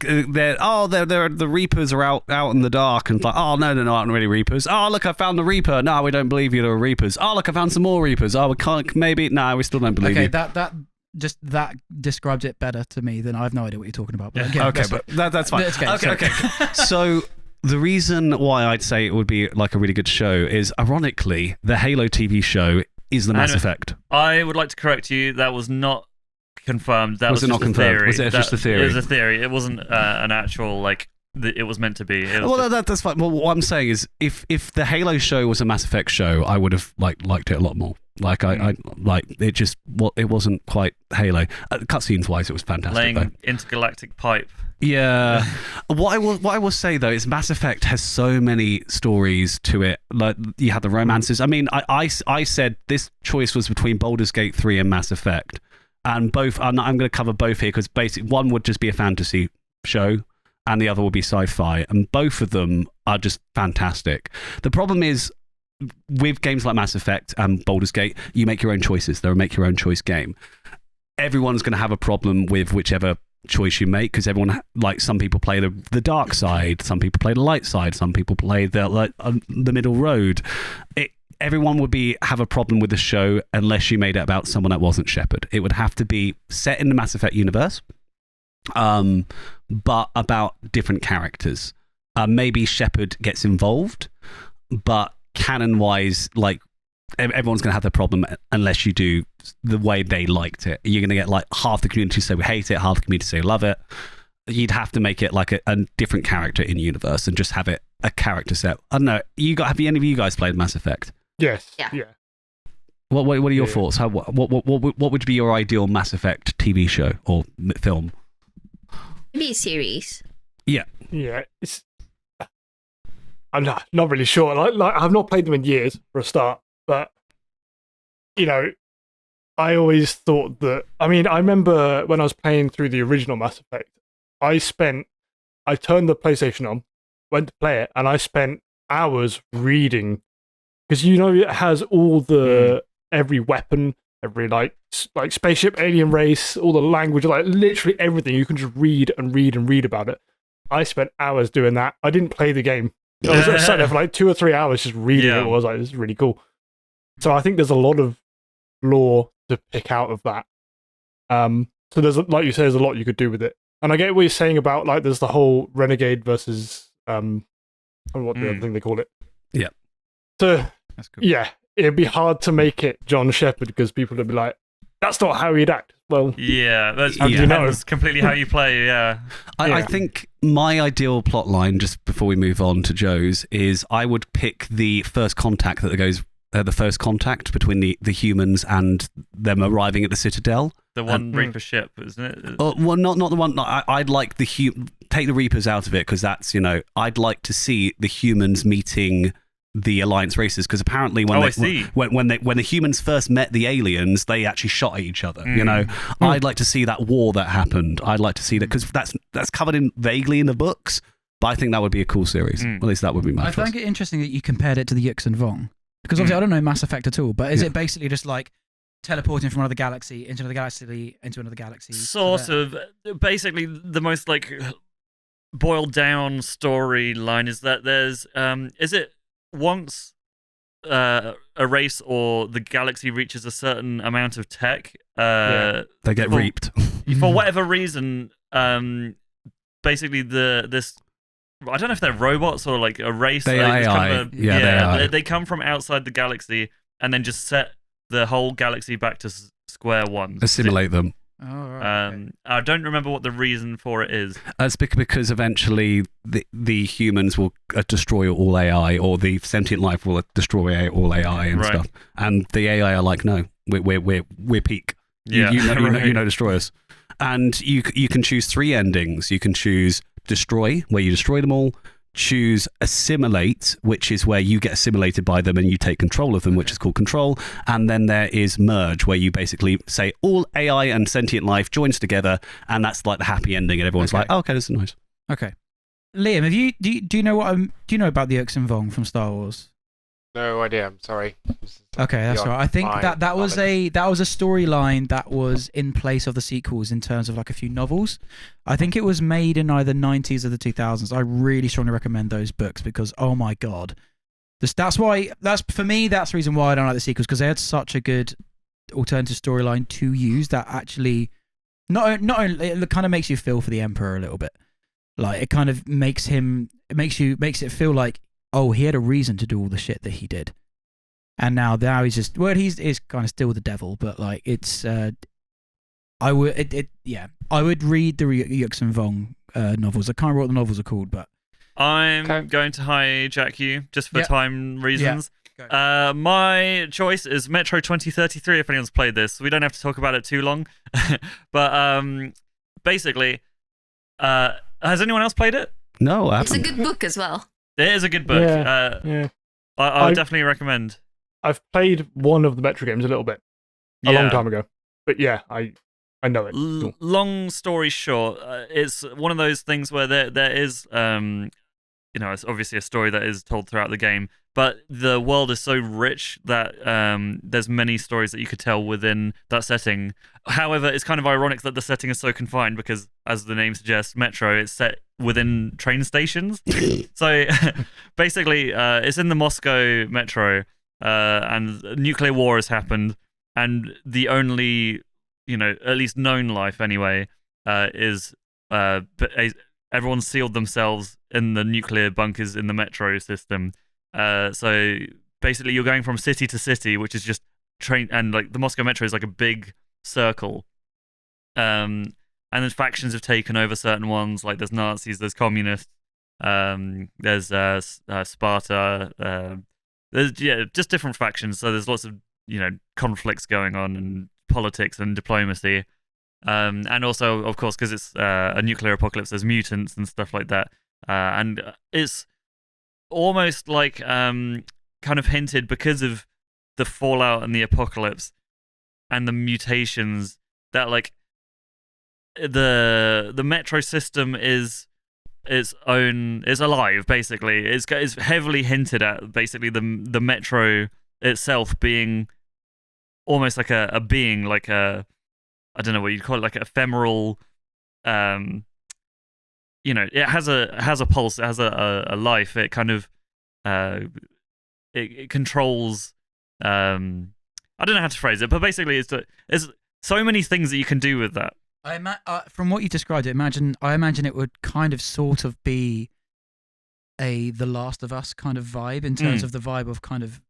The Reapers are out in the dark, and like, oh, no, aren't really Reapers. Oh, look, I found the Reaper. No, we don't believe you, there are Reapers. Oh, look, I found some more Reapers. Oh, we can't, maybe... No, we still don't believe you. Okay, that describes it better to me than I have no idea what you're talking about. But that's fine. Okay. So... The reason why I'd say it would be like a really good show is, ironically, the Halo TV show is the Mass Effect. I would like to correct you. That was not confirmed. That was it not confirmed? Theory. Was it just a theory? It was a theory. It wasn't an actual it was meant to be. That's fine. Well, what I'm saying is, if the Halo show was a Mass Effect show, I would have liked it a lot more. It wasn't quite Halo. Cutscenes wise, it was fantastic. Laying intergalactic pipe. Yeah. What I will say though is Mass Effect has so many stories to it. Like you had the romances. I mean, I said this choice was between Baldur's Gate 3 and Mass Effect, and both. I'm going to cover both here because basically one would just be a fantasy show, and the other would be sci-fi, and both of them are just fantastic. The problem is, with games like Mass Effect and Baldur's Gate, you make your own choices. They're a make your own choice game. Everyone's going to have a problem with whichever choice you make because everyone, like, some people play the dark side, some people play the light side, some people play the middle road. Everyone would have a problem with the show unless you made it about someone that wasn't Shepard. It would have to be set in the Mass Effect universe, but about different characters. Maybe Shepard gets involved, but canon-wise, like, everyone's going to have their problem unless you do the way they liked it. You're going to get like half the community say we hate it, half the community say love it. You'd have to make it like a different character in universe and just have it a character set. I don't know. Have any of you guys played Mass Effect? Yes. Yeah. What are your thoughts? What would be your ideal Mass Effect TV show or film? Maybe a series. Yeah. I'm not really sure. Like I've not played them in years for a start, but I always thought that. I mean, I remember when I was playing through the original Mass Effect, I turned the PlayStation on, went to play it, and I spent hours reading because it has all the every weapon, every like spaceship, alien race, all the language, like literally everything. You can just read and read and read about it. I spent hours doing that. I didn't play the game. I was sat there for like 2 or 3 hours just reading it. I was like, this is really cool. So I think there's a lot of lore to pick out of that. So there's, like you say, there's a lot you could do with it. And I get what you're saying about, like, there's the whole Renegade versus I don't know what the other thing they call it. Yeah. So that's cool. Yeah, it'd be hard to make it John Shepard because people would be like, that's not how he'd act. Well, yeah, that's completely how you play. Yeah. I think my ideal plot line, just before we move on to Joe's, is I would pick the first contact the first contact between the humans and them arriving at the Citadel. The one Reaper ship, isn't it? Well, not the one. I'd like take the Reapers out of it because that's I'd like to see the humans meeting the Alliance races because apparently when the humans first met the aliens, they actually shot at each other. I'd like to see that war that happened. I'd like to see that because that's covered vaguely in the books. But I think that would be a cool series. At least that would be my choice. I find it interesting that you compared it to the Yuzhan Vong Because obviously I don't know Mass Effect at all, but is it basically just like teleporting from another galaxy into another galaxy? Sort of. Basically, the most like boiled down storyline is that there's is it once a race or the galaxy reaches a certain amount of tech, they get reaped for whatever reason. Basically, this. I don't know if they're robots or like a race. They are AI. They come from outside the galaxy and then just set the whole galaxy back to square one. Assimilate them. Oh, right, okay. I don't remember what the reason for it is. It's because eventually the humans will destroy all AI, or the sentient life will destroy all AI and stuff. And the AI are like, no, we're peak. Yeah, you know, destroy us. And you can choose 3 endings. You can choose destroy, where you destroy them all. Choose assimilate, which is where you get assimilated by them and you take control of them, which is called control. And then there is merge, where you basically say all AI and sentient life joins together, and that's like the happy ending, and everyone's like, oh, okay, this is nice. Okay, Liam, do you know do you know about the Yuuzhan Vong from Star Wars? No idea. I'm sorry. Okay, that's all right. I think that was a storyline that was in place of the sequels in terms of like a few novels. I think it was made in either 90s or the 2000s. I really strongly recommend those books because oh my god, that's for me. That's the reason why I don't like the sequels, because they had such a good alternative storyline to use that actually not only it kind of makes you feel for the Emperor a little bit. Like it kind of makes it feel like, oh, he had a reason to do all the shit that he did. And now he's just, well, he's kind of still the devil, but like it's, I would read the Yuuzhan Vong novels. I can't remember what the novels are called, but I'm going to hijack you just for time reasons. Yeah. My choice is Metro 2033. If anyone's played this, we don't have to talk about it too long. But basically, has anyone else played it? No, I haven't. It's a good book as well. It is a good book. I would definitely recommend. I've played one of the Metro games a little bit, a long time ago. But yeah, I know it. Cool. Long story short, it's one of those things where there is, it's obviously a story that is told throughout the game, but the world is so rich that there's many stories that you could tell within that setting. However, it's kind of ironic that the setting is so confined because, as the name suggests, Metro, it's set within train stations. So basically, it's in the Moscow Metro, and nuclear war has happened, and the only, at least known life anyway, is everyone's sealed themselves in the nuclear bunkers in the Metro system. So basically, you're going from city to city, which is just train, and like the Moscow Metro is like a big circle. And then factions have taken over certain ones, like there's Nazis, there's communists, there's Sparta, there's just different factions. So there's lots of conflicts going on, and politics and diplomacy, and also of course because it's a nuclear apocalypse, there's mutants and stuff like that, and it's almost like kind of hinted because of the fallout and the apocalypse and the mutations that like the Metro system is alive. Basically, it's heavily hinted at. Basically, the Metro itself being almost like a being, like a, I don't know what you'd call it, like an ephemeral. It has a pulse. It has a life. It kind of it controls. I don't know how to phrase it, but basically, it's so many things that you can do with that. From what you described, I imagine it would kind of sort of be a The Last of Us kind of vibe in terms of the vibe of kind of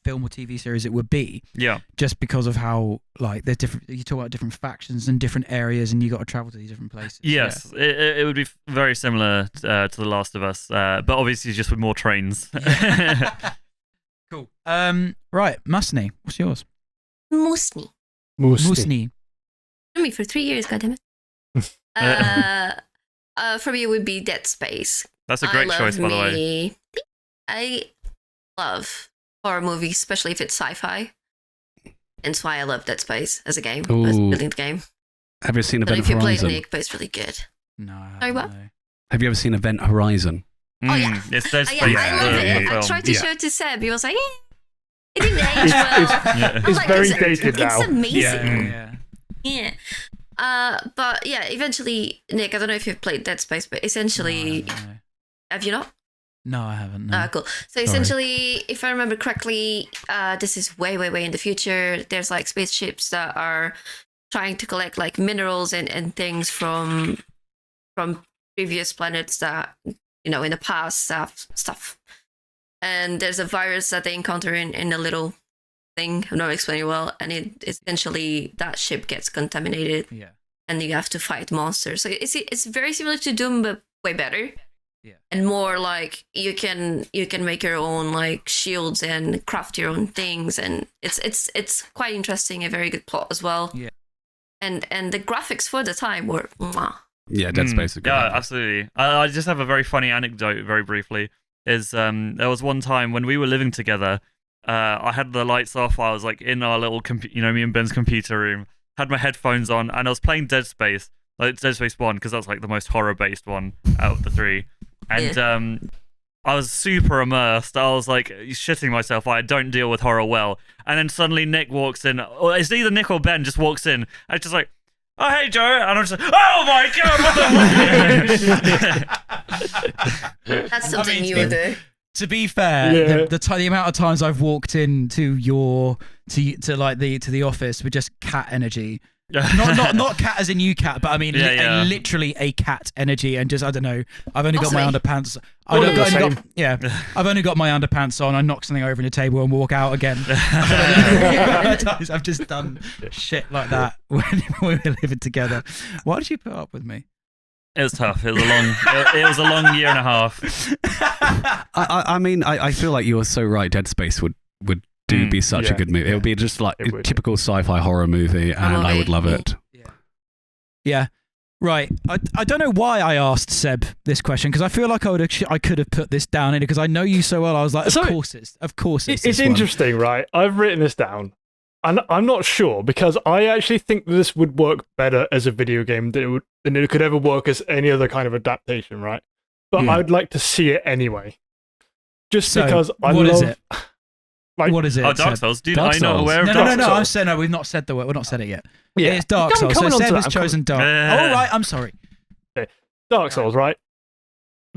film or TV series it would be. Yeah. Just because of how like there's different. You talk about different factions and different areas, and you got to travel to these different places. Yes, yeah. It would be very similar to The Last of Us, but obviously just with more trains. Cool. Right, Mussny, what's yours? Mussny. Me for 3 years, goddammit. For me, it would be Dead Space. That's a great choice, by the way. I love horror movies, especially if it's sci-fi. And that's why I love Dead Space as a game. I was building the game. Have you seen Event Horizon? If you Horizon? played Nick, but it's really good. No. Sorry, what? Have you ever seen Event Horizon? Oh, yeah. It's Dead Space. I love it. I tried to show it to Seb. He was like, It didn't age well. It's very dated now. It's amazing. Yeah. But yeah, eventually, Nick, I don't know if you've played Dead Space, but essentially, No. have you not? No, I haven't. No. Cool. So essentially, if I remember correctly, this is way in the future. There's like spaceships that are trying to collect like minerals and things from previous planets that, you know, in the past stuff. And there's a virus that they encounter in a little thing. I'm not explaining well, and it essentially that ship gets contaminated. Yeah. And you have to fight monsters. So it's very similar to Doom, but way better. Yeah. And more like you can make your own like shields and craft your own things, and it's quite interesting. A very good plot as well. Yeah. And the graphics for the time were mwah. Yeah, Dead Space. Yeah, absolutely. I just have a very funny anecdote, very briefly. Is there was one time when we were living together. I had the lights off. I was like in our little, me and Ben's computer room. Had my headphones on, and I was playing Dead Space, like Dead Space 1, because that's like the most horror-based one out of the three. And I was super immersed. I was like shitting myself. I don't deal with horror well. And then suddenly Nick walks in, or it's either Nick or Ben just walks in, and it's just like, "Oh, hey, Joe," and I'm just like, "Oh my god!" That's something you would do. To be fair, the amount of times I've walked into the office with just cat energy. not cat as in you cat, but I mean literally a cat energy, and just I don't know. I've only got my underpants. I've only got my underpants on. I knock something over in the table and walk out again. I've just done shit like that when we were living together. Why did you put up with me? It was tough. It was a long year and a half. I mean, I feel like you are so right. Dead Space would be such a good movie. It would be just like a typical sci-fi horror movie, and I would love it. Yeah. Right. I don't know why I asked Seb this question, because I feel like I could have put this down in it, because I know you so well. I was like, of course it's interesting, right? I've written this down, and I'm not sure, because I actually think this would work better as a video game than it could ever work as any other kind of adaptation, right? But I'd like to see it anyway, just because I love. Is it? What is it? Oh, Dark Souls. Are you not aware of Dark Souls? No. I'm saying no. We've not said the word. We've not said it yet. Yeah, it's Dark Souls. So Seb has chosen Dark. Oh, right. I'm sorry. Okay. Dark Souls, right?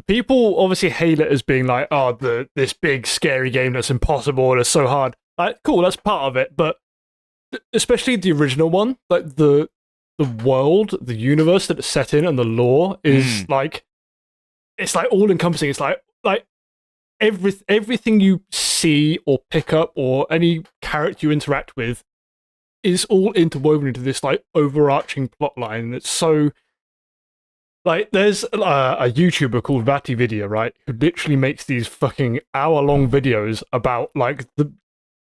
People obviously hail it as being like, this big scary game that's impossible and it's so hard. Like, cool, that's part of it, but especially the original one, like the world, the universe that it's set in, and the lore is like, it's like all encompassing. It's like everything you see or pick up or any character you interact with is all interwoven into this like overarching plot line. And it's so like, there's a YouTuber called Vati Video, right, who literally makes these fucking hour-long videos about like the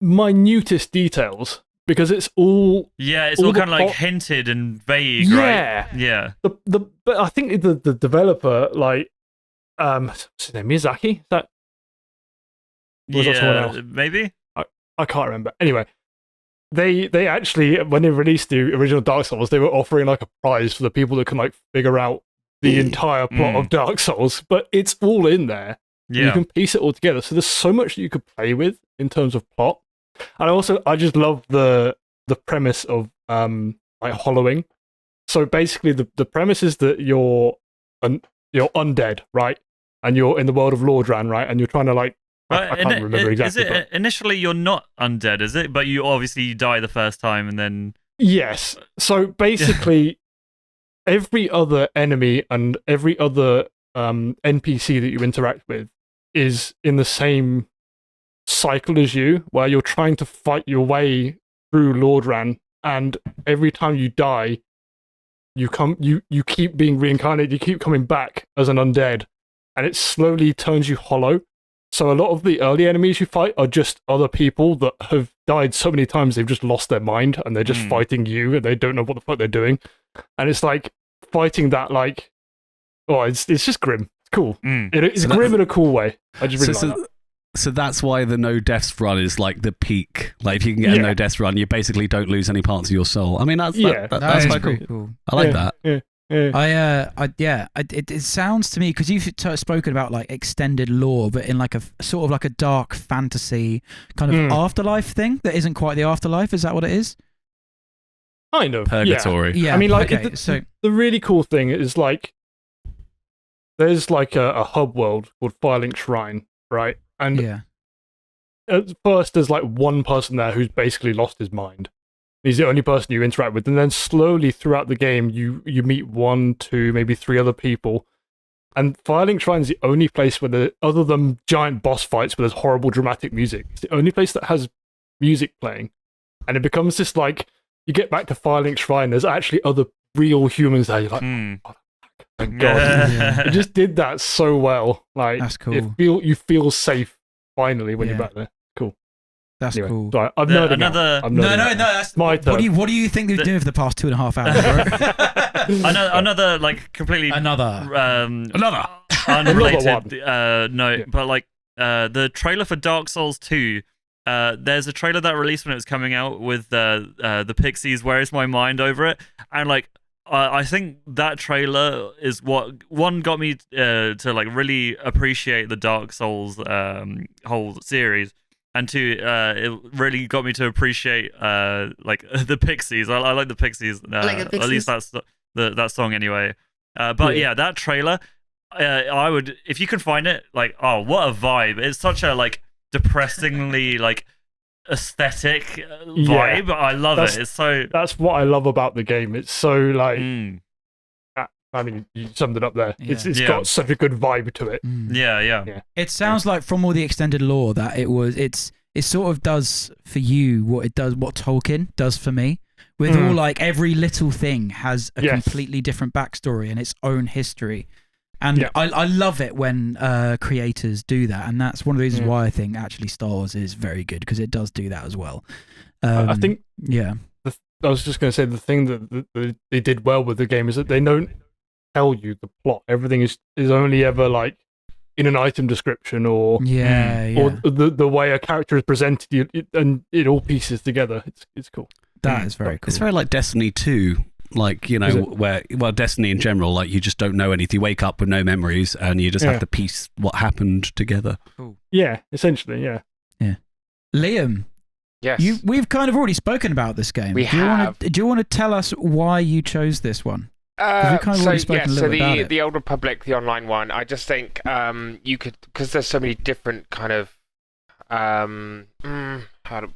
minutest details, because it's all it's all kind of like hinted and vague, right? Yeah. But I think the developer, like what's his name, Miyazaki? Is that? Was that someone else? Maybe. I can't remember. Anyway, they actually, when they released the original Dark Souls, they were offering like a prize for the people that can like figure out the entire plot of Dark Souls. But it's all in there. Yeah. You can piece it all together. So there's so much that you could play with in terms of plot. And I just love the premise of like hollowing. So basically, the premise is that you're undead, right? And you're in the world of Lordran, right? And you're trying to like, I can't remember exactly. Is it initially you're not undead, is it? But you die the first time, and then yes. So basically, every other enemy and every other NPC that you interact with is in the same cycle as you, where you're trying to fight your way through Lordran, and every time you die, you keep being reincarnated. You keep coming back as an undead, and it slowly turns you hollow. So a lot of the early enemies you fight are just other people that have died so many times they've just lost their mind, and they're just fighting you, and they don't know what the fuck they're doing. And it's like fighting that, like, it's just grim. It's cool. It's grim in a cool way. I just really like that. So that's why the no deaths run is like the peak. Like if you can get a no deaths run, you basically don't lose any parts of your soul. I mean, that's quite cool. I like that. Yeah. It sounds to me, because you've spoken about like extended lore, but in like a sort of like a dark fantasy kind of afterlife thing that isn't quite the afterlife. Is that what it is? Kind of purgatory. Yeah. I mean, like so the really cool thing is like there's like a hub world called Firelink Shrine, right? And at first there's like one person there who's basically lost his mind. He's the only person you interact with, and then slowly throughout the game you meet 1, 2, maybe 3 other people. And Firelink Shrine is the only place where other than giant boss fights where there's horrible dramatic music, it's the only place that has music playing. And it becomes this like, you get back to Firelink Shrine, there's actually other real humans there. You're like, oh, thank God. It just did that so well. Like, that's cool. You feel safe finally when you're back there. Cool. That's cool. Sorry, I'm nerding out. No, that's my turn. What do you think they've been doing for the past 2.5 hours, bro? another like completely another unrelated note, but like the trailer for Dark Souls 2. There's a trailer that released when it was coming out with the Pixies, Where Is My Mind over it, and like I think that trailer is what got me to like really appreciate the Dark Souls whole series, and 2 it really got me to appreciate like the Pixies. I like the Pixies, like the Pixies. At least that's that song anyway. But yeah, that trailer, I would, if you can find it, like, oh, what a vibe! It's such a like depressingly like aesthetic vibe. I love it. It's so, that's what I love about the game. It's so like I mean, you summed it up there. It's got such a good vibe to it. Yeah. It sounds like from all the extended lore that it sort of does for you what Tolkien does for me, with all like every little thing has a completely different backstory and its own history. And I love it when creators do that, and that's one of the reasons why I think actually Star Wars is very good, because it does do that as well. I think I was just going to say the thing that they did well with the game is that they don't tell you the plot. Everything is only ever like in an item description or the way a character is presented, and it all pieces together. It's cool. That is very cool. It's very like Destiny 2. Like, you know, Destiny in general, like you just don't know anything. You wake up with no memories and you just have to piece what happened together. Cool. Yeah, essentially, yeah. Liam. Yes. We've kind of already spoken about this game. Do you want to tell us why you chose this one? We've kind of already spoken a little bit about it. The Old Republic, the online one, I just think you could, because there's so many different kind of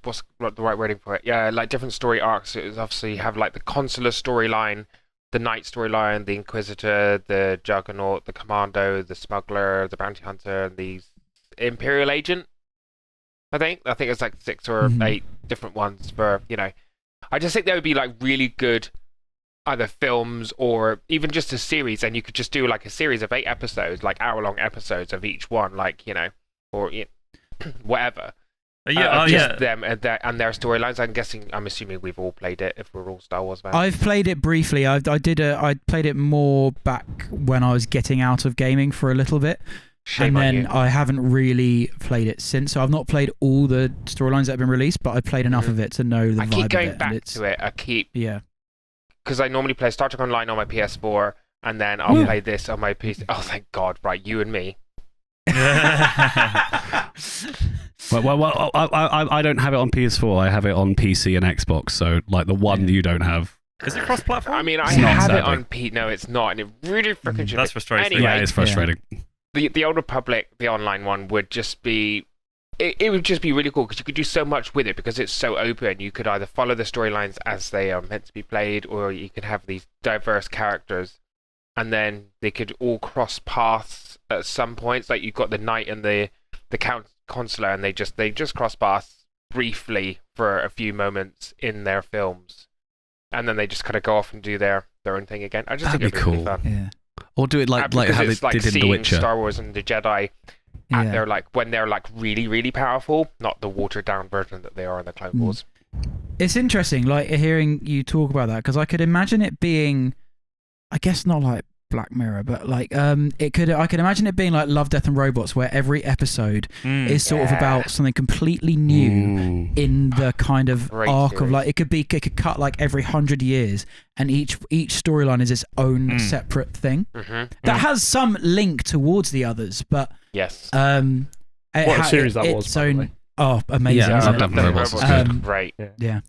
what's the right wording for it? Yeah, like different story arcs. It was obviously have like the Consular storyline, the Knight storyline, the Inquisitor, the Juggernaut, the Commando, the Smuggler, the Bounty Hunter, and the Imperial Agent. I think it's like 6 or 8 different ones for, you know. I just think there would be like really good either films or even just a series, and you could just do like a series of 8 episodes, like hour-long episodes of each one, like, you know, or whatever. Them and their storylines. I'm assuming we've all played it if we're all Star Wars fans. I've played it briefly. I played it more back when I was getting out of gaming for a little bit. Shame on you. I haven't really played it since. So I've not played all the storylines that have been released, but I played enough of it to know the vibe of it. I keep going back to it. Because I normally play Star Trek Online on my PS4, and then I'll play this on my PC. Oh, thank God! Right, you and me. Well, I don't have it on PS4. I have it on PC and Xbox. So, like the one you don't have. Is it cross-platform? I mean, I have it on PC. No, it's not, and it really freaking should. That's frustrating. Anyway, it's frustrating. The Old Republic, the online one, would just be. It would just be really cool because you could do so much with it because it's so open. You could either follow the storylines as they are meant to be played, or you could have these diverse characters, and then they could all cross paths at some points. Like you've got the Knight and the Consular, and they just cross paths briefly for a few moments in their films, and then they just kind of go off and do their own thing again. I just think it'd be cool. Really fun. Yeah. Or do it like how they did in The Witcher. Star Wars and the Jedi. And they're like when they're like really, really powerful, not the watered down version that they are in the Clone Wars. It's interesting, like hearing you talk about that, because I could imagine it being, I guess not like Black Mirror, but like I can imagine it being like Love, Death and Robots, where every episode is sort of about something completely new in the kind of arc of like it could cut like every 100 years, and each storyline is its own separate thing that has some link towards the others, but yes, what a series that was. Amazing! Yeah, Love, Death and Robots is good. Right. Yeah.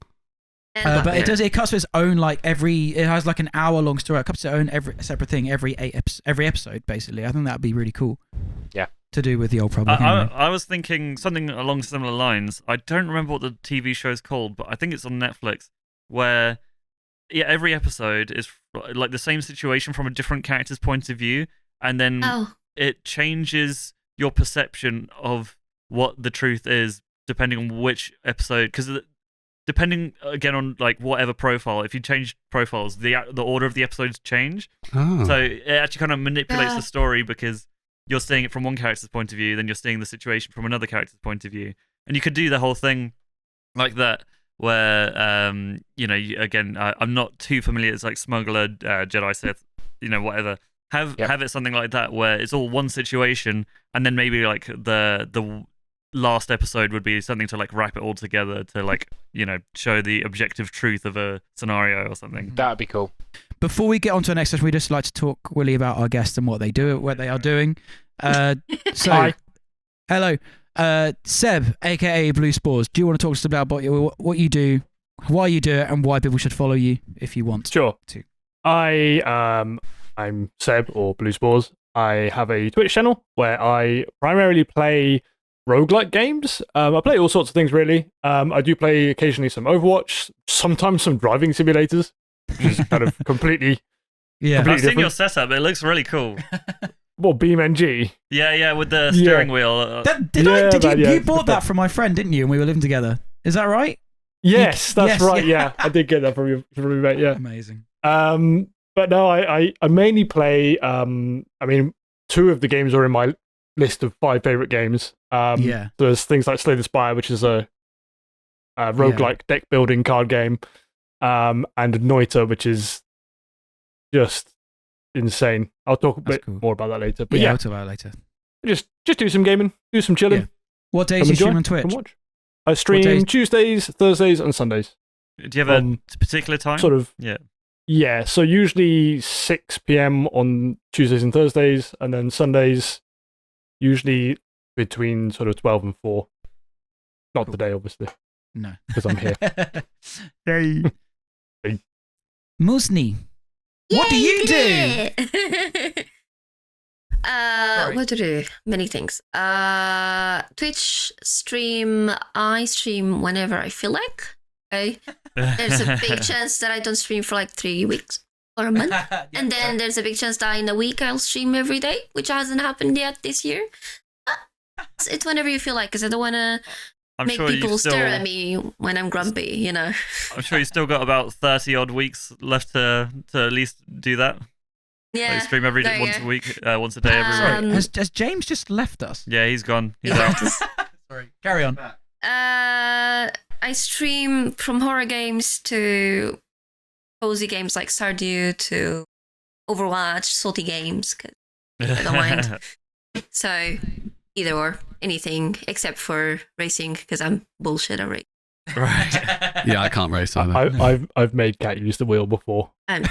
But it cuts to its own like it has like an hour long story. It cuts to its own every separate thing every episode basically. I think that'd be really cool. Yeah. To do with the Old Republic. I was thinking something along similar lines. I don't remember what the TV show is called, but I think it's on Netflix, where every episode is like the same situation from a different character's point of view, and then it changes your perception of what the truth is depending on which episode, because depending again on like whatever profile, if you change profiles, the order of the episodes change. So it actually kind of manipulates the story, because you're seeing it from one character's point of view, then you're seeing the situation from another character's point of view, and you could do the whole thing like that, where again, I'm not too familiar. It's like Smuggler, Jedi, Sith, whatever. Have it something like that where it's all one situation, and then maybe like the last episode would be something to like wrap it all together to like show the objective truth of a scenario or something. That'd be cool. Before we get on to the next session, we just like to talk, Willie, about our guests and what they are doing. Hi. Hello, Seb, aka Blue Spores. Do you want to talk to us about what you do, why you do it, and why people should follow you if you want? Sure. To. I'm Seb, or Blue Spores. I have a Twitch channel where I primarily play roguelike games. I play all sorts of things, really. I do play occasionally some Overwatch, sometimes some driving simulators, which is kind of completely I've seen your setup. It looks really cool. Well, BeamNG. Yeah, with the steering wheel. You bought that from my friend, didn't you? And we were living together. Is that right? Yes, that's right. Yeah, I did get that from your roommate. Yeah, amazing. But no, I mainly play. Two of the games are in my list of 5 favorite games. There's things like Slay the Spire, which is a roguelike deck building card game, and Noita, which is just insane. I'll talk a bit more about that later. But I'll talk about it later. Just do some gaming, do some chilling. Yeah. What days do you stream on Twitch? Watch. I stream Tuesdays, Thursdays, and Sundays. Do you have a particular time? Sort of. Yeah. Yeah, so usually 6 p.m. on Tuesdays and Thursdays, and then Sundays usually between sort of 12 and 4. Not today, obviously. No. Because I'm here. Hey. Mussny, what do you do? What to do? Many things. Twitch stream. I stream whenever I feel like. Okay. There's a big chance that I don't stream for like 3 weeks or a month. And then there's a big chance that in a week I'll stream every day, which hasn't happened yet this year. It's whenever you feel like, because I don't want to make people stare at me when I'm grumpy, I'm sure you still got about 30 odd weeks left to at least do that. Yeah. Like stream every day, once a week, once a day every week. Has James just left us? Yeah, he's gone. He's out. Sorry. Carry on. I stream from horror games to cozy games like Stardew to Overwatch, salty games, because I don't mind. So either or, anything except for racing, because I'm bullshit at racing. Right. Yeah, I can't race either. I've made Cat use the wheel before. It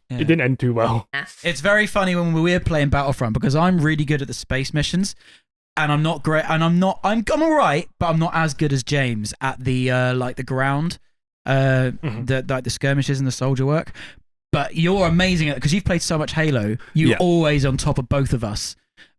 didn't end too well. It's very funny when we were playing Battlefront, because I'm really good at the space missions. And I'm not great, and I'm all right, but I'm not as good as James at the like the ground, the skirmishes and the soldier work. But you're amazing at it, because you've played so much Halo. You're always on top of both of us.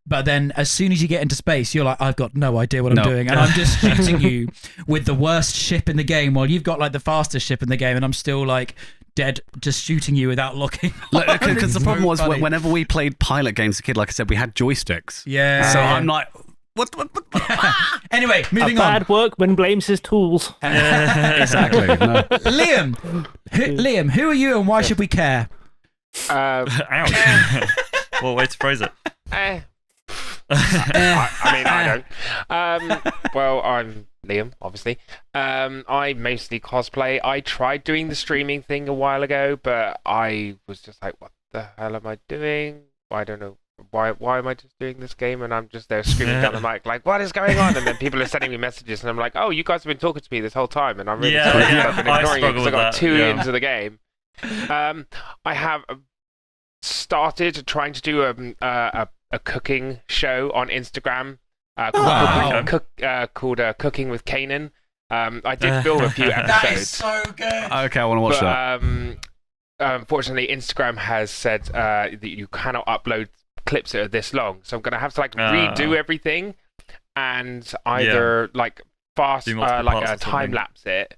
But then as soon as you get into space, you're like, I've got no idea what I'm doing, and I'm just shooting you with the worst ship in the game, while you've got like the fastest ship in the game, and I'm still like dead, just shooting you without looking. Because the problem was whenever we played pilot games as a kid, like I said, we had joysticks. Yeah. So I'm like, what? Anyway, moving on. A bad workman blames his tools. Exactly. No. Liam, who are you and why should we care? Ouch. Well, way to phrase it. I don't. Well, I'm Liam, obviously. I mostly cosplay. I tried doing the streaming thing a while ago, but I was just like, what the hell am I doing? I don't know. Why am I just doing this game? And I'm just there screaming down the mic, like, what is going on? And then people are sending me messages, and I'm like, oh, you guys have been talking to me this whole time, and I'm really sorry I've been ignoring you because I got too into the game. I have started trying to do a cooking show on Instagram called Cooking with Kanan. I did film a few episodes. That is so good. Okay, I want to watch that. Unfortunately, Instagram has said that you cannot upload clips that are this long, so I'm gonna have to like redo everything and either like fast time lapse it,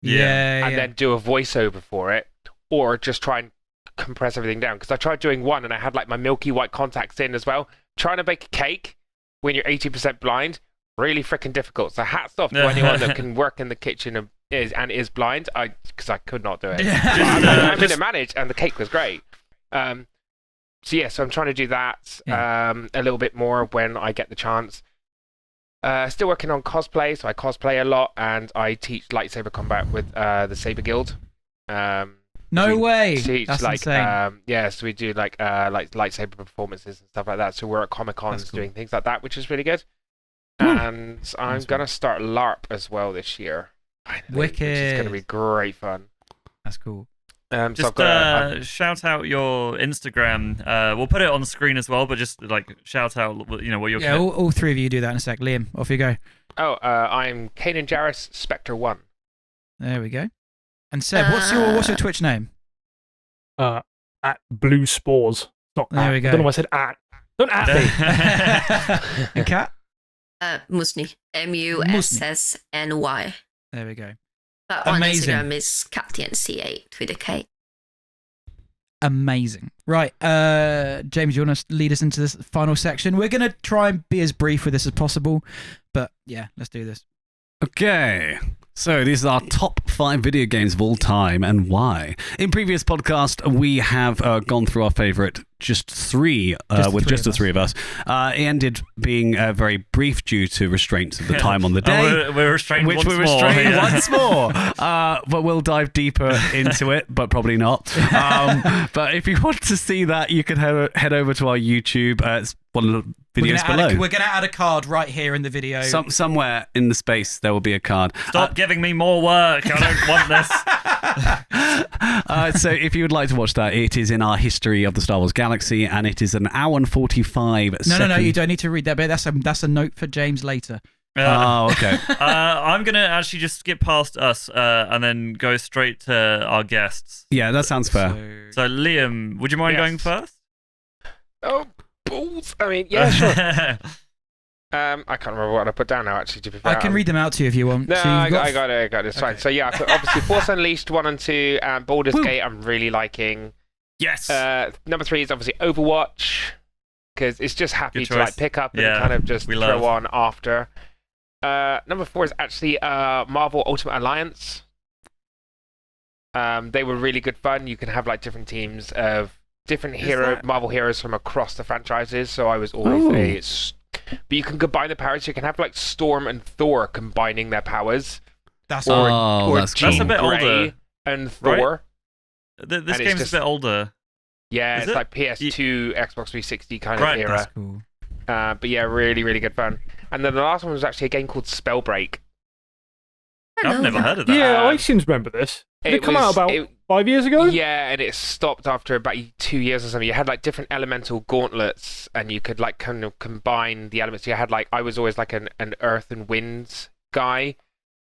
and then do a voiceover for it, or just try and compress everything down. Because I tried doing one and I had like my milky white contacts in as well. Trying to bake a cake when you're 80% blind, really freaking difficult. So hats off to anyone that can work in the kitchen and is blind. Because I could not do it. I did it manage, and the cake was great. So I'm trying to do that a little bit more when I get the chance. Still working on cosplay, so I cosplay a lot, and I teach lightsaber combat with the Saber Guild. No way! Teach, That's like, insane. So we do like lightsaber performances and stuff like that. So we're at Comic-Cons doing things like that, which is really good. And I'm gonna start LARP as well this year. Wicked! Which is gonna be great fun. That's cool. Just shout out your Instagram. We'll put it on the screen as well, but just like shout out, what you're. Yeah, all three of you do that in a sec. Liam, off you go. I'm Kanan Jarrus Spectre 1. There we go. And Seb, what's your Twitch name? At Blue Spores. Not there we go. I don't know why I said at. Don't at me. And Kat? Mussny. Mussny. There we go. On Instagram is CaptainC8 with a K. Amazing. Right, James, you want to lead us into this final section? We're going to try and be as brief with this as possible, but yeah, let's do this. Okay. So these are our top 5 video games of all time and why. In previous podcast, we have gone through our favourite just 3 with just the 3 of us. It ended being very brief due to restraints of the time on the day. We're restrained once more. But we'll dive deeper into it, but probably not. But if you want to see that, you can head over to our YouTube. It's one of the videos below. We're going to add a card right here in the video. Somewhere in the space, there will be a card. Stop giving me more work. I don't want this. So if you would like to watch that, it is in our history of the Star Wars galaxy, and it is an hour and 45 seconds. No, you don't need to read that bit. That's a note for James later. Okay. I'm going to actually just skip past us and then go straight to our guests. Yeah, that sounds fair. So Liam, would you mind going first? Oh, balls. I mean, yeah, sure. I can't remember what I put down now, actually, to be fair. I can read them out to you if you want. No, I got it. It's fine. So, yeah, I put, obviously, Force Unleashed 1 and 2, and Baldur's Gate I'm really liking. Yes. Number 3 is obviously Overwatch, because it's just happy to like pick up and kind of just throw on after. Number 4 is actually Marvel Ultimate Alliance. They were really good fun. You can have like different teams of different Marvel heroes from across the franchises. So I was always but you can combine the powers. You can have like Storm and Thor combining their powers. That's that's a bit older. And Thor. Right? This game's a bit older. Yeah, it's like PS2, Xbox 360 kind of era. That's cool. But yeah, really, really good fun. And then the last one was actually a game called Spellbreak. I've never heard of that. Yeah, I seem to remember this. Did it come out about 5 years ago? Yeah, and it stopped after about 2 years or something. You had like different elemental gauntlets, and you could like kind of combine the elements. You had like, I was always like an earth and winds guy.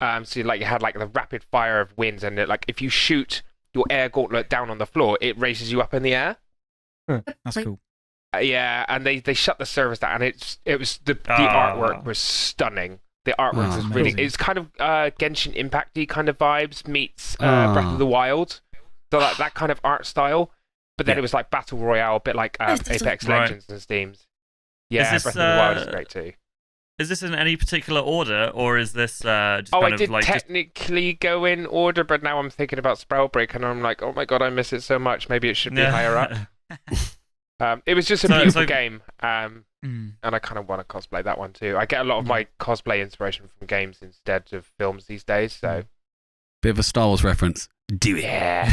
So like you had like the rapid fire of winds, and like if you shoot your air gauntlet down on the floor, it raises you up in the air. That's cool. Yeah, and they shut the service down, and it was the artwork was stunning. The artwork was really, it's kind of Genshin Impact-y kind of vibes meets Breath of the Wild, so like that kind of art style. But then it was like Battle Royale, a bit like Apex Legends and Steams. Yeah, Breath of the Wild is great too. Is this in any particular order, or is this just kind of like... I did technically go in order, but now I'm thinking about Spellbreak, and I'm like, oh my god, I miss it so much. Maybe it should be higher up. It was just a beautiful game. and I kind of want to cosplay that one too. I get a lot of my cosplay inspiration from games instead of films these days, so... Bit of a Star Wars reference. Do it. Yeah.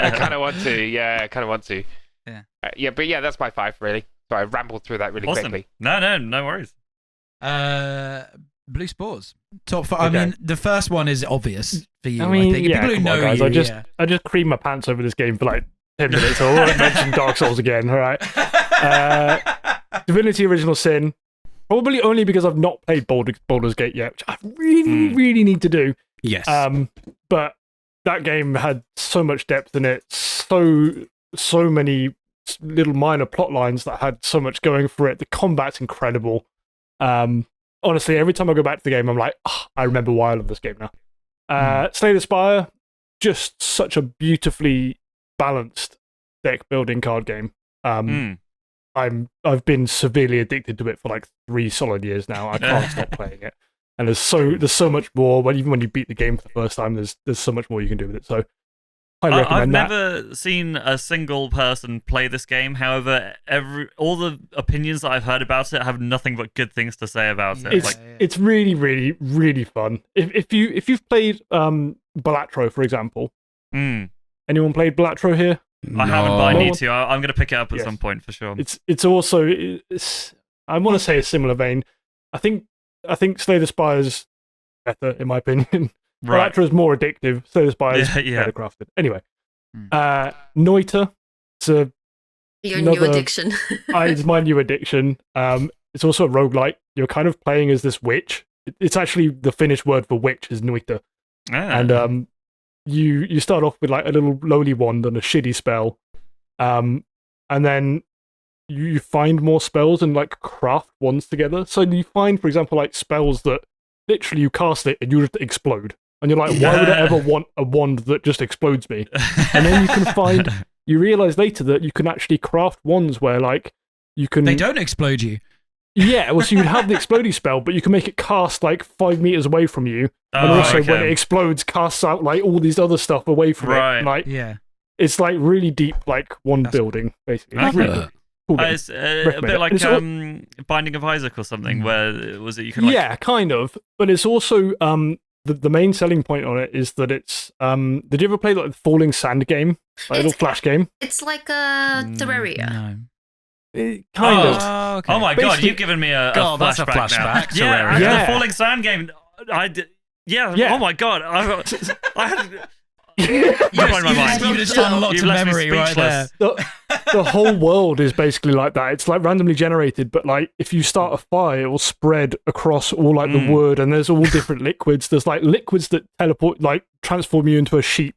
I kind of want to. Yeah, I kind of want to. Yeah. But that's my 5, really. So I rambled through that really quickly. No worries. Blue Spores. Top 5. I mean, the first one is obvious for you. I think yeah, people who know guys, you, I just creamed my pants over this game for like 10 minutes. I won't mention Dark Souls again. All right. Divinity: Original Sin. Probably only because I've not played Baldur's Gate yet, which I really need to do. Yes. But that game had so much depth in it, so many little minor plot lines that had so much going for it. The combat's incredible. Honestly, every time I go back to the game, I'm like, I remember why I love this game now. Slay the Spire, just such a beautifully balanced deck building card game. I've been severely addicted to it for like 3 solid years now. I can't stop playing it. And there's so much more. Even when you beat the game for the first time, there's so much more you can do with it. So I recommend that. I've never seen a single person play this game. However, all the opinions that I've heard about it have nothing but good things to say about it. It's really, really, really fun. If you've played Balatro, for example, anyone played Balatro here? I haven't, but I need to. I'm going to pick it up at some point for sure. It's also I want to say a similar vein. I think Slay the Spire is better, in my opinion. Right. Balatro is more addictive. Slay the Spire is better crafted. Anyway, Noita. It's your new addiction. It's my new addiction. It's also a roguelike. You're kind of playing as this witch. It's actually the Finnish word for witch is Noita. And you start off with like a little lowly wand and a shitty spell, and then you find more spells and like craft wands together. So you find, for example, like spells that literally you cast it and you just explode, and you're like, why would I ever want a wand that just explodes me? And then you realize later that you can actually craft wands where like you can. They don't explode you. Yeah, well, so you'd have the exploding spell, but you can make it cast like 5 meters away from you, and also when it explodes, casts out like all these other stuff away from it. Like, it's like really deep, like wand building, basically. Okay. Really cool. It's a bit like Binding of Isaac or something, where was it you can? Like... Yeah, kind of, but it's also the main selling point on it is that it's. Did you ever play like the Falling Sand game, like a little flash game? It's like a Terraria. No. Kind of. Okay. Oh my god, you've given me a flashback. That's a flashback. Now. Yeah, the Falling Sand game. Yeah. Oh my god, I had. You just unlocked a memory right there. The whole world is basically like that. It's like randomly generated, but like if you start a fire, it will spread across all like the wood, and there's all different liquids. There's like liquids that transform you into a sheep,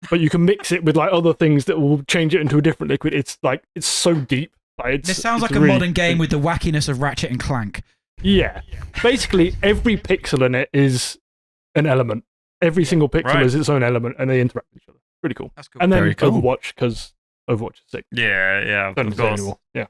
but you can mix it with like other things that will change it into a different liquid. It's so deep. This sounds like a modern game with the wackiness of Ratchet and Clank. Yeah. Basically, every pixel in it is an element. Every single pixel is its own element, and they interact with each other. Pretty cool. That's cool. And then Overwatch, because Overwatch is sick. Yeah, of course. Yeah.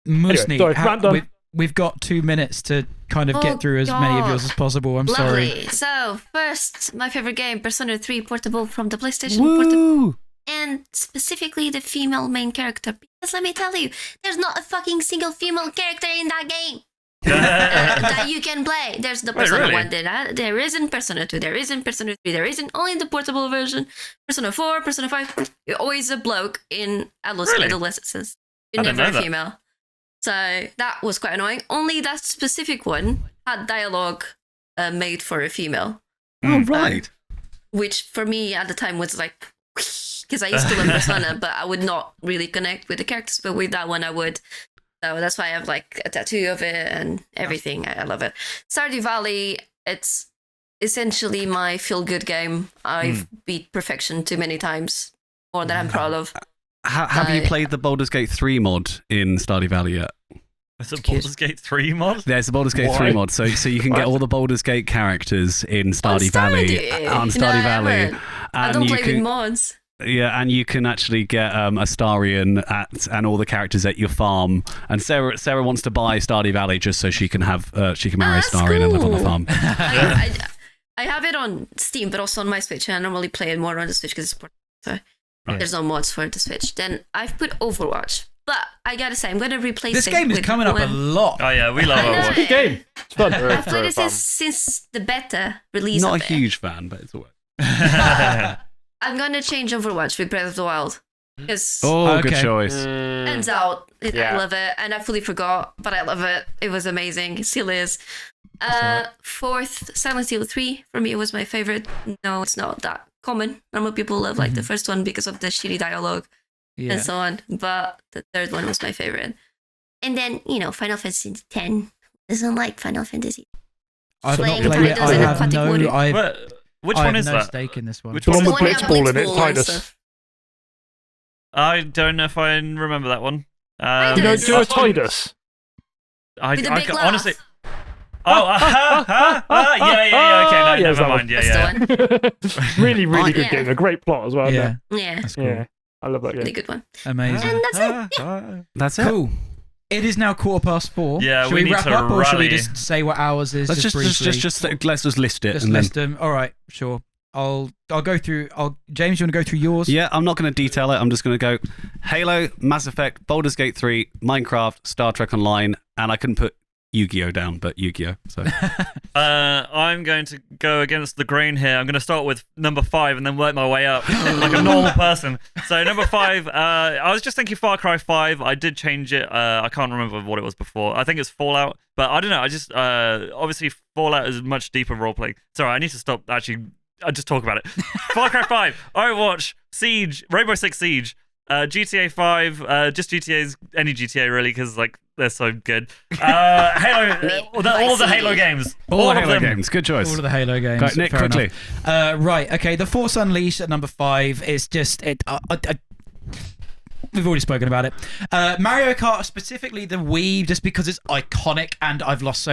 Mussny, anyway, we've got 2 minutes to kind of get through as many of yours as possible. I'm sorry. So, first, my favorite game, Persona 3 Portable from the PlayStation Woo! And specifically the female main character. Because let me tell you, there's not a fucking single female character in that game that you can play. There's the Persona 1, there isn't Persona 2, there isn't Persona 3, there isn't only the portable version. Persona 4, Persona 5, you're always a bloke in adolescence. You're never a female. So that was quite annoying. Only that specific one had dialogue made for a female. Oh, right. Which for me at the time was like, because I used to love Persona, but I would not really connect with the characters, but with that one I would. So that's why I have like a tattoo of it and everything. I love it. Stardew Valley, it's essentially my feel-good game. I've beat perfection too many times, more than I'm proud of. Have you played the Baldur's Gate 3 mod in Stardew Valley yet? There's a Baldur's Gate 3 mod? There's a Baldur's Gate 3 mod, so you can get all the Baldur's Gate characters in Stardew Valley. On Stardew Valley. I don't play with mods. Yeah, and you can actually get Astarion and all the characters at your farm. And Sarah wants to buy Stardew Valley just so she can marry Astarion and live on the farm. I have it on Steam, but also on my Switch. And I normally play it more on the Switch because it's portable. So there's no mods for the Switch. Then I've put Overwatch. But I gotta say, I'm gonna replace This it. game is with coming up a one- lot. Oh yeah, we love I know. Overwatch. It's a good game. It's fun. I've played it since the beta release. Not of a it. huge fan, but it's alright. I'm gonna change Overwatch with Breath of the Wild because Oh, good Okay. choice. ends out. Yeah. I love it, and I fully forgot, but I love it. It was amazing. It still is. Fourth, Silent Hill 3 for me it was my favorite. No, it's not that common. Normal people love like the first one because of the shitty dialogue Yeah. and so on. But the third one was my favorite. And then Final Fantasy X. Doesn't like Final Fantasy. I've not Playing played it. Titus I in have aquatic no. water. Which I one have is no that? stake in this one. Which The one one? with The one you have Blitzball in it, Blitzball and Titus. stuff. I don't know if I remember that one. I You know, Titus. do a Titus. I With the big can- laugh. honestly. Oh, yeah. Okay, no, Yeah, never that mind. one. Yeah. That's the one. Really, really good Yeah. game. A great plot as well. isn't Yeah, it? Yeah, that's cool. Yeah. I love that really game. good one. Amazing. And that's it. That's it. Cool. It is now 4:15. Yeah, Should we we need wap to up, or should we rally. just say what ours is? Let's briefly? let's just list it Just and then. list them. All right, sure. I'll go through. James, you want to go through yours? Yeah, I'm not going to detail it. I'm just going to go Halo, Mass Effect, Baldur's Gate 3, Minecraft, Star Trek Online, and I couldn't put Yu-Gi-Oh down, but Yu-Gi-Oh. So I'm going to go against the grain here. I'm going to start with number 5 and then work my way up like a normal person. So number 5, I was just thinking Far Cry 5. I did change it. I can't remember what it was before. I think it's Fallout, but I don't know. I just obviously Fallout is much deeper roleplay. Sorry, I need to stop. Actually, I'll just talk about it. Far Cry 5, Overwatch, Siege, Rainbow Six Siege, GTA 5, just GTA's any GTA really because like they're so good. Halo, all the Halo games, all of Halo them. games. Good choice. All of the Halo games. Go, Nick, Fair quickly. enough. Right. Okay. The Force Unleashed at number 5 is just it. We've already spoken about it. Mario Kart, specifically the Wii, just because it's iconic, and I've lost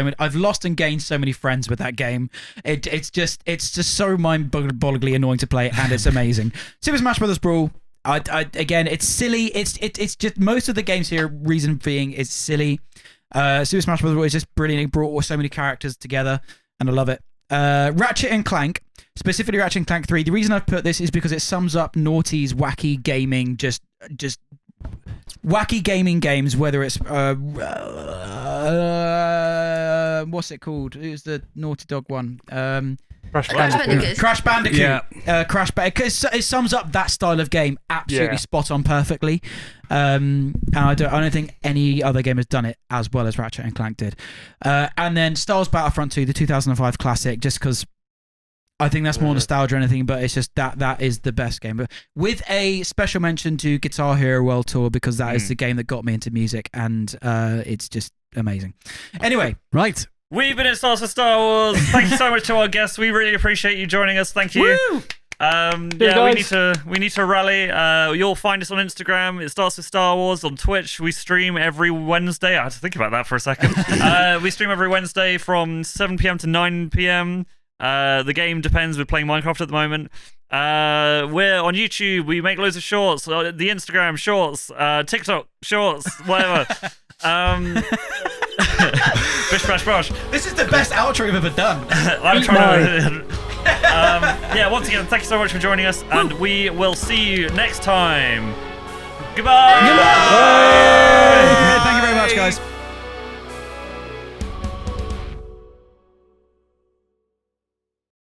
and gained so many friends with that game. It's just so mind-bogglingly annoying to play, and it's amazing. Super Smash Bros. Brawl. Again, it's silly. It's just most of the games here. Reason being, it's silly. Super Smash Bros. Brawl is just brilliant. It brought so many characters together, and I love it. Ratchet and Clank, specifically Ratchet and Clank 3. The reason I've put this is because it sums up Naughty's wacky gaming, just wacky gaming games. Whether it's what's it called? Who's the Naughty Dog one? Crash Bandicoot. Bandicoot. Crash Bandicoot. Yeah. Crash Bandicoot. It sums up that style of game absolutely Yeah. spot on perfectly. And I don't think any other game has done it as well as Ratchet and Clank did. And then Star Wars Battlefront 2, the 2005 classic, just because I think that's more nostalgia or anything, but it's just that is the best game. But with a special mention to Guitar Hero World Tour, because that is the game that got me into music, and it's just amazing. Anyway. Right. We've been at Stars for Star Wars. Thank you so much to our guests. We really appreciate you joining us. Thank you. Woo! We need to rally. You'll find us on Instagram. It starts with Star Wars. On Twitch, we stream every Wednesday. I had to think about that for a second. We stream every Wednesday from 7 p.m. to 9 p.m. The game depends. We're playing Minecraft at the moment. We're on YouTube. We make loads of shorts. The Instagram shorts, TikTok shorts, whatever. Bish bash bosh. This is the best outro we've ever done. I'm trying to. Once again, thank you so much for joining us, and we will see you next time. Goodbye. Thank you very much, guys.